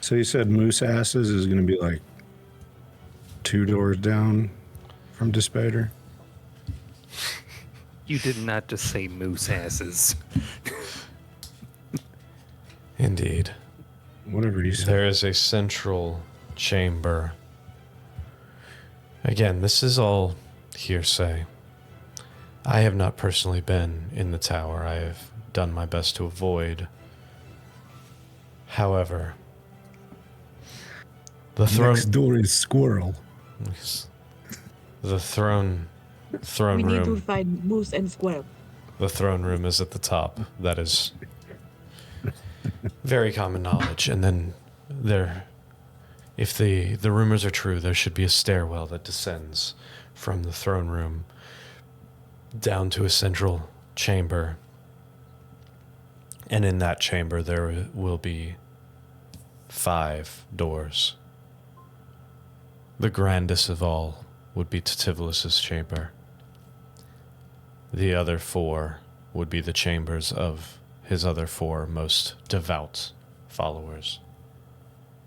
So you said Moose Asses is going to be like 2 doors down from Despater? You did not just say moose asses. Indeed. Whatever you said. There is a central chamber. Again, this is all hearsay. I have not personally been in the tower. I have done my best to avoid. However, the throne. Next door is Squirrel. The throne We need to room. find Moose and Squirrel. The throne room is at the top. That is very common knowledge. And then there, if the rumors are true, there should be a stairwell that descends from the throne room down to a central chamber. And in that chamber, there will be 5 doors. The grandest of all would be Titivolus's chamber. The other 4 would be the chambers of his other 4 most devout followers,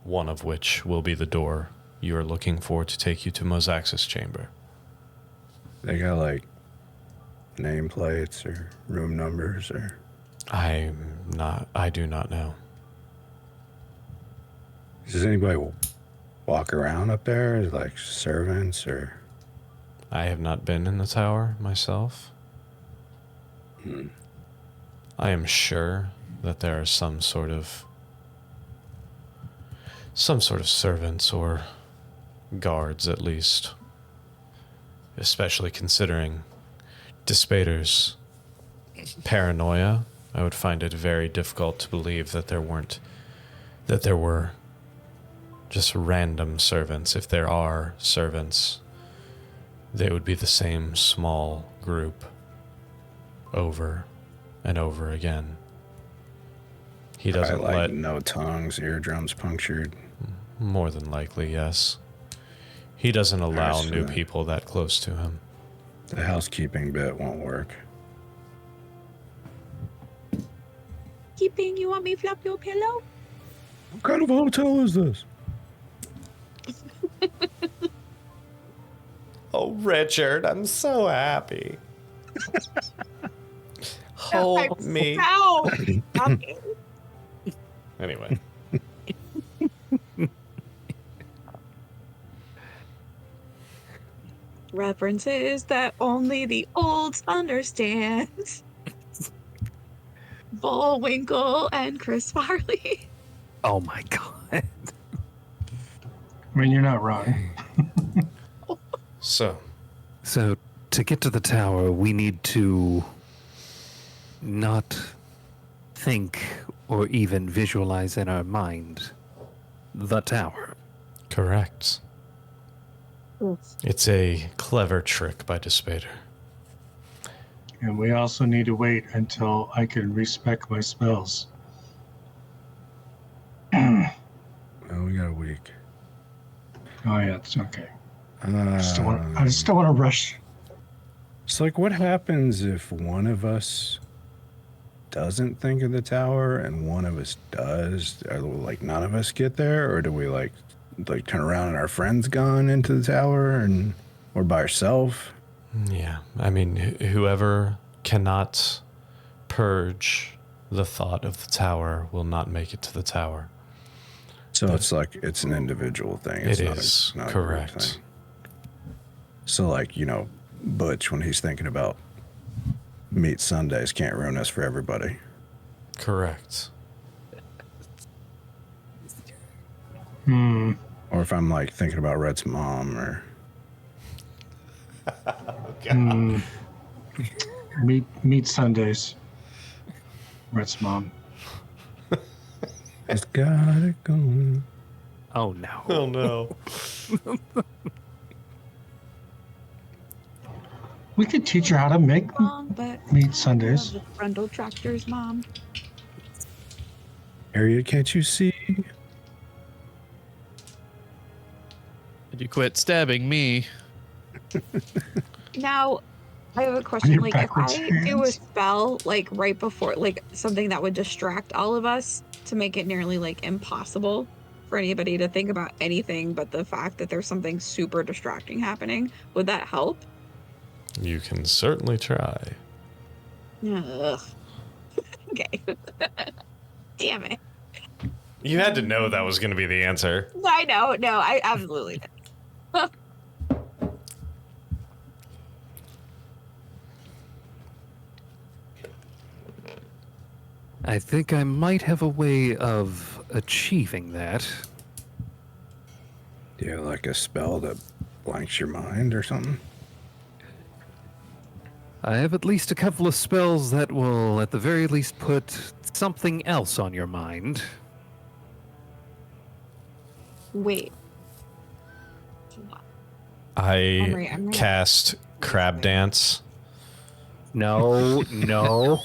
one of which will be the door you are looking for to take you to Mosax's chamber. They got like nameplates or room numbers or... I do not know. Does anybody walk around up there? Like servants or... I have not been in the tower myself. I am sure that there are some sort of servants or guards at least, especially considering Despater's paranoia. I would find it very difficult to believe that there were just random servants. If there are servants, they would be the same small group over and over again. He doesn't I like let... no tongues, eardrums punctured. More than likely, yes. He doesn't allow Nice for new that. people that close to him. The housekeeping bit won't work. Keeping, you want me to flop your pillow? What kind of hotel is this? Oh, Richard, I'm so happy. Hold me. Ow! Stop it. Anyway. References that only the olds understand. Bullwinkle and Chris Farley. Oh my god. I mean, you're not wrong. So, So, to get to the tower, we need to not think or even visualize in our mind the tower. correct. It's a clever trick by Despader. And we also need to wait until I can respec my spells. Oh, we got a week. Oh yeah, it's okay. I I just don't want to rush. It's like, what happens if one of us doesn't think of the tower and one of us does? Are like none of us get there, or do we like turn around and our friend's gone into the tower and or by herself? Yeah, I mean, whoever cannot purge the thought of the tower will not make it to the tower. So it's like it's an individual thing. It's It not is, not a group correct. thing. So like, Butch, when he's thinking about meat Sundays, can't ruin us for everybody. Correct. Hmm. Or if I'm like thinking about Red's mom or Meat Sundays. Red's mom. it's got it going. Oh no. Oh no. We could teach her how to make Wrong, but meat Sundays. the Brundle Tractor's mom. Harriet, can't you see? Did you quit stabbing me? Now, I have a question. Your Like, if backwards I do a hands. spell, like, right before, like, something that would distract all of us to make it nearly, like, impossible for anybody to think about anything but the fact that there's something super distracting happening, would that help? You can certainly try. Ugh. Okay. Damn it. You had to know that was going to be the answer. I know. No, I absolutely did. I think I might have a way of achieving that. Do you have like a spell that blanks your mind or something? I have at least a couple of spells that will, at the very least, put something else on your mind. Wait. I I'm cast Crab Dance. No, no.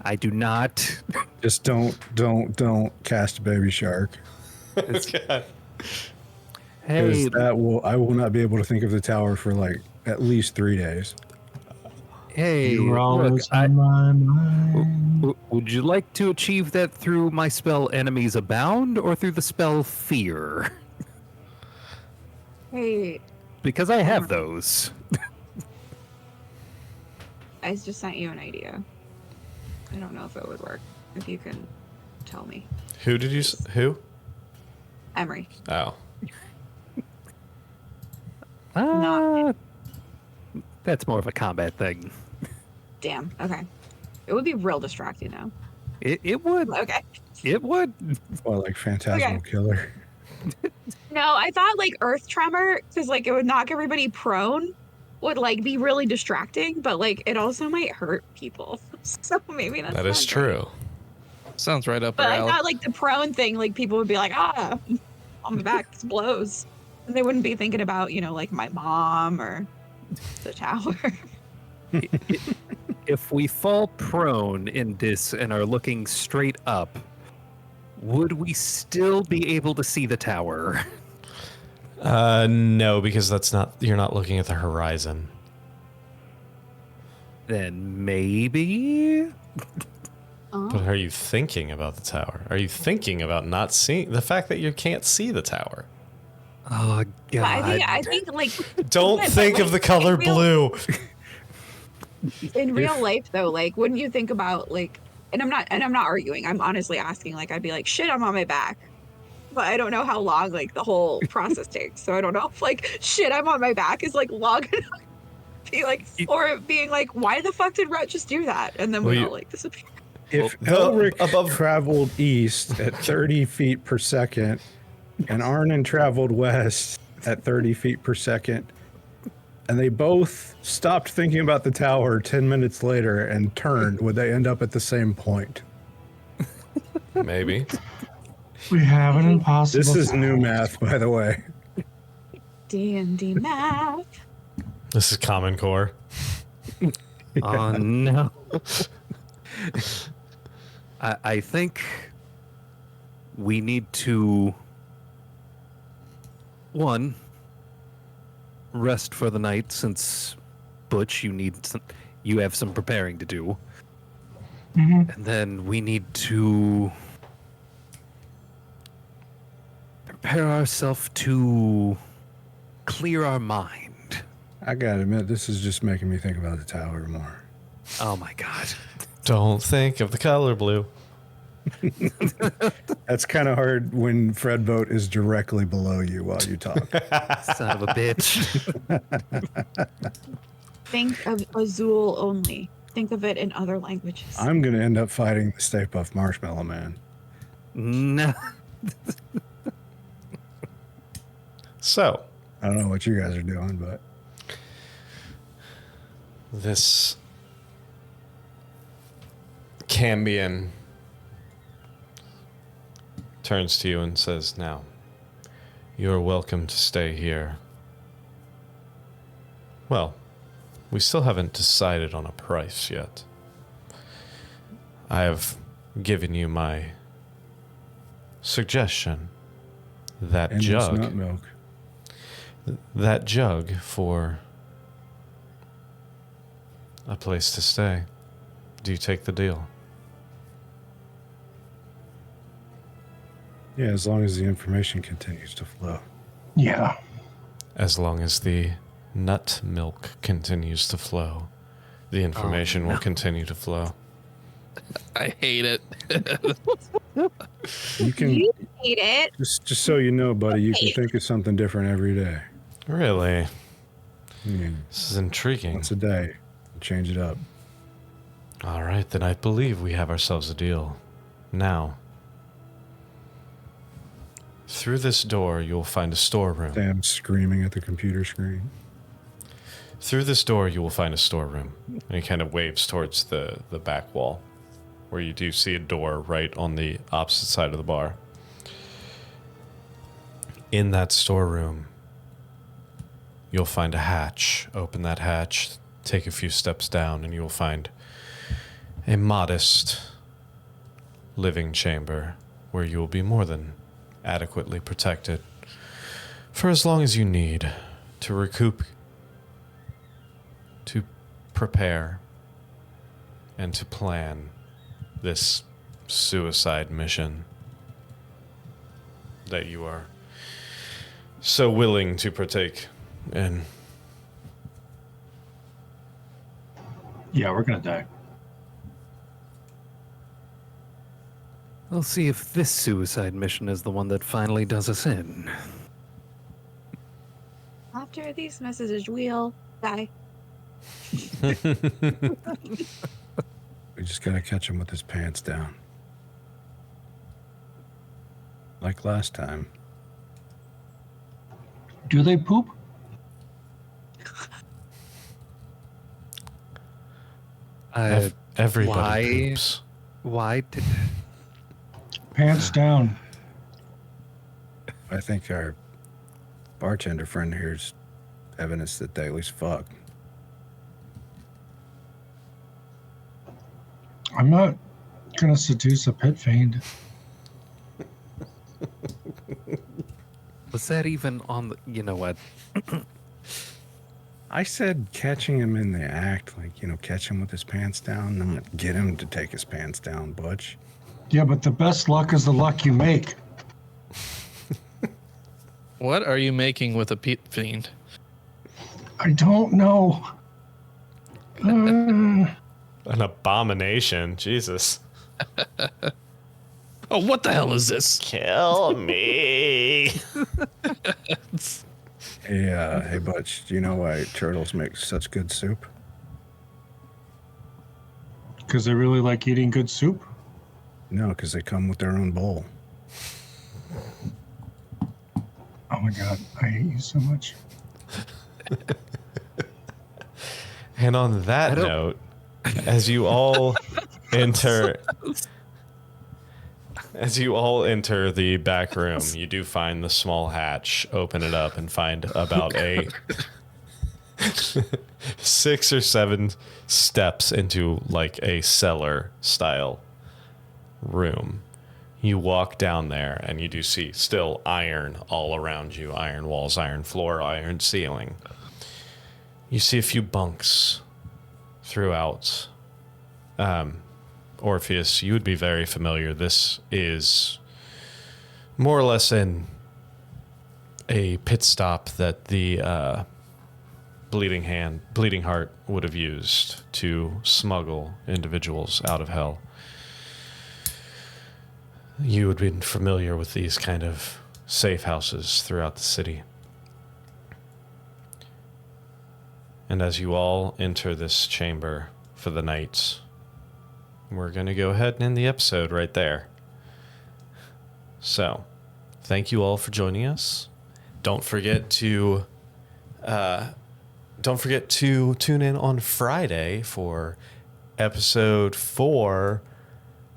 I do not. Just don't cast Baby Shark. God. Hey, Because I will not be able to think of the tower for like at least 3 days. hey, You were look, always on my mind. would you like to achieve that through my spell Enemies Abound or through the spell Fear? Hey, Because I have those. I just sent you an idea. I don't know if it would work. If you can tell me. Who did you? Who? Emery. Oh. Not- That's more of a combat thing. Damn. Okay. It would be real distracting though. It would. Okay. It would. Or like Phantasmal Killer. No, I thought like Earth Tremor, because like it would knock everybody prone, would like be really distracting, but like it also might hurt people. So maybe that's That is not great. true. Sounds right up But our I alley. thought like the prone thing, like people would be like, on my back, this blows. And they wouldn't be thinking about, like my mom or the tower. If we fall prone in this and are looking straight up, would we still be able to see the tower? No, because that's not. You're not looking at the horizon. Then maybe. But are you thinking about the tower? Are you thinking about not seeing the fact that you can't see the tower? Oh But God. I think like Don't but, think like, of the color blue. in real life though, like wouldn't you think about like and I'm not arguing. I'm honestly asking, like I'd be like, shit, I'm on my back. But I don't know how long like the whole process takes. So I don't know if like shit, I'm on my back is like long enough to be like or it being like, why the fuck did Rhett just do that? And then Well, we you- all like disappear. If Well, Elric above- traveled east at 30 feet per second and Arnynn traveled west at 30 feet per second, and they both stopped thinking about the tower 10 minutes later and turned, would they end up at the same point? Maybe. We have an impossible. This is new task. math, by the way. D&D math. This is Common Core. Oh no. I think we need to one rest for the night since Butch, you have some preparing to do. Mhm. And then we need to prepare ourselves to clear our mind. I gotta admit, this is just making me think about the tower more. Oh my God. Don't think of the color blue. That's kind of hard when Fred Boat is directly below you while you talk. Son of a bitch. Think of Azul only. Think of it in other languages. I'm gonna end up fighting the Stay Puft Marshmallow Man. No. So, I don't know what you guys are doing, but this Cambion turns to you and says, "Now, you are welcome to stay here. Well, we still haven't decided on a price yet. I have given you my suggestion. That endless jug, nut milk. that jug for a place to stay. Do you take the deal?" Yeah, as long as the information continues to flow. Yeah. As long as the nut milk continues to flow, the information will continue to flow. I hate it. You can You hate it. just so you know, buddy, you can think of something different every day. Really? Yeah, This is intriguing. once a day, change it up. All right, then I believe we have ourselves a deal. Now, through this door, you'll find a storeroom. Sam screaming at the computer screen. Through this door, you will find a storeroom. And he kind of waves towards the back wall, where you do see a door right on the opposite side of the bar. In that storeroom, you'll find a hatch. Open that hatch, take a few steps down, and you will find a modest living chamber where you will be more than adequately protected for as long as you need to recoup, to prepare, and to plan this suicide mission that you are so willing to partake in. Yeah, we're gonna die. We'll see if this suicide mission is the one that finally does us in. After these messages, we'll die. We just gotta catch him with his pants down. Like last time. Do they poop? Everybody why- poops. Why did... Pants down. I think our bartender friend here's evidence that they at least fuck. I'm not gonna seduce a pit fiend. Was that even on the... You know what? I said catching him in the act, like, catch him with his pants down, not get him to take his pants down, Butch. Yeah, but the best luck is the luck you make. What are you making with a peat fiend? I don't know. An abomination. Jesus. Oh, what the hell is this? Kill me. Hey, Butch, do you know why turtles make such good soup? Because I really like eating good soup. No, because they come with their own bowl. Oh my God, I hate you so much. And on that note, as you all enter the back room, you do find the small hatch, open it up, and find about a 6 or 7 steps into like a cellar style room. You walk down there and you do see still iron all around you, iron walls, iron floor, iron ceiling. You see a few bunks throughout. Orpheus, you would be very familiar. This is more or less a pit stop that the Bleeding Heart would have used to smuggle individuals out of hell. You would be familiar with these kind of safe houses throughout the city. And as you all enter this chamber for the night, we're going to go ahead and end the episode right there. So, thank you all for joining us. Don't forget to tune in on Friday for episode 4.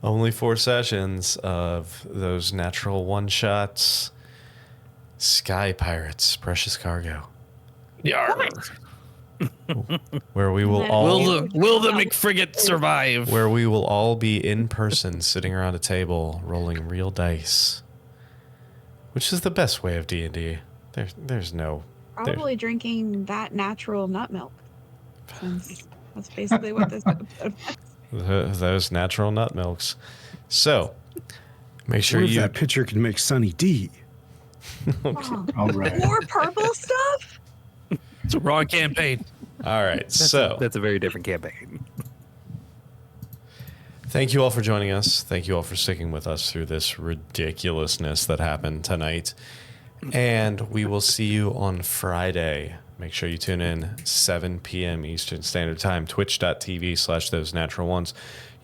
Only 4 sessions of those natural one-shots. Sky Pirates, Precious Cargo. Yarr. Where we will all... Will the McFrigate survive? Where we will all be in person, sitting around a table, rolling real dice. Which is the best way of D&D. There's no... Probably drinking that natural nut milk. Since that's basically what this episode was. Those natural nut milks. So, make sure What if you... that pitcher can make Sunny D? Oh, All right. more purple stuff? It's a wrong campaign. All right, so... That's a very different campaign. Thank you all for joining us. Thank you all for sticking with us through this ridiculousnh that happened tonight. And we will see you on Friday. Make sure you tune in 7 p.m. Eastern Standard Time, twitch.tv/thosenaturalones,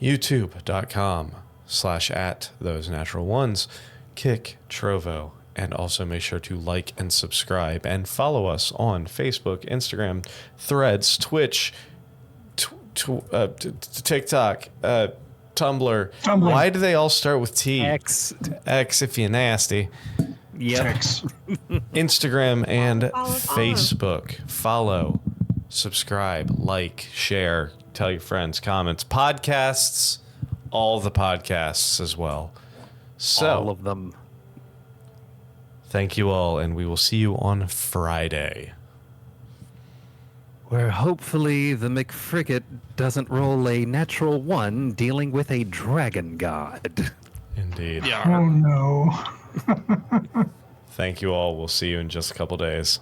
youtube.com/@thosenaturalones, Kick, Trovo, and also make sure to like and subscribe and follow us on Facebook, Instagram, Threads, Twitch, TikTok, Tumblr. Why do they all start with T? X. X if you're nasty. Yep. Instagram and Follow. Facebook. Follow, subscribe, like, share, tell your friends, comments, podcasts, all the podcasts as well. So, All of them. thank you all, and we will see you on Friday. Where hopefully the McFrigate doesn't roll a natural 1 dealing with a dragon god. Indeed. Oh no. Thank you all. We'll see you in just a couple days.